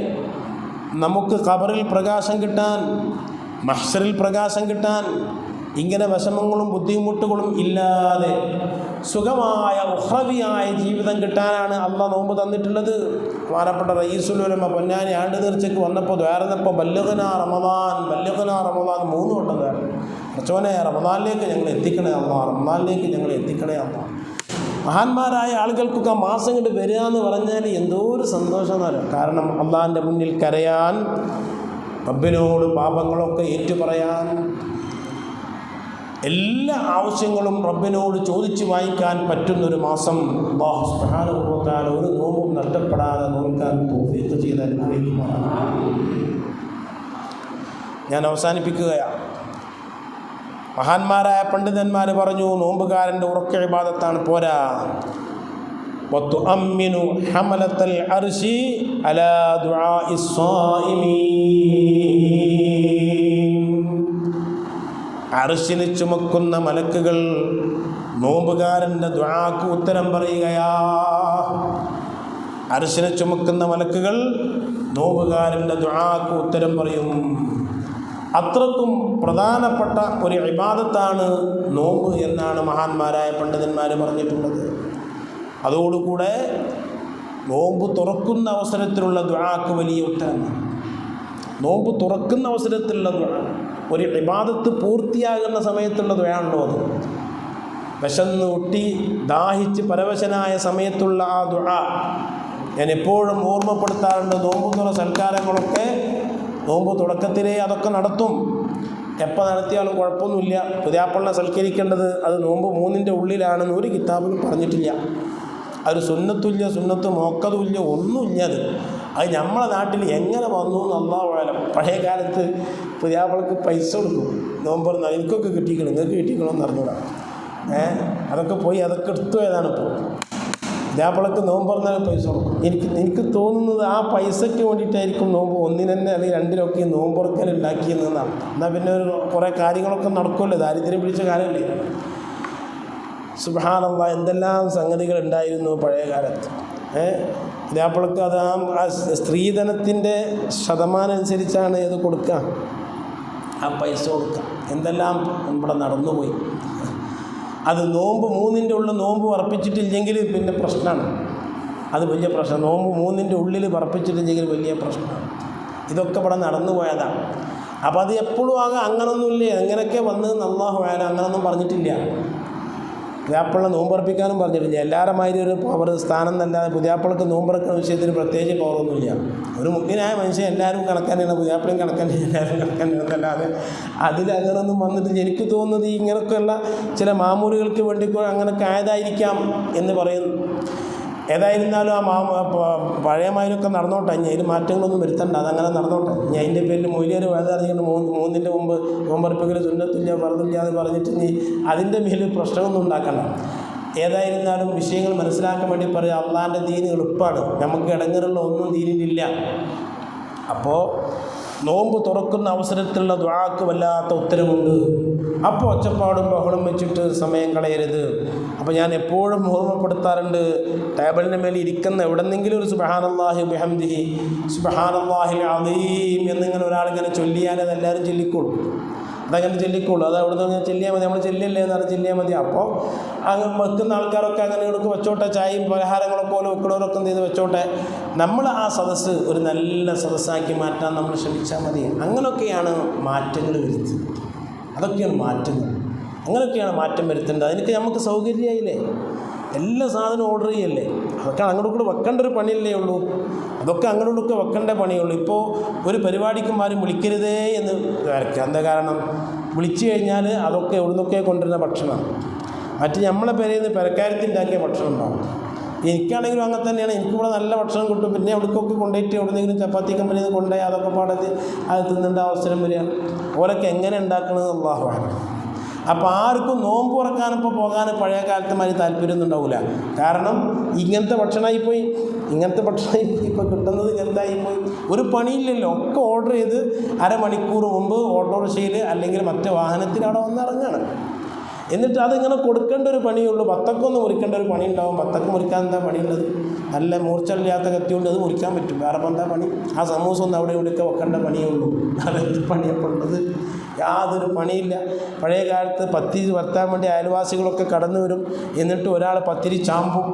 നമുക്ക് ഖബറിൽ പ്രകാശം കിട്ടാൻ, മഹ്ശറിൽ പ്രകാശം കിട്ടാൻ, ഇങ്ങനെ വിഷമങ്ങളും ബുദ്ധിമുട്ടുകളും ഇല്ലാതെ സുഖമായ ഉഖ്റവിയായ ജീവിതം കിട്ടാനാണ് അള്ളാഹ് നോമ്പ് തന്നിട്ടുള്ളത്. പ്രധാനപ്പെട്ട റഈസുൽ ഉലമ പൊന്നാനി ആണ്ട് നേർച്ചയ്ക്ക് വന്നപ്പോൾ ദ്വാരന്നപ്പോൾ ബല്ലിഗ്നാ റമദാൻ 3 വട്ടം ദ്വാരം. കുറച്ചോനെ റമദാനിലേക്ക് ഞങ്ങൾ എത്തിക്കണേ അള്ളാഹ്, റമദാനിലേക്ക് ഞങ്ങൾ എത്തിക്കണേ അള്ളാഹ്. മഹാന്മാരായ ആളുകൾക്കൊക്കെ മാസം കൊണ്ട് വരിക എന്ന് പറഞ്ഞാൽ എന്തോ ഒരു സന്തോഷം എന്നറിയാം. കാരണം അള്ളാഹിൻ്റെ മുന്നിൽ കരയാൻ, റബ്ബിനോട് പാപങ്ങളൊക്കെ ഏറ്റുപറയാൻ, എല്ലാ ആവശ്യങ്ങളും റബ്ബിനോട് ചോദിച്ച് വാങ്ങിക്കാൻ പറ്റുന്നൊരു മാസം. അല്ലാഹു സുബ്ഹാനഹു വ തആല ഒരു നോമ്പും നഷ്ടപ്പെടാതെ നോക്കാൻ തൗഫീഖ് ചെയ്ത് അനുഗ്രഹിക്കുമാറാകട്ടെ. ഞാൻ അവസാനിപ്പിക്കുകയാണ്. മഹാന്മാരായ പണ്ഡിതന്മാർ പറഞ്ഞു, നോമ്പുകാരൻ്റെ ഉറക്ക ഇബാദത്താണ്, പോരാ. വതുഅമ്മിനു ഹമലത്തൽ അർശി അലാ ദുആഇസ് സ്വാഇമീൻ, അർശിനെ ചുമക്കുന്ന മലക്കുകൾ നോമ്പുകാരൻ്റെ ദുആക്ക് ഉത്തരം പറയുകയാ. അർശിനെ ചുമക്കുന്ന മലക്കുകൾ നോമ്പുകാരൻ്റെ ദുആക്ക് ഉത്തരം പറയും. അത്രക്കും പ്രധാനപ്പെട്ട ഒരു ഇബാദത്താണ് നോമ്പ് എന്നാണ് മഹാന്മാരായ പണ്ഡിതന്മാർ പറഞ്ഞിട്ടുള്ളത്. അതോടുകൂടെ നോമ്പ് തുറക്കുന്ന അവസരത്തിലുള്ള ദുആക്ക് വലിയ ഉത്തരം. നോമ്പ് തുറക്കുന്ന അവസരത്തിലുള്ള ദുആ, ഒരു ഇബാദത്ത് പൂർത്തിയാകുന്ന സമയത്തുള്ള ദുആണല്ലോ അത്. വിശന്ന് ഒട്ടി ദാഹിച്ച് പരവശനായ സമയത്തുള്ള ആ ദുആ ഞാൻ എപ്പോഴും ഓർമ്മപ്പെടുത്താറുണ്ട്. നോമ്പ് തുറ സൽക്കാരങ്ങളൊക്കെ നോമ്പ് തുടക്കത്തിലേ അതൊക്കെ നടത്തും. എപ്പോൾ നടത്തിയാലും കുഴപ്പമൊന്നുമില്ല. പുതിയാപ്പള്ളിനെ സൽക്കരിക്കേണ്ടത് അത് നോമ്പ് 3-ന്റെ ഉള്ളിലാണെന്ന് ഒരു കിതാബിലും പറഞ്ഞിട്ടില്ല. അതൊരു സുന്നത്തുമില്ല, സുന്നത്ത് മോക്കതുമില്ല, ഒന്നുമില്ല. അത് നമ്മളെ നാട്ടിൽ എങ്ങനെ വന്നു എന്ന് അല്ലാഹു അഅലം. പഴയ കാലത്ത് പുതിയാപ്പൾക്ക് പൈസ കൊടുക്കും, നോമ്പ് എനിക്കൊക്കെ കിട്ടിക്കണം, നിങ്ങൾക്ക് കിട്ടിക്കണമെന്ന് അറിഞ്ഞൂടാ. അതൊക്കെ പോയി അതൊക്കെ എടുത്തു പോയതാണ്. ഇപ്പോൾ പുതിയാപ്പളക്ക് നോമ്പ് പറഞ്ഞാൽ പൈസ കൊടുക്കും. എനിക്ക് തോന്നുന്നത് ആ പൈസയ്ക്ക് വേണ്ടിയിട്ടായിരിക്കും നോമ്പ് 1-ന് തന്നെ അല്ലെങ്കിൽ 2-നൊക്കെ നോമ്പുറക്കൽ ഉണ്ടാക്കിയെന്നാണ്. എന്നാൽ പിന്നെ കുറേ കാര്യങ്ങളൊക്കെ നടക്കുമല്ലോ, ദാരിദ്ര്യം പിടിച്ച കാലമല്ലേ. സുബ്ഹാനല്ലാഹ്, എന്തെല്ലാം സംഗതികൾ ഉണ്ടായിരുന്നു പഴയ കാലത്ത്. പുതിയാപ്പളക്ക് അത് ആ സ്ത്രീധനത്തിൻ്റെ ശതമാനം അനുസരിച്ചാണ് ഇത് കൊടുക്കുക, ആ പൈസ കൊടുക്കുക. എന്തെല്ലാം ഇവിടെ നടന്നുപോയി. അത് നോമ്പ് 3-ന്റെ ഉള്ളിൽ നോമ്പ് ഉറപ്പിച്ചിട്ടില്ലെങ്കിൽ പിന്നെ പ്രശ്നമാണ്. അത് വലിയ പ്രശ്നം. നോമ്പ് 3-ന്റെ ഉള്ളിൽ ഉറപ്പിച്ചിട്ടില്ലെങ്കിൽ വലിയ പ്രശ്നമാണ്. ഇതൊക്കെ ഇവിടെ നടന്നു പോയതാണ്. അപ്പോൾ അത് എപ്പോഴും ആകാം അങ്ങനൊന്നുമില്ല. എങ്ങനെയൊക്കെ വന്ന് അല്ലാഹു അഅലം അങ്ങനൊന്നും പറഞ്ഞിട്ടില്ല. പുതിയാപ്പള നോമ്പുറപ്പിക്കാനും പറഞ്ഞിട്ടില്ല. എല്ലാവരും മാതിരി ഒരു പവർ സ്ഥാനം എന്നല്ലാതെ പുതിയാപ്പളക്ക് നോമ്പുറക്കുന്ന വിഷയത്തിന് പ്രത്യേകിച്ച് പവറൊന്നുമില്ല. ഒരു മുഗ്നായ മനുഷ്യൻ എല്ലാവരും കണക്കാനാണ്, പുതിയാപ്പളയും കണക്കാൻ, എല്ലാവരും കണക്കാനല്ലാതെ അതിലങ്ങനൊന്നും വന്നിട്ടില്ല. എനിക്ക് തോന്നുന്നത് ഇങ്ങനെയൊക്കെയുള്ള ചില മാമൂലുകൾക്ക് വേണ്ടി അങ്ങനെയൊക്കെ ആയതായിരിക്കാം എന്ന് പറയുന്നു. ഏതായിരുന്നാലും ആ പഴയമായൊക്കെ നടന്നോട്ടെ, ഇനി അതിന് മാറ്റങ്ങളൊന്നും വരുത്തണ്ട, അതങ്ങനെ നടന്നോട്ടെ. ഇനി അതിൻ്റെ പേരിൽ മൊയ്ലിയർ വേദറിഞ്ഞിട്ട് 3-ന്റെ മുമ്പ് നോമ്പറപ്പിക്കൽ സുന്നത്തില്ല പറഞ്ഞില്ല എന്ന് പറഞ്ഞിട്ട് ഇനി അതിൻ്റെ മേലിൽ പ്രശ്നമൊന്നും ഉണ്ടാക്കണ്ട. ഏതായിരുന്നാലും വിഷയങ്ങൾ മനസ്സിലാക്കാൻ വേണ്ടി പറയുക, അള്ളാഹിൻ്റെ ദീൻ എളുപ്പമാണ്, നമുക്ക് ഇടങ്ങറുള്ള ഒന്നും ദീനിലില്ല. അപ്പോൾ നോമ്പ് തുറക്കുന്ന അവസരത്തിലുള്ള ദുആക്ക് വല്ലാത്ത ഉത്തരവുണ്ട്. അപ്പോൾ ഒച്ചപ്പാടും ബഹളം വെച്ചിട്ട് സമയം കളയരുത്. അപ്പോൾ ഞാൻ എപ്പോഴും ഓർമ്മപ്പെടുത്താറുണ്ട്, ടേബിളിൻ്റെ മേലെ ഇരിക്കുന്ന എവിടെന്നെങ്കിലും ഒരു സുബ്ഹാനല്ലാഹി ബിഹംദിഹി സുബ്ഹാനല്ലാഹിൽ അദീം എന്നിങ്ങനെ ഒരാളിങ്ങനെ ചൊല്ലിയാൽ അതെല്ലാവരും ചൊല്ലിക്കോളും. അതങ്ങനെ ചൊല്ലിക്കോളൂ. അത് അവിടെ നിന്ന് ചെല്ലിയാൽ മതി, നമ്മൾ ചെല്ലിയല്ലേ എന്ന് പറഞ്ഞാൽ ചെല്ലിയാൽ മതി. അപ്പോൾ അങ്ങ് വെക്കുന്ന ആൾക്കാരൊക്കെ അങ്ങനെ എടുക്കും വെച്ചോട്ടെ, ചായയും പലഹാരങ്ങളൊക്കെ പോലെ വെക്കുന്നവരൊക്കെ എന്ത് ചെയ്ത് വെച്ചോട്ടെ. നമ്മൾ ആ സദസ്സ് ഒരു നല്ല സദസ്സാക്കി മാറ്റാൻ നമ്മൾ ശ്രമിച്ചാൽ മതി. അങ്ങനെയൊക്കെയാണ് മാറ്റങ്ങൾ വരുത്തുന്നത്. അതൊക്കെയാണ് മാറ്റങ്ങൾ. അങ്ങനെയൊക്കെയാണ് മാറ്റം വരുത്തേണ്ടത്. അതിനൊക്കെ നമുക്ക് സൗകര്യമായില്ലേ, എല്ലാ സാധനവും ഓർഡർ ചെയ്യല്ലേ. അതൊക്കെ അങ്ങോട്ട് കൂടെ വെക്കേണ്ട ഒരു പണിയല്ലേ ഉള്ളൂ. അതൊക്കെ അങ്ങോട്ടൊക്കെ വെക്കേണ്ട പണിയുള്ളൂ. ഇപ്പോൾ ഒരു പരിപാടിക്കും ആരും വിളിക്കരുതേ എന്ന് വരയ്ക്കുക. എന്താ കാരണം? വിളിച്ചു കഴിഞ്ഞാൽ അതൊക്കെ എവിടുന്നൊക്കെ കൊണ്ടുവരുന്ന ഭക്ഷണം, മറ്റ് നമ്മളെ പേരിൽ നിന്ന് പെരക്കാരത്തിൻ്റെയാക്കിയ ഭക്ഷണം ഉണ്ടാവും. എനിക്കാണെങ്കിലും അങ്ങനെ തന്നെയാണ്. എനിക്കിവിടെ നല്ല ഭക്ഷണം കിട്ടും. പിന്നെ എവിടേക്കൊക്കെ കൊണ്ടുപോയിട്ട് എവിടെയെങ്കിലും ചപ്പാത്തി കമ്പനിയിൽ നിന്ന് കൊണ്ടുപോയി അതൊക്കെ പാടത്ത് അത് തിന്നേണ്ട അവസരം വരിക. ഓരൊക്കെ എങ്ങനെ ഉണ്ടാക്കണമെന്ന് അല്ലാഹു അഅലം. അപ്പോൾ ആർക്കും നോമ്പ് തുറക്കാനിപ്പോൾ പോകാൻ പഴയ കാലത്ത് മാതിരി താല്പര്യമൊന്നും ഉണ്ടാവില്ല. കാരണം ഇങ്ങനത്തെ ഭക്ഷണമായിപ്പോയി, ഇപ്പോൾ കിട്ടുന്നത് ഇങ്ങനത്തെ ആയിപ്പോയി. ഒരു പണിയില്ലല്ലോ, ഒക്കെ ഓർഡർ ചെയ്ത് അരമണിക്കൂർ മുമ്പ് ഓട്ടോറിക്ഷയിൽ അല്ലെങ്കിൽ മറ്റു വാഹനത്തിൽ അവിടെ വന്നിറങ്ങണം. എന്നിട്ട് അതിങ്ങനെ കൊടുക്കേണ്ട ഒരു പണിയുള്ളൂ. ബത്തക്കൊന്ന് മുറിക്കേണ്ട ഒരു പണി ഉണ്ടാവും. ബത്തക്ക് മുറിക്കാൻ എന്താ പണിയുള്ളത്? നല്ല മൂർച്ചയില്ലാത്ത കത്തി കൊണ്ട് അത് മുറിക്കാൻ പറ്റും. വേറെ എന്താ പണി? ആ സമൂസ ഒന്ന് അവിടെ ഇവിടെയൊക്കെ വെക്കേണ്ട പണിയേ ഉള്ളൂ. അതെന്ത് പണിയപ്പോൾ ഉള്ളത്? യാതൊരു പണിയില്ല. പഴയ കാലത്ത് പത്തിരി വരുത്താൻ വേണ്ടി അയൽവാസികളൊക്കെ കടന്നു വരും. എന്നിട്ട് ഒരാൾ പത്തിരി ചാമ്പും.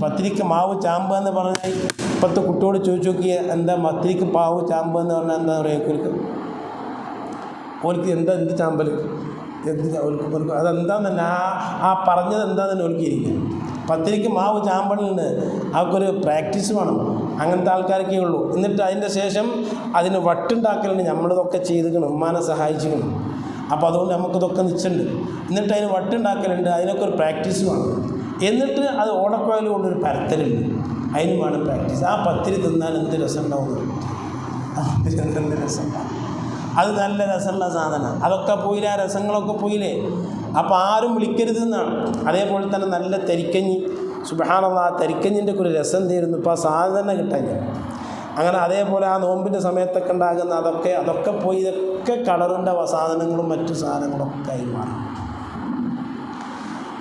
പത്തിരിക്ക് മാവ് ചാമ്പ് എന്ന് പറഞ്ഞാൽ ഇപ്പോഴത്തെ കുട്ടിയോട് ചോദിച്ചു നോക്കിയ എന്താ പത്തിരിക്ക് മാവ് ചാമ്പ് എന്ന് പറഞ്ഞാൽ എന്താ പറയുക? ഓർക്ക് എന്ത് ചാമ്പൽ അതെന്താന്ന് തന്നെ ആ പറഞ്ഞത് എന്താണെന്ന് ഓൽക്കിയിരിക്കും. പത്തിരിക്ക് മാവ് ചാമ്പലിന് അവർക്കൊരു പ്രാക്ടീസ് വേണം. അങ്ങനത്തെ ആൾക്കാർക്കേ ഉള്ളൂ. എന്നിട്ട് അതിൻ്റെ ശേഷം അതിന് വട്ടുണ്ടാക്കലുണ്ട്. നമ്മളിതൊക്കെ ചെയ്തിക്കണം, ഉമ്മാനെ സഹായിച്ചിക്കണം. അപ്പോൾ അതുകൊണ്ട് നമുക്കിതൊക്കെ നിശ്ചയുണ്ട്. എന്നിട്ട് അതിന് വട്ടുണ്ടാക്കലുണ്ട്. അതിനൊക്കെ ഒരു പ്രാക്ടീസ് വേണം. എന്നിട്ട് അത് ഓടക്കുഴൽ കൊണ്ടൊരു പരത്തലുണ്ട്. അതിന് വേണം പ്രാക്ടീസ്. ആ പത്തിരി തിന്നാൽ എന്ത് രസം ഉണ്ടാവും, എന്ത് രസം. അത് നല്ല രസമുള്ള സാധനമാണ്. അതൊക്കെ പോയില്ലേ, ആ രസങ്ങളൊക്കെ പോയില്ലേ. അപ്പോൾ ആരും വിളിക്കരുതെന്നാണ്. അതേപോലെ തന്നെ നല്ല തരിക്കഞ്ഞി, സുബ്ഹാനല്ലാഹ്, ആ തരിക്കഞ്ഞിൻ്റെ ഒക്കെ ഒരു രസം തീരുന്നു. ഇപ്പോൾ ആ സാധനം കിട്ടാൻ. അങ്ങനെ അതേപോലെ ആ നോമ്പിൻ്റെ സമയത്തൊക്കെ ഉണ്ടാകുന്ന അതൊക്കെ പോയി. ഇതൊക്കെ കളറിൻ്റെ സാധനങ്ങളും മറ്റു സാധനങ്ങളൊക്കെ ആയി മാറും.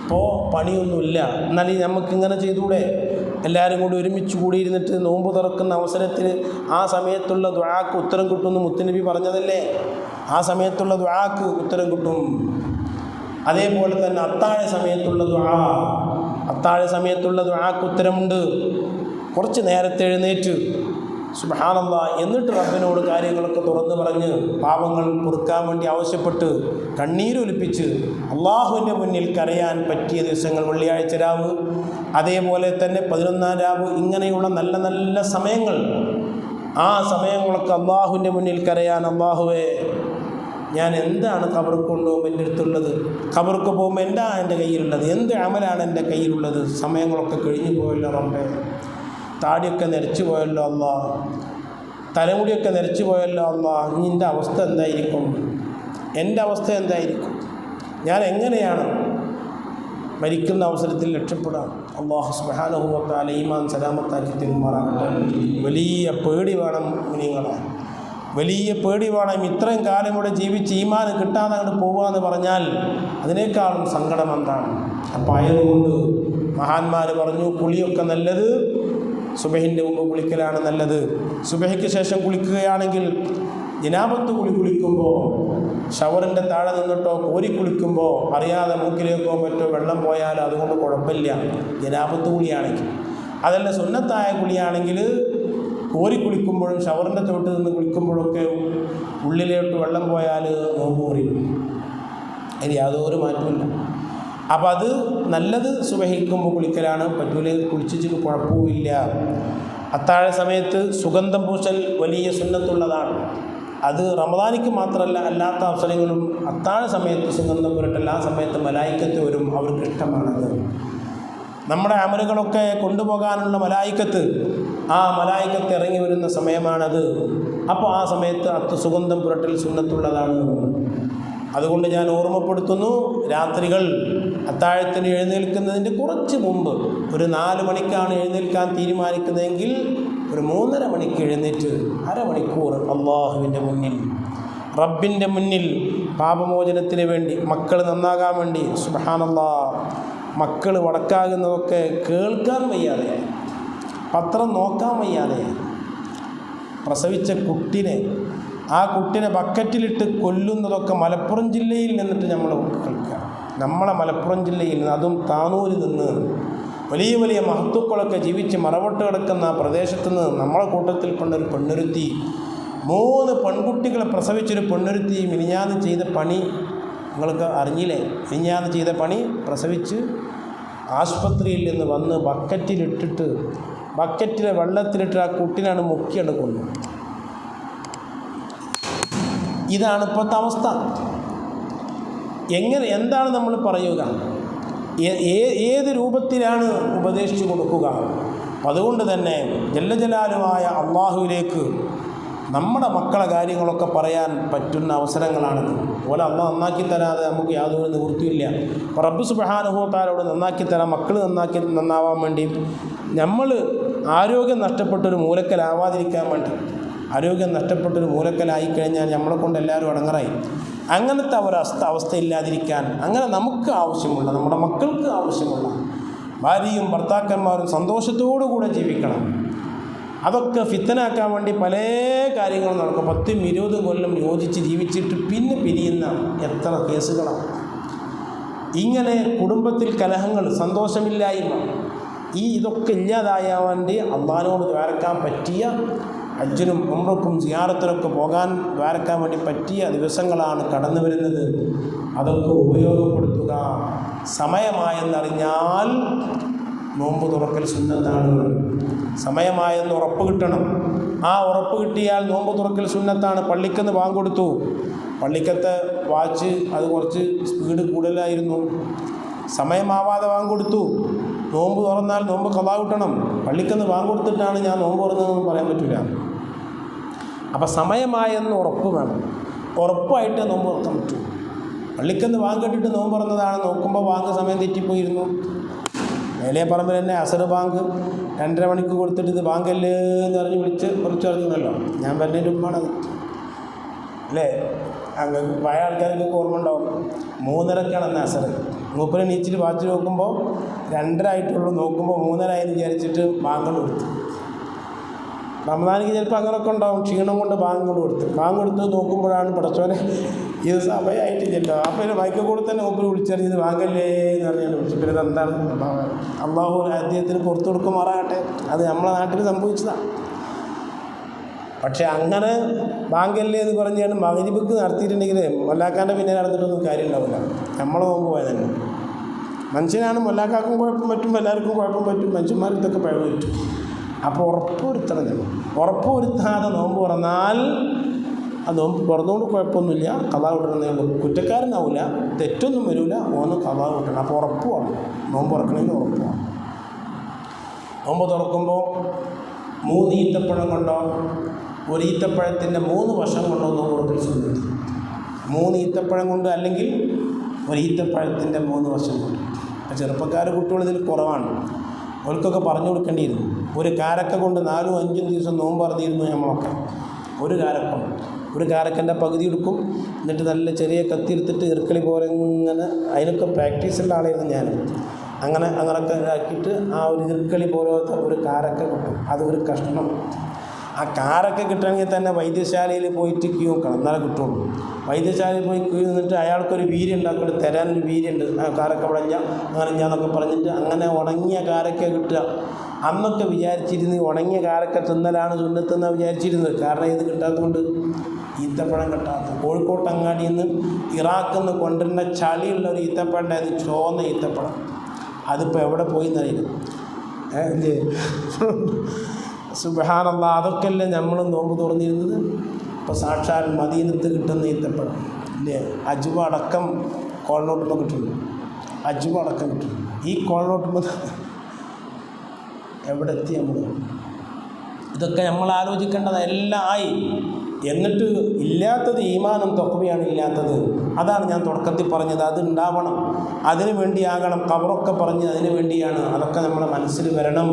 ഇപ്പോൾ പണിയൊന്നുമില്ല. എന്നാലും നമുക്കിങ്ങനെ ചെയ്തുകൂടെ? എല്ലാവരും കൂടി ഒരുമിച്ച് കൂടിയിരുന്നിട്ട് നോമ്പ് തുറക്കുന്ന അവസരത്തിൽ ആ സമയത്തുള്ള ദുആക്ക് ഉത്തരം കിട്ടുമെന്ന് മുത്തുനബി പറഞ്ഞതല്ലേ? ആ സമയത്തുള്ള ദുആക്ക് ഉത്തരം കിട്ടും. അതേപോലെ തന്നെ അത്താഴ സമയത്തുള്ള ദുആക്ക് ഉത്തരമുണ്ട്. കുറച്ച് നേരത്തെ എഴുന്നേറ്റ് സുബ്ഹാനല്ലാഹ് എന്നിട്ട് റബ്ബിനോട് കാര്യങ്ങളൊക്കെ തുറന്നു പറഞ്ഞ് പാപങ്ങൾ പൊറുക്കാൻ വേണ്ടി ആവശ്യപ്പെട്ട് കണ്ണീരൊലിപ്പിച്ച് അള്ളാഹുവിൻ്റെ മുന്നിൽ കരയാൻ പറ്റിയ ദിവസങ്ങൾ വെള്ളിയാഴ്ച രാവ്, അതേപോലെ തന്നെ 11-ാം രാവ്, ഇങ്ങനെയുള്ള നല്ല നല്ല സമയങ്ങൾ. ആ സമയങ്ങളൊക്കെ അള്ളാഹുവിൻ്റെ മുന്നിൽ കരയാൻ, അള്ളാഹുവേ ഞാൻ എന്താണ് ഖബർക്ക് കൊണ്ടുപോകുമ്പോൾ എൻ്റെ അടുത്തുള്ളത്, ഖബർക്ക് പോകുമ്പോൾ എന്താ എൻ്റെ കയ്യിലുള്ളത്, എന്ത് അമലാണ് എൻ്റെ കയ്യിലുള്ളത്, സമയങ്ങളൊക്കെ കഴിഞ്ഞു പോയല്ലോ റബ്ബേ, താടിയൊക്കെ നരച്ചു പോയല്ലോ അല്ലാ, തലമുടിയൊക്കെ നരച്ചു പോയല്ലോ അല്ലാ, നിൻ്റെ അവസ്ഥ എന്തായിരിക്കും, എൻ്റെ അവസ്ഥ എന്തായിരിക്കും, ഞാൻ എങ്ങനെയാണ് മരിക്കുന്ന അവസരത്തിൽ രക്ഷപ്പെടാം. അല്ലാഹു സുബ്ഹാനഹു വ തആല ഈമാൻ സലാമത്താക്കി തരുമാറാകട്ടെ. വലിയ പേടി വേണം മുഅ്മിനീങ്ങളെ, വലിയ പേടി വേണം. ഇത്രയും കാലം ഇവിടെ ജീവിച്ച് ഈമാൻ കിട്ടാതെ അങ്ങോട്ട് പോകുക എന്ന് പറഞ്ഞാൽ അതിനേക്കാളും സങ്കടം എന്താണ്? അപ്പം ആയതുകൊണ്ട് മഹാന്മാർ പറഞ്ഞു, കുളിയൊക്കെ നല്ലത് സുബഹിൻ്റെ മുമ്പ് കുളിക്കലാണ് നല്ലത്. സുബഹിക്ക് ശേഷം കുളിക്കുകയാണെങ്കിൽ ജനാബത്ത് കുളിക്കുമ്പോൾ ഷവറിൻ്റെ താഴെ നിന്നിട്ടോ കോരി കുളിക്കുമ്പോൾ അറിയാതെ മൂക്കിലേക്കോ മറ്റോ വെള്ളം പോയാലോ അതുകൊണ്ട് കുഴപ്പമില്ല, ജനാബത്ത് കുളിയാണെങ്കിൽ. അതല്ല സുന്നത്തായ കുളിയാണെങ്കിൽ കോരി കുളിക്കുമ്പോഴും ഷവറിൻ്റെ ചോട്ട് നിന്ന് കുളിക്കുമ്പോഴൊക്കെ ഉള്ളിലോട്ട് വെള്ളം പോയാൽ നോമ്പ് മുറിയും, അതിന് യാതൊരു മാറ്റമില്ല. അപ്പം അത് നല്ലത് സുബഹിക്കുമ്പോൾ കുളിക്കലാണ്. പറ്റൂലെ കുളിച്ചിട്ട് കുഴപ്പവുമില്ല. അത്താഴ സമയത്ത് സുഗന്ധം പൂശൽ വലിയ സുന്നത്തുള്ളതാണ്. അത് റമദാനിക്ക് മാത്രമല്ല, അല്ലാത്ത അവസരങ്ങളും അത്താഴ സമയത്ത് സുഗന്ധം പുരട്ടൽ, ആ സമയത്ത് മലായിക്കത്ത് വരും, അവർക്ക് ഇഷ്ടമാണത്. നമ്മുടെ അമലുകളൊക്കെ കൊണ്ടുപോകാനുള്ള മലായിക്കത്ത്, ആ മലായിക്കത്ത് ഇറങ്ങി വരുന്ന സമയമാണത്. അപ്പോൾ ആ സമയത്ത് സുഗന്ധം പുരട്ടൽ സുന്നത്തുള്ളതാണ്. അതുകൊണ്ട് ഞാൻ ഓർമ്മപ്പെടുത്തുന്നു, രാത്രികൾ അത്താഴത്തിന് എഴുന്നേൽക്കുന്നതിൻ്റെ കുറച്ച് മുമ്പ്, ഒരു 4 മണിക്കാണ് എഴുന്നേൽക്കാൻ തീരുമാനിക്കുന്നതെങ്കിൽ ഒരു 3:30 മണിക്ക് എഴുന്നേറ്റ് അരമണിക്കൂർ അള്ളാഹുവിൻ്റെ മുന്നിൽ, റബ്ബിൻ്റെ മുന്നിൽ പാപമോചനത്തിന് വേണ്ടി, മക്കൾ നന്നാകാൻ വേണ്ടി. സുബ്ഹാനല്ലാഹ്, മക്കൾ വടക്കാകുന്നതൊക്കെ കേൾക്കാൻ വയ്യാതെ, പത്രം നോക്കാൻ വയ്യാതെ, പ്രസവിച്ച കുട്ടിനെ, ആ കുട്ടിനെ ബക്കറ്റിലിട്ട് കൊല്ലുന്നതൊക്കെ മലപ്പുറം ജില്ലയിൽ നിന്നിട്ട് നമ്മൾ കേൾക്കുക. നമ്മളെ മലപ്പുറം ജില്ലയിൽ നിന്ന്, അതും താനൂരിൽ നിന്ന്, വലിയ വലിയ മഹത്തുക്കളൊക്കെ ജീവിച്ച് മറവട്ട് കിടക്കുന്ന ആ പ്രദേശത്ത് നിന്ന് നമ്മളെ കൂട്ടത്തിൽ കൊണ്ടൊരു പെണ്ണൊരുത്തി, 3 പെൺകുട്ടികളെ പ്രസവിച്ചൊരു പെണ്ണൊരുത്തി മിനിഞ്ഞാന്ന് ചെയ്ത പണി നിങ്ങൾക്ക് അറിഞ്ഞില്ലേ? മിനിഞ്ഞാന്ന് ചെയ്ത പണി, പ്രസവിച്ച് ആശുപത്രിയിൽ നിന്ന് വന്ന് ബക്കറ്റിലെ വെള്ളത്തിലിട്ട് ആ കുട്ടിനാണ് മുക്കിയാണ് കൊണ്ടു. ഇതാണ് ഇപ്പോഴത്തെ അവസ്ഥ. എന്താണ് നമ്മൾ പറയുക? ഏത് രൂപത്തിലാണ് ഉപദേശിച്ചു കൊടുക്കുക? അതുകൊണ്ട് തന്നെ ജല്ല ജലാലുവായ അള്ളാഹുവിലേക്ക് നമ്മുടെ മക്കളെ കാര്യങ്ങളൊക്കെ പറയാൻ പറ്റുന്ന അവസരങ്ങളാണിത്. അതുപോലെ അള്ളാഹ് നന്നാക്കി തരാതെ നമുക്ക് യാതൊരു നിവൃത്തിയില്ല. അപ്പോൾ റബ്ബ് സുബ്ഹാനഹു വ തആലയോട് നന്നാക്കി തരാം, മക്കൾ നന്നാവാൻ വേണ്ടി, നമ്മൾ ആരോഗ്യം നഷ്ടപ്പെട്ടൊരു മൂലക്കലാവാതിരിക്കാൻ വേണ്ടി. ആരോഗ്യം നഷ്ടപ്പെട്ടൊരു മൂലക്കലായിക്കഴിഞ്ഞാൽ നമ്മളെ കൊണ്ട് എല്ലാവരും അടങ്ങറായി. അങ്ങനത്തെ അവസ്ഥയില്ലാതിരിക്കാൻ, അങ്ങനെ നമുക്ക് ആവശ്യമുള്ള, നമ്മുടെ മക്കൾക്ക് ആവശ്യമുള്ള ഭാര്യയും ഭർത്താക്കന്മാരും സന്തോഷത്തോടു കൂടെ ജീവിക്കണം. അതൊക്കെ ഫിത്തനാക്കാൻ വേണ്ടി പല കാര്യങ്ങളും നടക്കും. 10-20 കൊല്ലം യോജിച്ച് ജീവിച്ചിട്ട് പിന്നെ പിരിയുന്ന എത്ര കേസുകളാണ്. ഇങ്ങനെ കുടുംബത്തിൽ കലഹങ്ങൾ, സന്തോഷമില്ലായ്മ, ഇതൊക്കെ ഇല്ലാതായാൻ വേണ്ടി അള്ളാഹിനോട് ദ്വാരക്കാൻ പറ്റിയ, ഹജ്ജിനും ഉംറക്കും സിയാറത്തിനൊക്കെ പോകാൻ ദ്വാരക്കാൻ വേണ്ടി പറ്റിയ ദിവസങ്ങളാണ് കടന്നു വരുന്നത്. അതൊക്കെ ഉപയോഗപ്പെടുത്തുക. സമയമായെന്നറിഞ്ഞാൽ നോമ്പ് തുറക്കൽ സുന്നത്താണ്. സമയമായെന്ന് ഉറപ്പ് കിട്ടണം. ആ ഉറപ്പ് കിട്ടിയാൽ നോമ്പ് തുറക്കൽ സുന്നത്താണ്. പള്ളിക്കന്ന് ബാങ്ക് കൊടുത്തു, പള്ളിക്കത്തെ വാച്ച് അത് കുറച്ച് സ്പീഡ് കൂടുതലായിരുന്നു, സമയമാവാതെ ബാങ്ക് കൊടുത്തു. നോമ്പ് തുറന്നാൽ നോമ്പ് ഖളാ കിട്ടണം. പള്ളിക്കന്ന് ബാങ്ക് കൊടുത്തിട്ടാണ് ഞാൻ നോമ്പ് തുറന്നതെന്ന് പറയാൻ പറ്റില്ല. അപ്പം സമയമായെന്ന് ഉറപ്പ് വേണം. ഉറപ്പായിട്ട് നോമ്പ് തുറക്കാൻ പറ്റും. പള്ളിക്കന്ന് ബാങ്ക് കെട്ടിട്ട് നോമ്പ് തുറന്നതാണ്, നോക്കുമ്പോൾ ബാങ്ക് സമയം തെറ്റിപ്പോയിരുന്നു. മേലെ പറമ്പിൽ തന്നെ അസർ ബാങ്ക് 2:30 മണിക്ക് കൊടുത്തിട്ട് ഇത് ബാങ്കല്ലേ എന്ന് പറഞ്ഞ് വിളിച്ച് അറിഞ്ഞല്ലോ. ഞാൻ പറഞ്ഞതിൻ്റെ മുമ്പാണത് അല്ലേ? അങ്ങ് പഴയ ആൾക്കാർക്കൊക്കെ ഓർമ്മ ഉണ്ടാവും. 3:30ക്കാണ് അന്ന് അസർ. മൂപ്പര് നീച്ചിട്ട് വാച്ച് നോക്കുമ്പോൾ 2:30 ആയിട്ടുള്ളൂ. നോക്കുമ്പോൾ 3:30 ആയെന്ന് വിചാരിച്ചിട്ട് ബാങ്ക് കൊടുത്തു. റമദാനിക്ക് ചിലപ്പോൾ അങ്ങനെയൊക്കെ ഉണ്ടാവും. ക്ഷീണം കൊണ്ട് ബാങ്ക് കൊടുത്ത് നോക്കുമ്പോഴാണ് പടച്ചോനെ ഇത് സമയമായിട്ടില്ലല്ലോ. അപ്പോൾ ഒരു മൈക്ക് കൂടെ തന്നെ മൂപ്പര് വിളിച്ചറിഞ്ഞത് ബാങ്കല്ലേ എന്ന് പറഞ്ഞാൽ വിളിച്ചു. പിന്നെ എന്താണ് അള്ളാഹു അദ്ദേഹത്തിന് പുറത്തു കൊടുക്കുമാറാകട്ടെ. അത് നമ്മളെ നാട്ടിൽ സംഭവിച്ചതാണ്. പക്ഷെ അങ്ങനെ ബാങ്കല്ലേ എന്ന് പറഞ്ഞാണ് മഗ്‌രിബിക്ക് നടത്തിയിട്ടുണ്ടെങ്കിൽ മൊല്ലാക്കാൻ്റെ പിന്നെ നടന്നിട്ടൊന്നും കാര്യം ഉണ്ടാവില്ല. നമ്മളെ നോമ്പ് പോയതന്നെ. മനുഷ്യനാണ്, മൊല്ലാക്കാർക്കും കുഴപ്പം പറ്റും, എല്ലാവർക്കും കുഴപ്പം പറ്റും, മനുഷ്യന്മാർ ഇതൊക്കെ പഴം പറ്റും. അപ്പോൾ ഉറപ്പുവരുത്തണം. ഉറപ്പുവരുത്താതെ നോമ്പ് തുറന്നാൽ ആ നോമ്പ് തുറന്നുകൊണ്ട് കുഴപ്പമൊന്നുമില്ല, ഖളാ വിടണമെന്നേ ഉള്ളൂ. കുറ്റക്കാരനാവില്ല, തെറ്റൊന്നും വരില്ല, ഓന്ന് ഖളാ വിട്ടണം. അപ്പോൾ ഉറപ്പുമാണ്. നോമ്പ് തുറക്കണമെങ്കിൽ ഉറപ്പുമാണ്. നോമ്പ് തുറക്കുമ്പോൾ 3 ഈത്തപ്പഴം കൊണ്ടോ, ഒരു ഈത്തപ്പഴത്തിൻ്റെ 3 വശം കൊണ്ടോ നോമ്പ് തുറക്കൽ സുന്നത്ത്. 3 ഈത്തപ്പഴം കൊണ്ട്, അല്ലെങ്കിൽ ഒരു ഈത്തപ്പഴത്തിൻ്റെ 3 വശം കൊണ്ട്. അപ്പോൾ ചെറുപ്പക്കാർ കുട്ടികൾ ഇതിൽ കുറവാണ്. അവർക്കൊക്കെ പറഞ്ഞു കൊടുക്കേണ്ടിയിരുന്നു. ഒരു കാരക്ക കൊണ്ട് 4-5 ദിവസം നോമ്പ് പറഞ്ഞിരുന്നു നമ്മളൊക്കെ. ഒരു കാരക്കൻ്റെ പകുതി എടുക്കും, എന്നിട്ട് നല്ല ചെറിയ കത്തി എടുത്തിട്ട് ഇറക്കളി പോലെ ഇങ്ങനെ, അതിനൊക്കെ പ്രാക്ടീസുള്ള ആളായിരുന്നു ഞാൻ. അങ്ങനെയൊക്കെ ആക്കിയിട്ട് ആ ഒരു ഇറക്കളി പോലത്തെ ഒരു കാരക്ക കിട്ടും. അതൊരു കഷ്ണം. ആ കാരക്ക കിട്ടണമെങ്കിൽ തന്നെ വൈദ്യശാലയിൽ പോയിട്ട് ക്യൂ വെക്കണം, എന്നാലേ കിട്ടുള്ളൂ. വൈദ്യശാലയിൽ പോയി ക്യൂ നിന്നിട്ട് അയാൾക്കൊരു വീര്യം ഉണ്ടാക്കിയിട്ട് തരാനൊരു വീര്യമുണ്ട്. ആ കാരക്ക അങ്ങനെഞ്ഞാന്നൊക്കെ പറഞ്ഞിട്ട് അങ്ങനെ ഉണങ്ങിയ കാരക്ക കിട്ടുക. അന്നൊക്കെ വിചാരിച്ചിരുന്ന് ഉണങ്ങിയ കാരക്ക തിന്നലാണ് സുന്നത്തെന്നാണ് വിചാരിച്ചിരുന്നത്. കാരണം ഇത് കിട്ടാത്തതുകൊണ്ട്, ഈത്തപ്പഴം കിട്ടാത്തത്. കോഴിക്കോട്ട് അങ്ങാടിയിൽ നിന്ന് ഇറാഖിൽ നിന്ന് കൊണ്ടുവരുന്ന ചളിയുള്ള ഒരു ഈത്തപ്പഴം ഉണ്ടായിരുന്നു, ചുവന്ന ഈത്തപ്പഴം. അതിപ്പോൾ എവിടെ പോയി എന്നറിയില്ല. സുബ്ഹാനല്ലാഹ്, അതൊക്കെയല്ലേ നമ്മൾ നോമ്പ് തുറന്നിരുന്നത്. ഇപ്പോൾ സാക്ഷാൽ മദീനത്ത് കിട്ടുന്ന ഈത്തപ്പഴം ഇല്ലേ? അജ്വ അടക്കം കോളിനോട്ടുമ്പോൾ കിട്ടുന്നു. അജ്വ അടക്കം കിട്ടുന്നു. ഈ കോളിനോട്ടുമ്പോൾ എവിടെ എത്തി നമ്മൾ? ഇതൊക്കെ നമ്മൾ ആലോചിക്കേണ്ടത്. എല്ലാം ആയി, എന്നിട്ട് ഇല്ലാത്തത് ഈമാനും തഖ്വയാണ് ഇല്ലാത്തത്. അതാണ് ഞാൻ തുടക്കത്തിൽ പറഞ്ഞത്. അത് ഉണ്ടാവണം, അതിനു വേണ്ടിയാകണം. ഖബറൊക്കെ പറഞ്ഞ് അതിനു വേണ്ടിയാണ്. അതൊക്കെ നമ്മുടെ മനസ്സിൽ വരണം.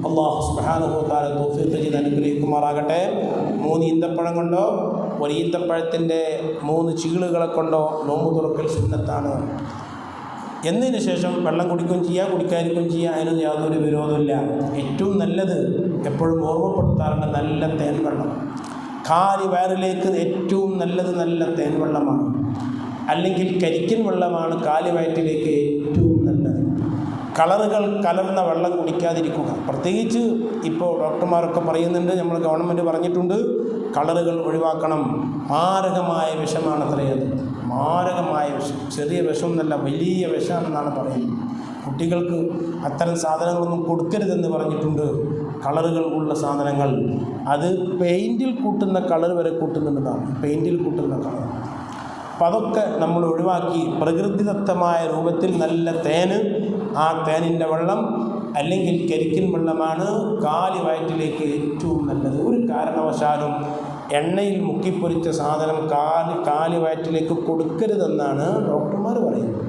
അല്ലാഹു സുബ്ഹാനഹു വ തആല തൗഫീഖ് ചെയ്ത് അനുഗ്രഹിക്കുമാറാകട്ടെ. 3 ഈന്തപ്പഴം കൊണ്ടോ ഒരു ഈത്തപ്പഴത്തിൻ്റെ 3 ചീളുകളെ കൊണ്ടോ നോമ്പ് തുറക്കൽ സുന്നത്താണ്. എന്നതിന് ശേഷം വെള്ളം കുടിക്കുകയും ചെയ്യാം, കുടിക്കാതിരിക്കുകയും ചെയ്യാം, അതിനൊന്നും യാതൊരു വിരോധമില്ല. ഏറ്റവും നല്ലത് എപ്പോഴും ഓർമ്മപ്പെടുത്താറുണ്ട്, നല്ല തേൻ വെള്ളം. കാലി വയറിലേക്ക് ഏറ്റവും നല്ലത് നല്ല തേൻ വെള്ളമാണ്, അല്ലെങ്കിൽ കരിക്കൻ വെള്ളമാണ് കാലി വയറ്റിലേക്ക് ഏറ്റവും നല്ലത്. കളറുകൾ കലർന്ന വെള്ളം കുടിക്കാതിരിക്കുക. പ്രത്യേകിച്ച് ഇപ്പോൾ ഡോക്ടർമാരൊക്കെ പറയുന്നുണ്ട്, നമ്മൾ ഗവൺമെൻറ് പറഞ്ഞിട്ടുണ്ട്, കളറുകൾ ഒഴിവാക്കണം. മാരകമായ വിഷമാണത്രയത്, മാരകമായ വിഷം. ചെറിയ വിഷം എന്നല്ല, വലിയ വിഷമാണെന്നാണ് പറയുന്നത്. കുട്ടികൾക്ക് അത്തരം സാധനങ്ങളൊന്നും കൊടുക്കരുതെന്ന് പറഞ്ഞിട്ടുണ്ട്. കളറുകൾ ഉള്ള സാധനങ്ങൾ, അത് പെയിൻറ്റിൽ കൂട്ടുന്ന കളർ വരെ കൂട്ടുന്നുണ്ടെന്നാണ്, പെയിൻറ്റിൽ കൂട്ടുന്ന കളർ. അപ്പം അതൊക്കെ നമ്മൾ ഒഴിവാക്കി പ്രകൃതിദത്തമായ രൂപത്തിൽ നല്ല തേന്, ആ തേനിൻ്റെ വെള്ളം അല്ലെങ്കിൽ കരിക്കിൻ വെള്ളമാണ് കാലി വയറ്റിലേക്ക് ഏറ്റവും നല്ലത്. ഒരു കാരണവശാലും എണ്ണയിൽ മുക്കിപ്പൊരിച്ച സാധനം കാലി വയറ്റിലേക്ക് കൊടുക്കരുതെന്നാണ് ഡോക്ടർമാർ പറയുന്നത്.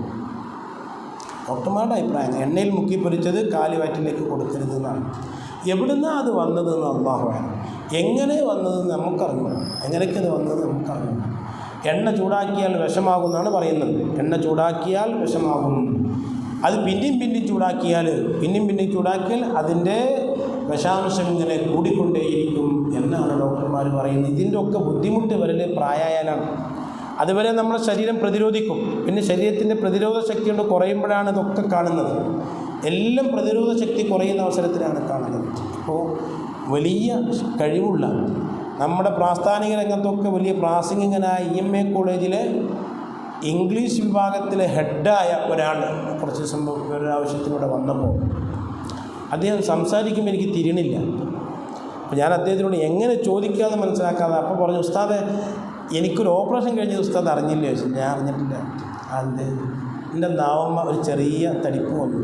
ഡോക്ടർമാരുടെ അഭിപ്രായം എണ്ണയിൽ മുക്കിപ്പൊരിച്ചത് കാലി വയറ്റിലേക്ക് കൊടുക്കരുതെന്നാണ്. എവിടുന്നാണ് അത് വന്നതെന്ന് അല്ലാഹുവാണ്. എങ്ങനെ വന്നതെന്ന് നമുക്കറിയില്ല, എങ്ങനെയൊക്കെ അത് വന്നത് നമുക്കറിയില്ല. എണ്ണ ചൂടാക്കിയാൽ വിഷമാകുമെന്നാണ് പറയുന്നത്. എണ്ണ ചൂടാക്കിയാൽ വിഷമാകും. അത് പിന്നെയും ചൂടാക്കിയാൽ അതിൻ്റെ വിഷാംശം ഇങ്ങനെ കൂടിക്കൊണ്ടേയിരിക്കും എന്നാണ് ഡോക്ടർമാർ പറയുന്നത്. ഇതിൻ്റെ ഒക്കെ ബുദ്ധിമുട്ട് വരല് പ്രായമായാലാണ്. അതുവരെ നമ്മുടെ ശരീരം പ്രതിരോധിക്കും, പിന്നെ ശരീരത്തിൻ്റെ പ്രതിരോധ ശക്തി കൊണ്ട് കുറയുമ്പോഴാണ് ഇതൊക്കെ കാണുന്നത്. എല്ലാം പ്രതിരോധ ശക്തി കുറയുന്ന അവസരത്തിലാണ് കാണുന്നത്. ഇപ്പോൾ വലിയ കഴിവുള്ള നമ്മുടെ പ്രാസ്ഥാനിക രംഗത്തൊക്കെ വലിയ പ്രാസംഗികനായ EMA കോളേജിലെ ഇംഗ്ലീഷ് വിഭാഗത്തിലെ ഹെഡായ ഒരാൾ കുറച്ച് ഒരാവശ്യത്തിലൂടെ വന്നപ്പോൾ അദ്ദേഹം സംസാരിക്കുമ്പോൾ എനിക്ക് തിരിയണില്ല. അപ്പോൾ ഞാൻ അദ്ദേഹത്തിനോട് എങ്ങനെ ചോദിക്കാതെ മനസ്സിലാക്കാതെ അപ്പോൾ പറഞ്ഞു, ഉസ്താദെ എനിക്കൊരു ഓപ്പറേഷൻ കഴിഞ്ഞത് ഉസ്താദ് അറിഞ്ഞില്ലേ ചോദിച്ചു. ഞാൻ അറിഞ്ഞിട്ടില്ല. അത് എൻ്റെ നാവമ്മ ഒരു ചെറിയ തടിപ്പ് വന്നു,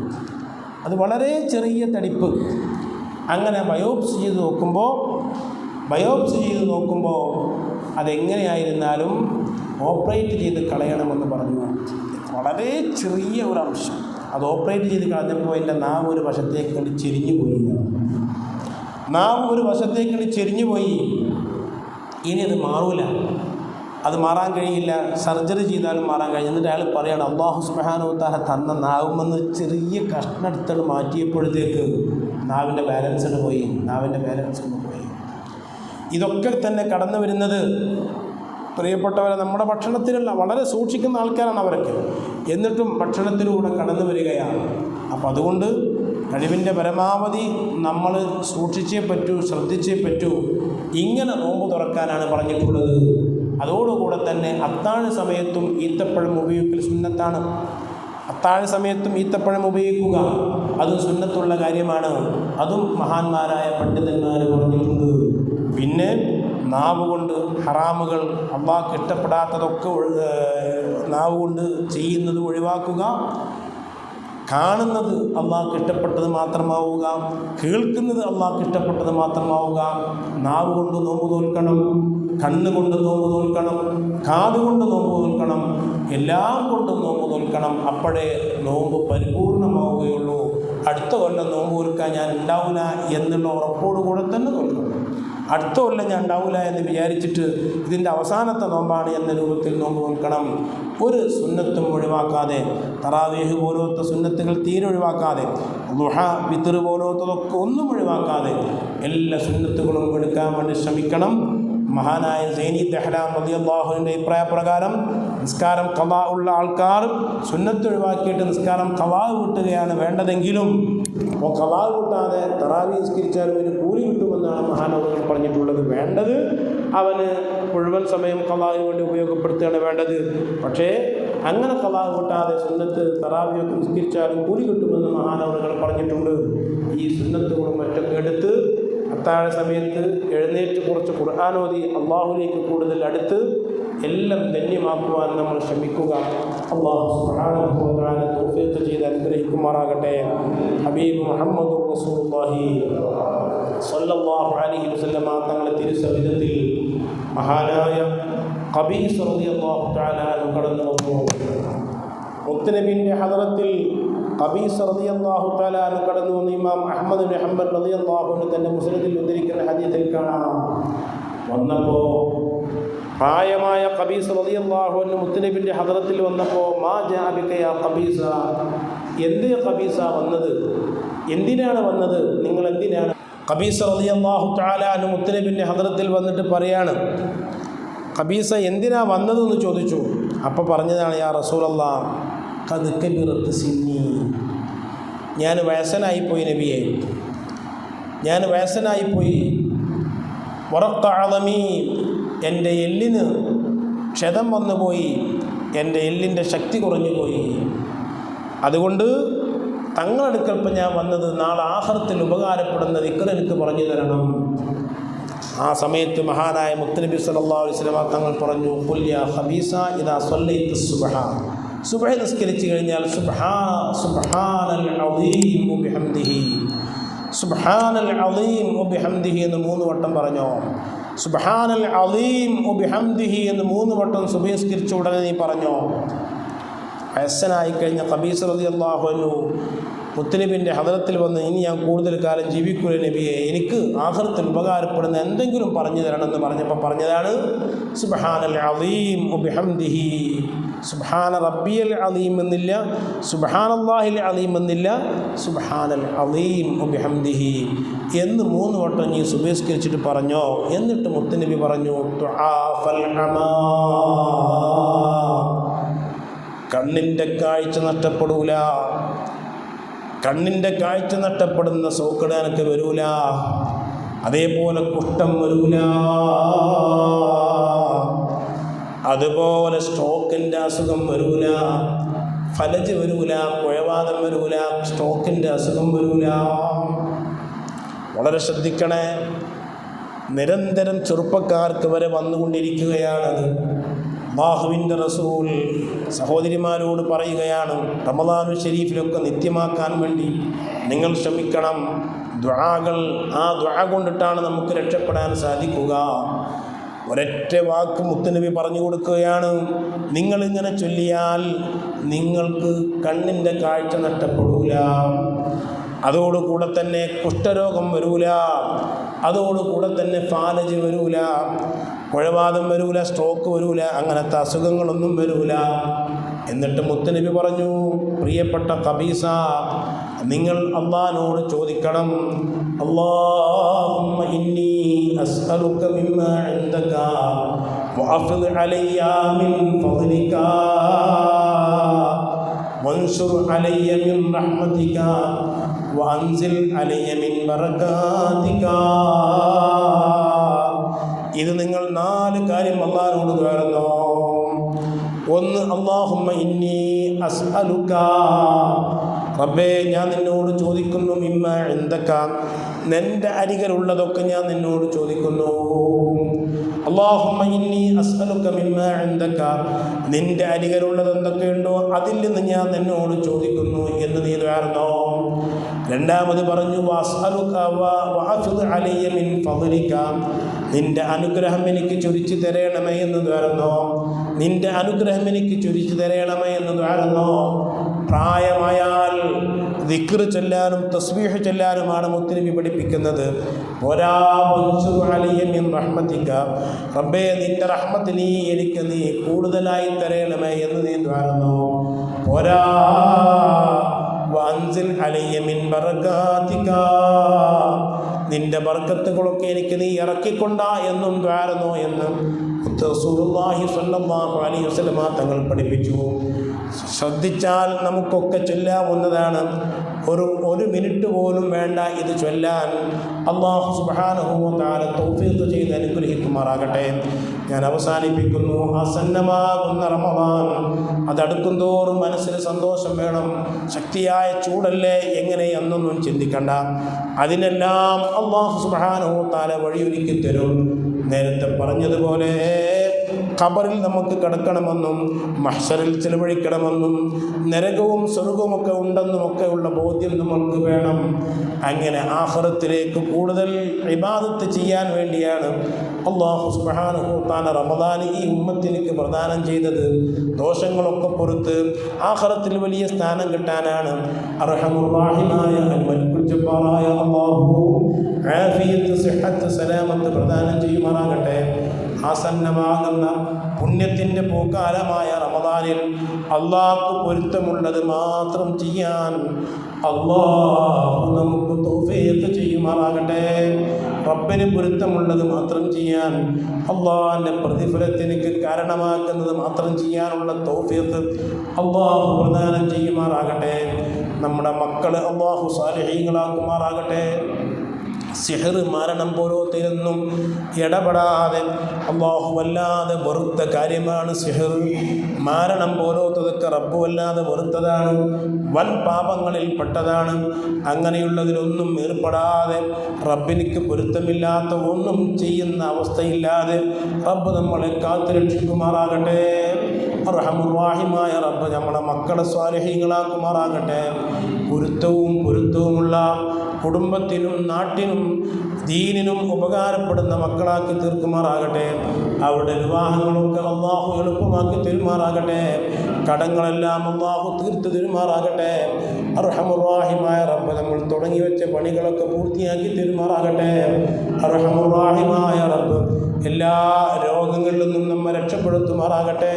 അത് വളരെ ചെറിയ തടിപ്പ്. അങ്ങനെ ബയോപ്സി ചെയ്ത് നോക്കുമ്പോൾ അതെങ്ങനെയായിരുന്നാലും ഓപ്പറേറ്റ് ചെയ്ത് കളയണമെന്ന് പറഞ്ഞു. വളരെ ചെറിയ ഒരു അംശം അത് ഓപ്പറേറ്റ് ചെയ്ത് കളഞ്ഞപ്പോൾ എൻ്റെ നാവ് ഒരു വശത്തേക്ക് ചെരിഞ്ഞു പോയി. ഇനി അത് മാറൂല, അത് മാറാൻ കഴിയില്ല, സർജറി ചെയ്താലും മാറാൻ കഴിയും. എന്നിട്ട് അയാൾ പറയുകയാണ്, അല്ലാഹു സുബ്ഹാനഹു വ തആല തന്ന നാവുമെന്ന് ചെറിയ കഷ്ണം എടുത്തിട്ട് മാറ്റിയപ്പോഴത്തേക്ക് നാവിൻ്റെ ബാലൻസ് പോയി. ഇതൊക്കെ തന്നെ കടന്നു വരുന്നത് പ്രിയപ്പെട്ടവരെ നമ്മുടെ ഭക്ഷണത്തിലുള്ള വളരെ സൂക്ഷിക്കുന്ന ആൾക്കാരാണ് അവരൊക്കെ, എന്നിട്ടും ഭക്ഷണത്തിലൂടെ കടന്നു വരികയാണ്. അപ്പം അതുകൊണ്ട് കഴിവിൻ്റെ പരമാവധി നമ്മൾ സൂക്ഷിച്ചേ പറ്റൂ, ശ്രദ്ധിച്ചേ പറ്റൂ. ഇങ്ങനെ നോമ്പ് തുറക്കാനാണ് പറഞ്ഞിട്ടുള്ളത്. അതോടുകൂടെ തന്നെ അത്താഴ സമയത്തും ഈത്തപ്പഴം ഉപയോഗിക്കൽ സുന്നത്താണ്. അത്താഴ സമയത്തും ഈത്തപ്പഴം ഉപയോഗിക്കുക അതും സുന്നത്തുള്ള കാര്യമാണ്. അതും മഹാന്മാരായ പണ്ഡിതന്മാർ പറഞ്ഞിട്ടുണ്ട്. പിന്നെ നാവ് കൊണ്ട് ഹറാമുകൾ, അള്ളാഹ്ക്ക് ഇഷ്ടപ്പെടാത്തതൊക്കെ നാവ് കൊണ്ട് ചെയ്യുന്നത് ഒഴിവാക്കുക. കാണുന്നത് അള്ളാഹ്ക്ക് ഇഷ്ടപ്പെട്ടത് മാത്രമാവുക, കേൾക്കുന്നത് അള്ളാഹ്ക്ക് ഇഷ്ടപ്പെട്ടത് മാത്രമാവുക. നാവ് കൊണ്ട് നോമ്പ് തോൽക്കണം, കണ്ണുകൊണ്ട് നോമ്പ് തോൽക്കണം, കാതുകൊണ്ട് നോമ്പ് തോൽക്കണം, എല്ലാം കൊണ്ടും നോമ്പ് തോൽക്കണം. അപ്പോഴേ നോമ്പ് പരിപൂർണമാവുകയുള്ളൂ. അടുത്ത കൊല്ലം നോമ്പ് തോൽക്കാൻ ഞാൻ ഉണ്ടാവില്ല എന്നുള്ള ഉറപ്പോടുകൂടെ തന്നെ തോൽക്കണം. അടുത്ത കൊല്ലം ഞാൻ ഉണ്ടാവില്ല എന്ന് വിചാരിച്ചിട്ട് ഇതിൻ്റെ അവസാനത്തെ നോമ്പാണ് എന്ന രൂപത്തിൽ നോമ്പ് നോക്കണം. ഒരു സുന്നത്തും ഒഴിവാക്കാതെ, തറാവീഹ് പോലത്തെ സുന്നത്തുകൾ തീരെ ഒഴിവാക്കാതെ, ദുഹ, വിത്ർ പോലത്തതൊക്കെ ഒന്നും ഒഴിവാക്കാതെ എല്ലാ സുന്നത്തുകളും എടുക്കാൻ വേണ്ടി ശ്രമിക്കണം. മഹാനായ സൈനി തെഹ്ലാൻ റളിയല്ലാഹുവിൻ്റെ അഭിപ്രായപ്രകാരം നിസ്കാരം ഖളാ ഉള്ള ആൾക്കാർ സുന്നത്ത് ഒഴിവാക്കിയിട്ട് നിസ്കാരം ഖളാ വിട്ടുകയാണ് വേണ്ടതെങ്കിലും ഖളാ വിട്ടാതെ തറാവീഹ് നിസ്കരിച്ചാലും ഒരു കൂലി കിട്ടുമെന്നാണ് മഹാനവറുകൾ പറഞ്ഞിട്ടുള്ളത്. വേണ്ടത് അവന് മുഴുവൻ സമയം ഖളാവിന് വേണ്ടി ഉപയോഗപ്പെടുത്തുകയാണ് വേണ്ടത്. പക്ഷേ അങ്ങനെ ഖളാ വിട്ടാതെ സുന്നത്ത് തറാവീഹ് നിസ്കരിച്ചാലും കൂലി കിട്ടുമെന്ന് മഹാനവറുകൾ പറഞ്ഞിട്ടുണ്ട്. ഈ സുന്നത്തുകളും മറ്റൊക്കെ എടുത്ത് അത്താഴ സമയത്ത് എഴുന്നേറ്റ് കുറച്ച് ഖുർആൻ ഓതി അള്ളാഹുവിലേക്ക് കൂടുതൽ അടുത്ത് എല്ലാം ധന്യമാക്കുവാൻ നമ്മൾ ശ്രമിക്കുക. അല്ലാഹു സുബ്ഹാനഹു വ തആല തൗഫീഖ് ചെയ്ത് അനുഗ്രഹിക്കുമാറാകട്ടെ. ഹബീബ് മുഹമ്മദ് റസൂലുള്ളാഹി സ്വല്ലല്ലാഹു അലൈഹി വസല്ലം തങ്ങളുടെ തിരുസവിധത്തിൽ മഹാനായ ഖബീസ് റളിയല്ലാഹു തആല കടന്നു വന്നു. മുത്തുനബിയുടെ ഹദറത്തിൽ ഖബീസ് റളിയല്ലാഹു തആല കടന്നു വന്ന ഇമാം അഹ്മദ് ബിൻ ഹംബൽ റളിയല്ലാഹു അൻഹു തന്റെ മുസ്നദിൽ ഉദ്ധരിക്കുന്ന ഹദീസിൽ കാണാം. വന്നപ്പോൾ പ്രായമായ ഖബീസ റളിയല്ലാഹു അൻഹു മുത്തുനബിൻ്റെ ഹദറത്തിൽ വന്നപ്പോൾ മാ ജാഅ ബിക യാ ഖബീസ, എന്തേ ഖബീസ വന്നത്, എന്തിനാണ് വന്നത്, നിങ്ങൾ എന്തിനാണ്? ഖബീസ റളിയല്ലാഹു തആല അൻഹു മുത്തുനബിൻ്റെ ഹദറത്തിൽ വന്നിട്ട് പറയാണ്, ഖബീസ എന്തിനാ വന്നതെന്ന് ചോദിച്ചു. അപ്പോൾ പറഞ്ഞതാണ്, യാ റസൂലല്ലാഹ് ഖദ് കബിറത് സിന്നി, ഞാൻ വയസ്സനായിപ്പോയി നബിയെ, ഞാൻ വയസ്സനായിപ്പോയി. വറഖ അളമീ, എൻ്റെ എല്ലിന് ക്ഷതം വന്നുപോയി, എൻ്റെ എല്ലിൻ്റെ ശക്തി കുറഞ്ഞു പോയി. അതുകൊണ്ട് തങ്ങളടുക്കൽപ്പം ഞാൻ വന്നത് നാളെ ആഖിറത്തിൽ ഉപകാരപ്പെടുന്ന ദിക്ർ എനിക്ക് പറഞ്ഞു തരണം. ആ സമയത്ത് മഹാനായ മുത്തുനബി സല്ലല്ലാഹു അലൈഹി വസല്ലം തങ്ങൾ പറഞ്ഞു, ഖുൽ യാ ഖബീസ ഇദാ സ്വല്ലൈത സുബ്ഹ, സുബ്ഹ നിസ്കരിച്ചു കഴിഞ്ഞാൽ സുബ്ഹാനൽ അളീം വബിഹംദിഹി, സുബ്ഹാനൽ അളീം വബിഹംദിഹി എന്ന് 3 വട്ടം പറഞ്ഞോ. സുബ്ഹാനൽ അളീം വബിഹംദിഹി എന്ന് 3 വട്ടം സുബ്ഹ നിസ്കരിച്ച ഉടനെ നീ പറഞ്ഞോ. വയസ്സനായി കഴിഞ്ഞ ഖബീസ റളിയല്ലാഹു അൻഹു മുത്തുനബിൻ്റെ ഹദറത്തിൽ വന്ന്, ഇനി ഞാൻ കൂടുതൽ കാലം ജീവിക്കൂല നബിയെ, എനിക്ക് ആഖിറത്തിൽ ഉപകാരപ്പെടുന്ന എന്തെങ്കിലും പറഞ്ഞു തരണമെന്ന് പറഞ്ഞപ്പോൾ പറഞ്ഞതാണ് സുബ്ഹാനൽ അളീം വബിഹംദിഹി. സുബ്ഹാന റബ്ബിയൽ അളീം എന്നില്ല, സുബ്ഹാനല്ലാഹിൽ അളീം എന്നില്ല, സുബ്ഹാനൽ അളീം വബിഹംദിഹി എന്ന് 3 വട്ടം നീ സുബഹിസ്കരിച്ചിട്ട് പറഞ്ഞോ. എന്നിട്ട് മുത്തുനബി പറഞ്ഞു, തുആഫൽ അമാ, കണ്ണിൻ്റെ കാഴ്ച നഷ്ടപ്പെടൂല, കണ്ണിൻ്റെ കാഴ്ച നഷ്ടപ്പെടുന്ന സോക്കട് എനിക്ക് വരൂല, അതേപോലെ കുഷ്ഠം വരൂല, അതുപോലെ സ്ട്രോക്കിൻ്റെ അസുഖം വരൂല, ഫലജ് വരൂല, കുഴവാദം വരൂല, സ്ട്രോക്കിൻ്റെ അസുഖം വരൂല. വളരെ ശ്രദ്ധിക്കണേ, നിരന്തരം ചെറുപ്പക്കാർക്ക് വരെ വന്നുകൊണ്ടിരിക്കുകയാണത്. അല്ലാഹുവിൻ്റെ റസൂൽ സഹോദരിമാരോട് പറയുകയാണ്, റമദാനുൽ ഷരീഫിലൊക്കെ നിത്യമാക്കാൻ വേണ്ടി നിങ്ങൾ ശ്രമിക്കണം. ദുആകൾ, ആ ദുആ കൊണ്ടിട്ടാണ് നമുക്ക് രക്ഷപ്പെടാൻ സാധിക്കുക. ഒരൊറ്റ വാക്ക് മുത്തുനബി പറഞ്ഞു കൊടുക്കുകയാണ്, നിങ്ങളിങ്ങനെ ചൊല്ലിയാൽ നിങ്ങൾക്ക് കണ്ണിൻ്റെ കാഴ്ച നഷ്ടപ്പെടൂല, അതോടുകൂടെ തന്നെ കുഷ്ഠരോഗം വരൂല, അതോടുകൂടെ തന്നെ ഫാലജ് വരൂല, കുഴവാദം വരൂല, സ്ട്രോക്ക് വരൂല, അങ്ങനത്തെ അസുഖങ്ങളൊന്നും വരൂല. എന്നിട്ട് മുത്തുനബി പറഞ്ഞു, പ്രിയപ്പെട്ട ഖബീസ, നിങ്ങൾ അല്ലാഹുവോട് ചോദിക്കണം, അല്ലാഹുമ്മ ഇന്നി അസ്അലുക മിമ്മാ ഇൻദക വഅഫിദ് അലയ്യ മിൻ ഫദ്ലിക വൻസുർ അലയ്യ മിൻ റഹ്മതിക വഅൻസിൽ അലയ്യ മിൻ ബറകാതിക. ഇത് നിങ്ങൾ 4 കാര്യം അല്ലാഹുവോട് ദ്വാരന്നോ. ഒന്ന്, അല്ലാഹുമ്മ ഇന്നി അസ്അലുക, റബ്ബേ ഞാൻ നിന്നോട് ചോദിക്കുന്നു, മിമ്മാ ഇൻദക, നിൻ്റെ അരികിലുള്ളതൊക്കെ ഞാൻ നിന്നോട് ചോദിക്കുന്നു. അല്ലാഹുമ്മ ഇന്നി അസ്അലുക മിമ്മാ ഇൻദക, നിൻ്റെ അരികിലുള്ളത് എന്തൊക്കെയുണ്ടോ അതിൽ നിന്ന് ഞാൻ നിന്നോട് ചോദിക്കുന്നു എന്ന് നീ ദ്വാരന്നോ. രണ്ടാമത് പറഞ്ഞു, വഅസ്അലുക വഅഫിദ് അലയ്യ മിൻ ഫദ്ലിക, നിൻ്റെ അനുഗ്രഹം എനിക്ക് ചൊരിച്ചു തരണമേ എന്ന് ദ്വാരന്നോ. നിൻ്റെ അനുഗ്രഹം എനിക്ക് ചൊരിച്ചു തരണമേ എന്ന് ദ്വാരന്നോ. പ്രായമായാൽ ദിക്ർ ചൊല്ലാനും തസ്ബീഹ് ചൊല്ലാനുമാണ് മുത്തുനബി പഠിപ്പിക്കുന്നത്. പോരാ, റഹ്മത്തിക, റബ്ബേ നിൻ്റെ റഹ്മത്ത് നീ എനിക്ക് നീ കൂടുതലായി തരണമേ എന്ന് നീ ദ്വാരന്നോ. പോരാ, വഅൻസിൽ അലയ്യ മിൻ ബറകാതിക, നിൻ്റെ ബർക്കത്തുകളൊക്കെ എനിക്ക് നീ ഇറക്കിക്കൊണ്ടാ എന്നും ദ്വാരന്നോ എന്ന് റസൂലുള്ളാഹി സ്വല്ലല്ലാഹു അലൈഹി വസല്ലം തങ്ങൾ പഠിപ്പിച്ചു. ശ്രദ്ധിച്ചാൽ നമുക്കൊക്കെ ചൊല്ലാവുന്നതാണ്. ഒരു മിനിറ്റ് പോലും വേണ്ട ഇത് ചൊല്ലാൻ. അല്ലാഹു സുബ്ഹാനഹു വ തആല തൗഫീഖ് ചെയ്ത് അനുഗ്രഹിക്കുമാറാകട്ടെ. ഞാൻ അവസാനിപ്പിക്കുന്നു. ആസന്നമാകുന്ന റമദാൻ അതടുക്കും തോറും മനസ്സിന് സന്തോഷം വേണം. ശക്തിയായ ചൂടല്ലേ, എങ്ങനെ എന്നൊന്നും ചിന്തിക്കണ്ട. അതിനെല്ലാം അല്ലാഹു സുബ്ഹാനഹു വ തആല വഴിയൊരുക്കി തരും. നേരത്തെ പറഞ്ഞതുപോലെ ഖബറിൽ നമുക്ക് കിടക്കണമെന്നും മഹ്ശറിൽ ചിലവഴിക്കണമെന്നും നരകവും സ്വർഗവുമൊക്കെ ഉണ്ടെന്നുമൊക്കെ ഉള്ള ബോധ്യം നമ്മൾക്ക് വേണം. അങ്ങനെ ആഖിറത്തിലേക്ക് കൂടുതൽ ഇബാദത്ത് ചെയ്യാൻ വേണ്ടിയാണ് അല്ലാഹു സുബ്ഹാനഹു വ തആല റമദാൻ ഈ ഉമ്മത്തിലേക്ക് പ്രദാനം ചെയ്തത്. ദോഷങ്ങളൊക്കെ പുറത്ത് ആഖിറത്തിൽ വലിയ സ്ഥാനം കിട്ടാനാണ്. അർഹമുർ റഹീമായ അൽ-മലിക്കുൽ ജബ്ബാറായ അല്ലാഹു ആഫിയത്ത് സിഹത്ത് സലാമത്ത് പ്രദാനം ചെയ്യുമാറാകട്ടെ. ആ ആസന്നമാകുന്ന പുണ്യത്തിൻ്റെ പൂക്കാലമായ റമദാനിൽ അള്ളാഹ്ക്ക് പൊരുത്തമുള്ളത് മാത്രം ചെയ്യാൻ അള്ളാഹു നമുക്ക് തൗഫീഖ് ചെയ്യുമാറാകട്ടെ. റബ്ബിന് പൊരുത്തമുള്ളത് മാത്രം ചെയ്യാൻ, അള്ളാഹിൻ്റെ പ്രതിഫലത്തിന് കാരണമാക്കുന്നത് മാത്രം ചെയ്യാനുള്ള തൗഫീഖ് അള്ളാഹു പ്രദാനം ചെയ്യുമാറാകട്ടെ. നമ്മുടെ മക്കൾ അള്ളാഹു സാലിഹീങ്ങളാക്കുമാറാകട്ടെ. സിഹർ, മരണം പോലത്തിനൊന്നും ഇടപെടാതെ അള്ളാഹു വല്ലാതെ വെറുത്ത കാര്യമാണ് സിഹർ. മരണം പോലത്തതൊക്കെ റബ്ബ് വല്ലാതെ വെറുത്തതാണ്, വൻ പാപങ്ങളിൽ പെട്ടതാണ്. അങ്ങനെയുള്ളതിലൊന്നും ഏർപ്പെടാതെ റബ്ബിനിക്ക് പൊരുത്തമില്ലാത്ത ഒന്നും ചെയ്യുന്ന അവസ്ഥയില്ലാതെ റബ്ബ് നമ്മളെ കാത്തുരക്ഷിക്കുമാറാകട്ടെ. അർഹമുർ-റഹീമായ റബ്ബ് നമ്മളെ മക്കളെ സ്വാലിഹീങ്ങളാക്കുമാറാകട്ടെ. പൊരുത്തവുമുള്ള കുടുംബത്തിനും നാട്ടിനും ദീനിനും ഉപകാരപ്പെടുന്ന മക്കളാക്കി തീർക്കുമാറാകട്ടെ. അവരുടെ വിവാഹങ്ങളൊക്കെ അള്ളാഹു എളുപ്പമാക്കി തരുമാറാകട്ടെ. കടങ്ങളെല്ലാം അള്ളാഹു തീർത്തു തരുമാറാകട്ടെ. അർഹമുർ-റഹീമായ റബ്ബ് നമ്മൾ തുടങ്ങി വെച്ച പണികളൊക്കെ പൂർത്തിയാക്കി തരുമാറാകട്ടെ. അർഹമുർ-റഹീമായ റബ്ബ് എല്ലാ രോഗങ്ങളിൽ നിന്നും നമ്മെ രക്ഷപ്പെടുത്തുമാറാകട്ടെ.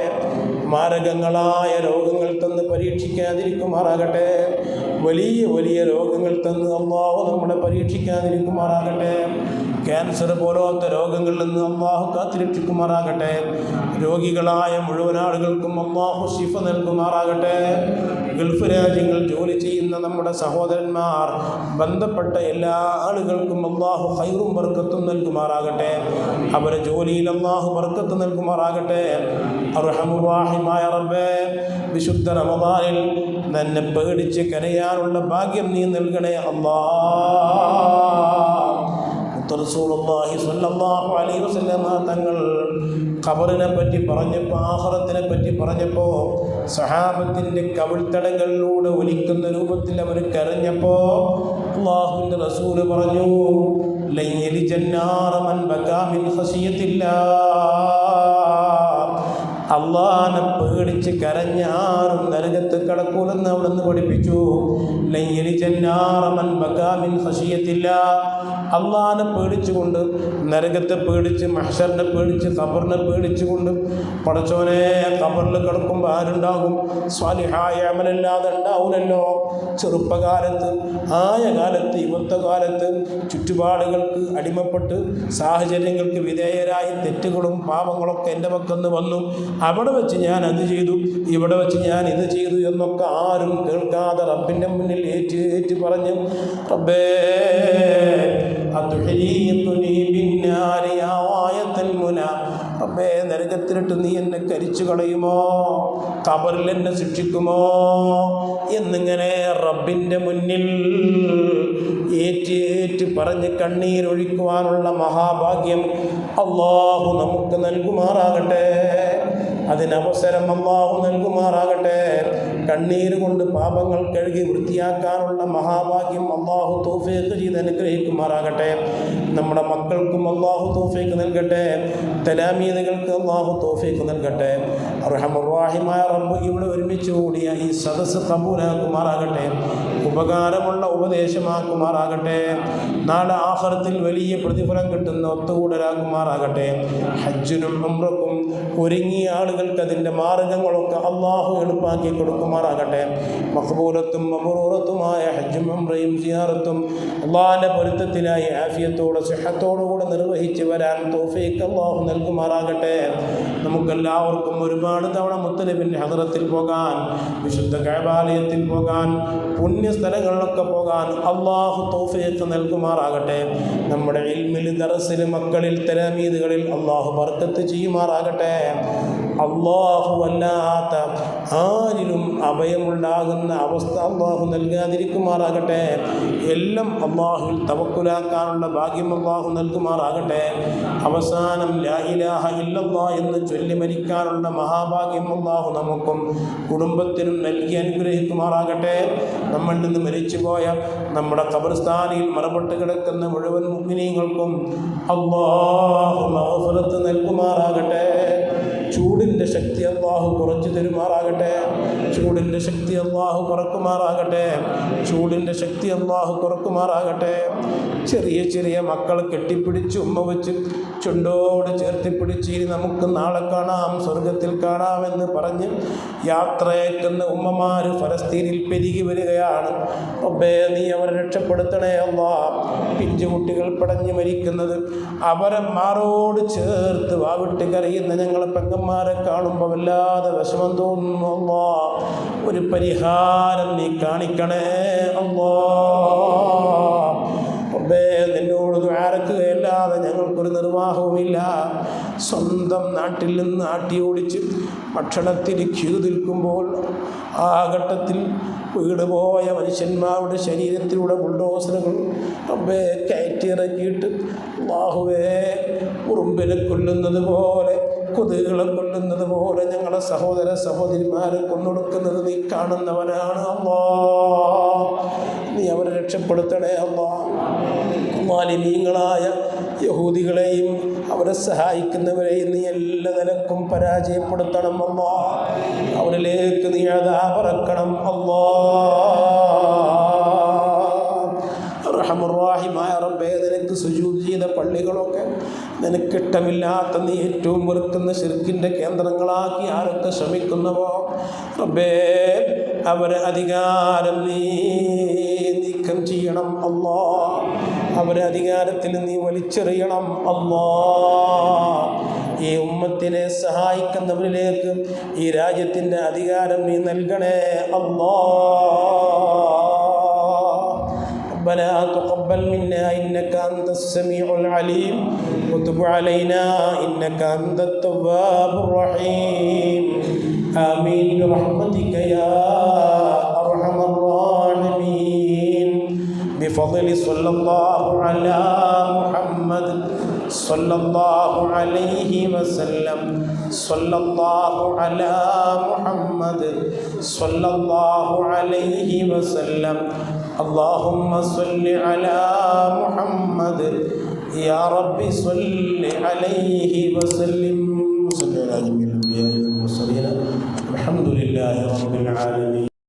മാരകങ്ങളായ രോഗങ്ങൾ തന്ന് പരീക്ഷിക്കാതിരിക്കുമാറാകട്ടെ. വലിയ വലിയ രോഗങ്ങൾ തന്ന് അള്ളാഹു നമ്മളെ പരീക്ഷിക്കാതിരിക്കുമാറാകട്ടെ. ക്യാൻസർ പോലത്തെ രോഗങ്ങളിൽ നിന്ന് അള്ളാഹു കാത്തിരക്ഷിക്കുമാറാകട്ടെ. രോഗികളായ മുഴുവൻ ആളുകൾക്കും അള്ളാഹു ശിഫ നൽകുമാറാകട്ടെ. ഗൾഫ് രാജ്യങ്ങൾ ജോലി ചെയ്യുന്ന നമ്മുടെ സഹോദരന്മാർ, ബന്ധപ്പെട്ട എല്ലാ ആളുകൾക്കും അള്ളാഹു ഖൈറും ബർക്കത്തും നൽകുമാറാകട്ടെ. അവരെ ജോലിയിൽ അള്ളാഹു ബർക്കത്ത് നൽകുമാറാകട്ടെ. അർഹമുർ-റഹീമായ റബ്ബേ, വിശുദ്ധ റമദാനിൽ നിന്നെ പേടിച്ച് കരയാനുള്ള ഭാഗ്യം നീ നൽകണേ അല്ലാഹ്. റസൂലുള്ളാഹി സ്വല്ലല്ലാഹു അലൈഹി വസല്ലം തങ്ങൾ ഖബറിനെ പറ്റി പറഞ്ഞപ്പോൾ, ആഖിറത്തിനെ പറ്റി പറഞ്ഞപ്പോൾ സഹാബത്തിൻ്റെ കവിൾത്തടങ്ങളിലൂടെ ഒലിക്കുന്ന രൂപത്തിൽ അവർ കരഞ്ഞപ്പോൾ അല്ലാഹുവിൻ്റെ റസൂൽ പറഞ്ഞു, ലൻ യലിജന്നാറ മൻ ബകാ മിൻ ഖശിയത്തില്ലാഹ്. അള്ളാനെ പേടിച്ച് കരഞ്ഞ ആരും നരകത്ത് കടക്കൂലെന്ന് അവിടെ നിന്ന് പഠിപ്പിച്ചു. ലൻ യലിജന്നാറ മൻ ബകാ മിൻ ഖശിയത്തില്ലാഹ്. അള്ളാനെ പേടിച്ചുകൊണ്ട്, നരകത്തെ പേടിച്ച്, മഹ്ശറിനെ പേടിച്ച്, ഖബറിനെ പേടിച്ചുകൊണ്ട്, പടച്ചോനെ ഖബറിൽ കിടക്കുമ്പോൾ ആരുണ്ടാകും? സ്വാലിഹായ അമലല്ലാതെ ഉണ്ടാവില്ലല്ലോ. ചെറുപ്പകാലത്ത്, ആയ കാലത്ത്, യുവത്വകാലത്ത് ചുറ്റുപാടുകൾക്ക് അടിമപ്പെട്ട് സാഹചര്യങ്ങൾക്ക് വിധേയരായി തെറ്റുകളും പാപങ്ങളൊക്കെ എൻ്റെ പക്കന്ന് വന്നു. അവിടെ വെച്ച് ഞാൻ അത് ചെയ്തു, ഇവിടെ വെച്ച് ഞാൻ ഇത് ചെയ്തു എന്നൊക്കെ ആരും കേൾക്കാതെ റബ്ബിൻ്റെ മുന്നിൽ ഏറ്റു പറഞ്ഞ്, റബ്ബേ റബ്ബേ നരകത്തിലിട്ട് നീ എന്നെ കരിച്ചു കളയുമോ? ഖബറിൽ എന്നെ ശിക്ഷിക്കുമോ? എന്നിങ്ങനെ റബ്ബിൻ്റെ മുന്നിൽ ഏറ്റു പറഞ്ഞ് കണ്ണീരൊഴിക്കുവാനുള്ള മഹാഭാഗ്യം അല്ലാഹു നമുക്ക് നൽകുമാറാകട്ടെ. അതിനവസരം അല്ലാഹു നൽകുമാറാകട്ടെ. കണ്ണീര് കൊണ്ട് പാപങ്ങൾ കഴുകി വൃത്തിയാക്കാനുള്ള മഹാഭാഗ്യം അല്ലാഹു തൗഫീഖ് ചെയ്ത് അനുഗ്രഹിക്കുമാറാകട്ടെ. നമ്മുടെ മക്കൾക്കും അല്ലാഹു തൗഫീഖ് നൽകട്ടെ. തലാമീദുകൾക്ക് അല്ലാഹു തൗഫീഖ് നൽകട്ടെ. അർഹമുർ-റഹീമായ റബ്ബ് ഇവിടെ ഒരുമിച്ച് കൂടിയ ഈ സദസ്സ് ഖബൂലാക്കുമാറാകട്ടെ. ഉപകാരമുള്ള ഉപദേശമാക്കുമാറാകട്ടെ. നാളെ ആഖിറത്തിൽ വലിയ പ്രതിഫലം കിട്ടുന്ന ഒത്തുകൂടലാക്കുമാറാകട്ടെ. ഹജ്ജിനും ഉംറക്കും ഒരുങ്ങിയ ആളുകൾക്ക് അതിൻ്റെ മാർഗങ്ങളൊക്കെ അള്ളാഹു എളുപ്പാക്കി കൊടുക്കുമാറാകട്ടെ. മഖ്ബൂലത്തും മബ്റൂറത്തുമായ ഹജ്ജും ഉംറയും സിയാറത്തും അള്ളാഹിൻ്റെ പൊരുത്തത്തിനായി ആഫിയത്തോടെ സിഹത്തോടുകൂടെ നിർവഹിച്ച് വരാൻ തൗഫീഖ് അള്ളാഹു നൽകുമാറാകട്ടെ. നമുക്കെല്ലാവർക്കും ഒരുപാട് തവണ മുത്തനബിൻ്റെ ഹദ്റത്തിൽ പോകാൻ, വിശുദ്ധ കഅബാലയത്തിൽ പോകാൻ, പുണ്യ സ്ഥലങ്ങളിലൊക്കെ പോകാൻ അള്ളാഹു തൗഫീഖ് നൽകുമാറാകട്ടെ. നമ്മുടെ ഇൽമിൽ, ദർസിൽ, മക്കളിൽ, തലാമീദുകളിൽ അള്ളാഹു ബർക്കത്ത് ചെയ്യുമാറാകട്ടെ. അള്ളാഹു അല്ലാത്ത ആരിലും അഭയമുണ്ടാകുന്ന അവസ്ഥ അള്ളാഹു നൽകാതിരിക്കുമാറാകട്ടെ. എല്ലാം അള്ളാഹുവിൽ തവക്കുലാക്കാനുള്ള ഭാഗ്യം അള്ളാഹു നൽകുമാറാകട്ടെ. അവസാനം ലാ ഇലാഹ ഇല്ലല്ലാഹ് എന്ന് ചൊല്ലി മരിക്കാനുള്ള മഹാഭാഗ്യം അള്ളാഹു നമുക്കും കുടുംബത്തിനും നൽകി അനുഗ്രഹിക്കുമാറാകട്ടെ. നമ്മളിൽ നിന്ന് മരിച്ചുപോയ നമ്മുടെ ഖബർസ്ഥാനിൽ മറപ്പെട്ട് കിടക്കുന്ന മുഴുവൻ മുഅ്മിനീങ്ങൾക്കും അള്ളാഹു മഗ്ഫിറത്ത് നൽകുമാറാകട്ടെ. ചൂടിൻ്റെ ശക്തി അല്ലാഹു കുറച്ചു തരുമാറാകട്ടെ. ചൂടിൻ്റെ ശക്തി അല്ലാഹു കുറക്കുമാറാകട്ടെ. ചൂടിൻ്റെ ശക്തി അല്ലാഹു കുറക്കുമാറാകട്ടെ. ചെറിയ ചെറിയ മക്കളെ കെട്ടിപ്പിടിച്ച് ഉമ്മ വെച്ച് ചുണ്ടോട് ചേർത്തിപ്പിടിച്ച് ഇനി നമുക്ക് നാളെ കാണാം, സ്വർഗത്തിൽ കാണാമെന്ന് പറഞ്ഞ് യാത്രയേക്കുന്ന ഉമ്മമാർ ഫലസ്തീനിൽ പെരുകി വരികയാണ്. റബ്ബേ, നീ അവരെ രക്ഷപ്പെടുത്തണേ അല്ലാ. പിഞ്ചുകുട്ടികൾ പടഞ്ഞു മരിക്കുന്നത്, അവരെ മാറോട് ചേർത്ത് വാവിട്ട് കരയുന്ന ഞങ്ങളെ പെങ്ങന്മാരെ കാണുമ്പോൾ വല്ലാതെ വിഷമം തോന്നുന്നു അല്ലാ. ഒരു പരിഹാരം നീ കാണിക്കണേ അല്ലാ. റബ്ബേ, നിന്നോട് ദുആരക്കുകയല്ലാതെ ഞങ്ങൾക്കൊരു നിർവാഹവുമില്ല. സ്വന്തം നാട്ടിൽ നിന്ന് ആട്ടി ഓടിച്ച് ഭക്ഷണത്തിന് ക്യൂ നിൽക്കുമ്പോൾ ആ ഘട്ടത്തിൽ വീട് പോയ മനുഷ്യന്മാരുടെ ശരീരത്തിലൂടെ ബുൾഡോസറുകൾ റബ്ബേ കയറ്റിയിറക്കിയിട്ട് അല്ലാഹുവേ, ഉറുമ്പിനെ കൊല്ലുന്നത് പോലെ, കൊതുകുകളെ കൊല്ലുന്നത് പോലെ ഞങ്ങളുടെ സഹോദര സഹോദരിമാരെ കൊന്നൊടുക്കുന്നത് നീ കാണുന്നവനാണ് അല്ലാ. നീ അവരെ രക്ഷപ്പെടുത്തണേ അല്ലാ. മാലിന്യങ്ങളായ യഹൂദികളെയും അവരെ സഹായിക്കുന്നവരെയും നീ എല്ലാ നിലക്കും പരാജയപ്പെടുത്തണം അല്ലാ. അവരിലേക്ക് നീ അദാബിറക്കണം അല്ലാ. റഹ്മാനുറഹീമായ റബ്ബേ, നിനക്ക് സുജൂദ് ചെയ്ത പള്ളികളൊക്കെ നിനക്കിഷ്ടമില്ലാത്ത, നീ ഏറ്റവും വെറുക്കുന്ന ശിർക്കിൻ്റെ കേന്ദ്രങ്ങളാക്കി ആരൊക്കെ ശ്രമിക്കുന്നവോ റബ്ബേ, അവരെ അധികാരം നീ നീക്കം ചെയ്യണം അല്ലാ. അവരെ അധികാരത്തിൽ നീ വലിച്ചെറിയണം അല്ലാ. ഈ ഉമ്മത്തിനെ സഹായിക്കുന്നവരിലേക്ക് ഈ രാജ്യത്തിൻ്റെ അധികാരം നീ നൽകണേ അല്ലാ. ربنا تقبل منا إنك أنت السميع العليم وتب علينا إنك أنت التواب الرحيم. آمين برحمتك يا أرحم الراحمين. بفضل صلى الله على محمد صلى الله عليه وسلم. صلى الله على محمد صلى الله عليه وسلم. اللهم صل على محمد يا رب صل عليه وسلم. صل على جميع الأنبياء والمرسلين. الحمد لله رب العالمين.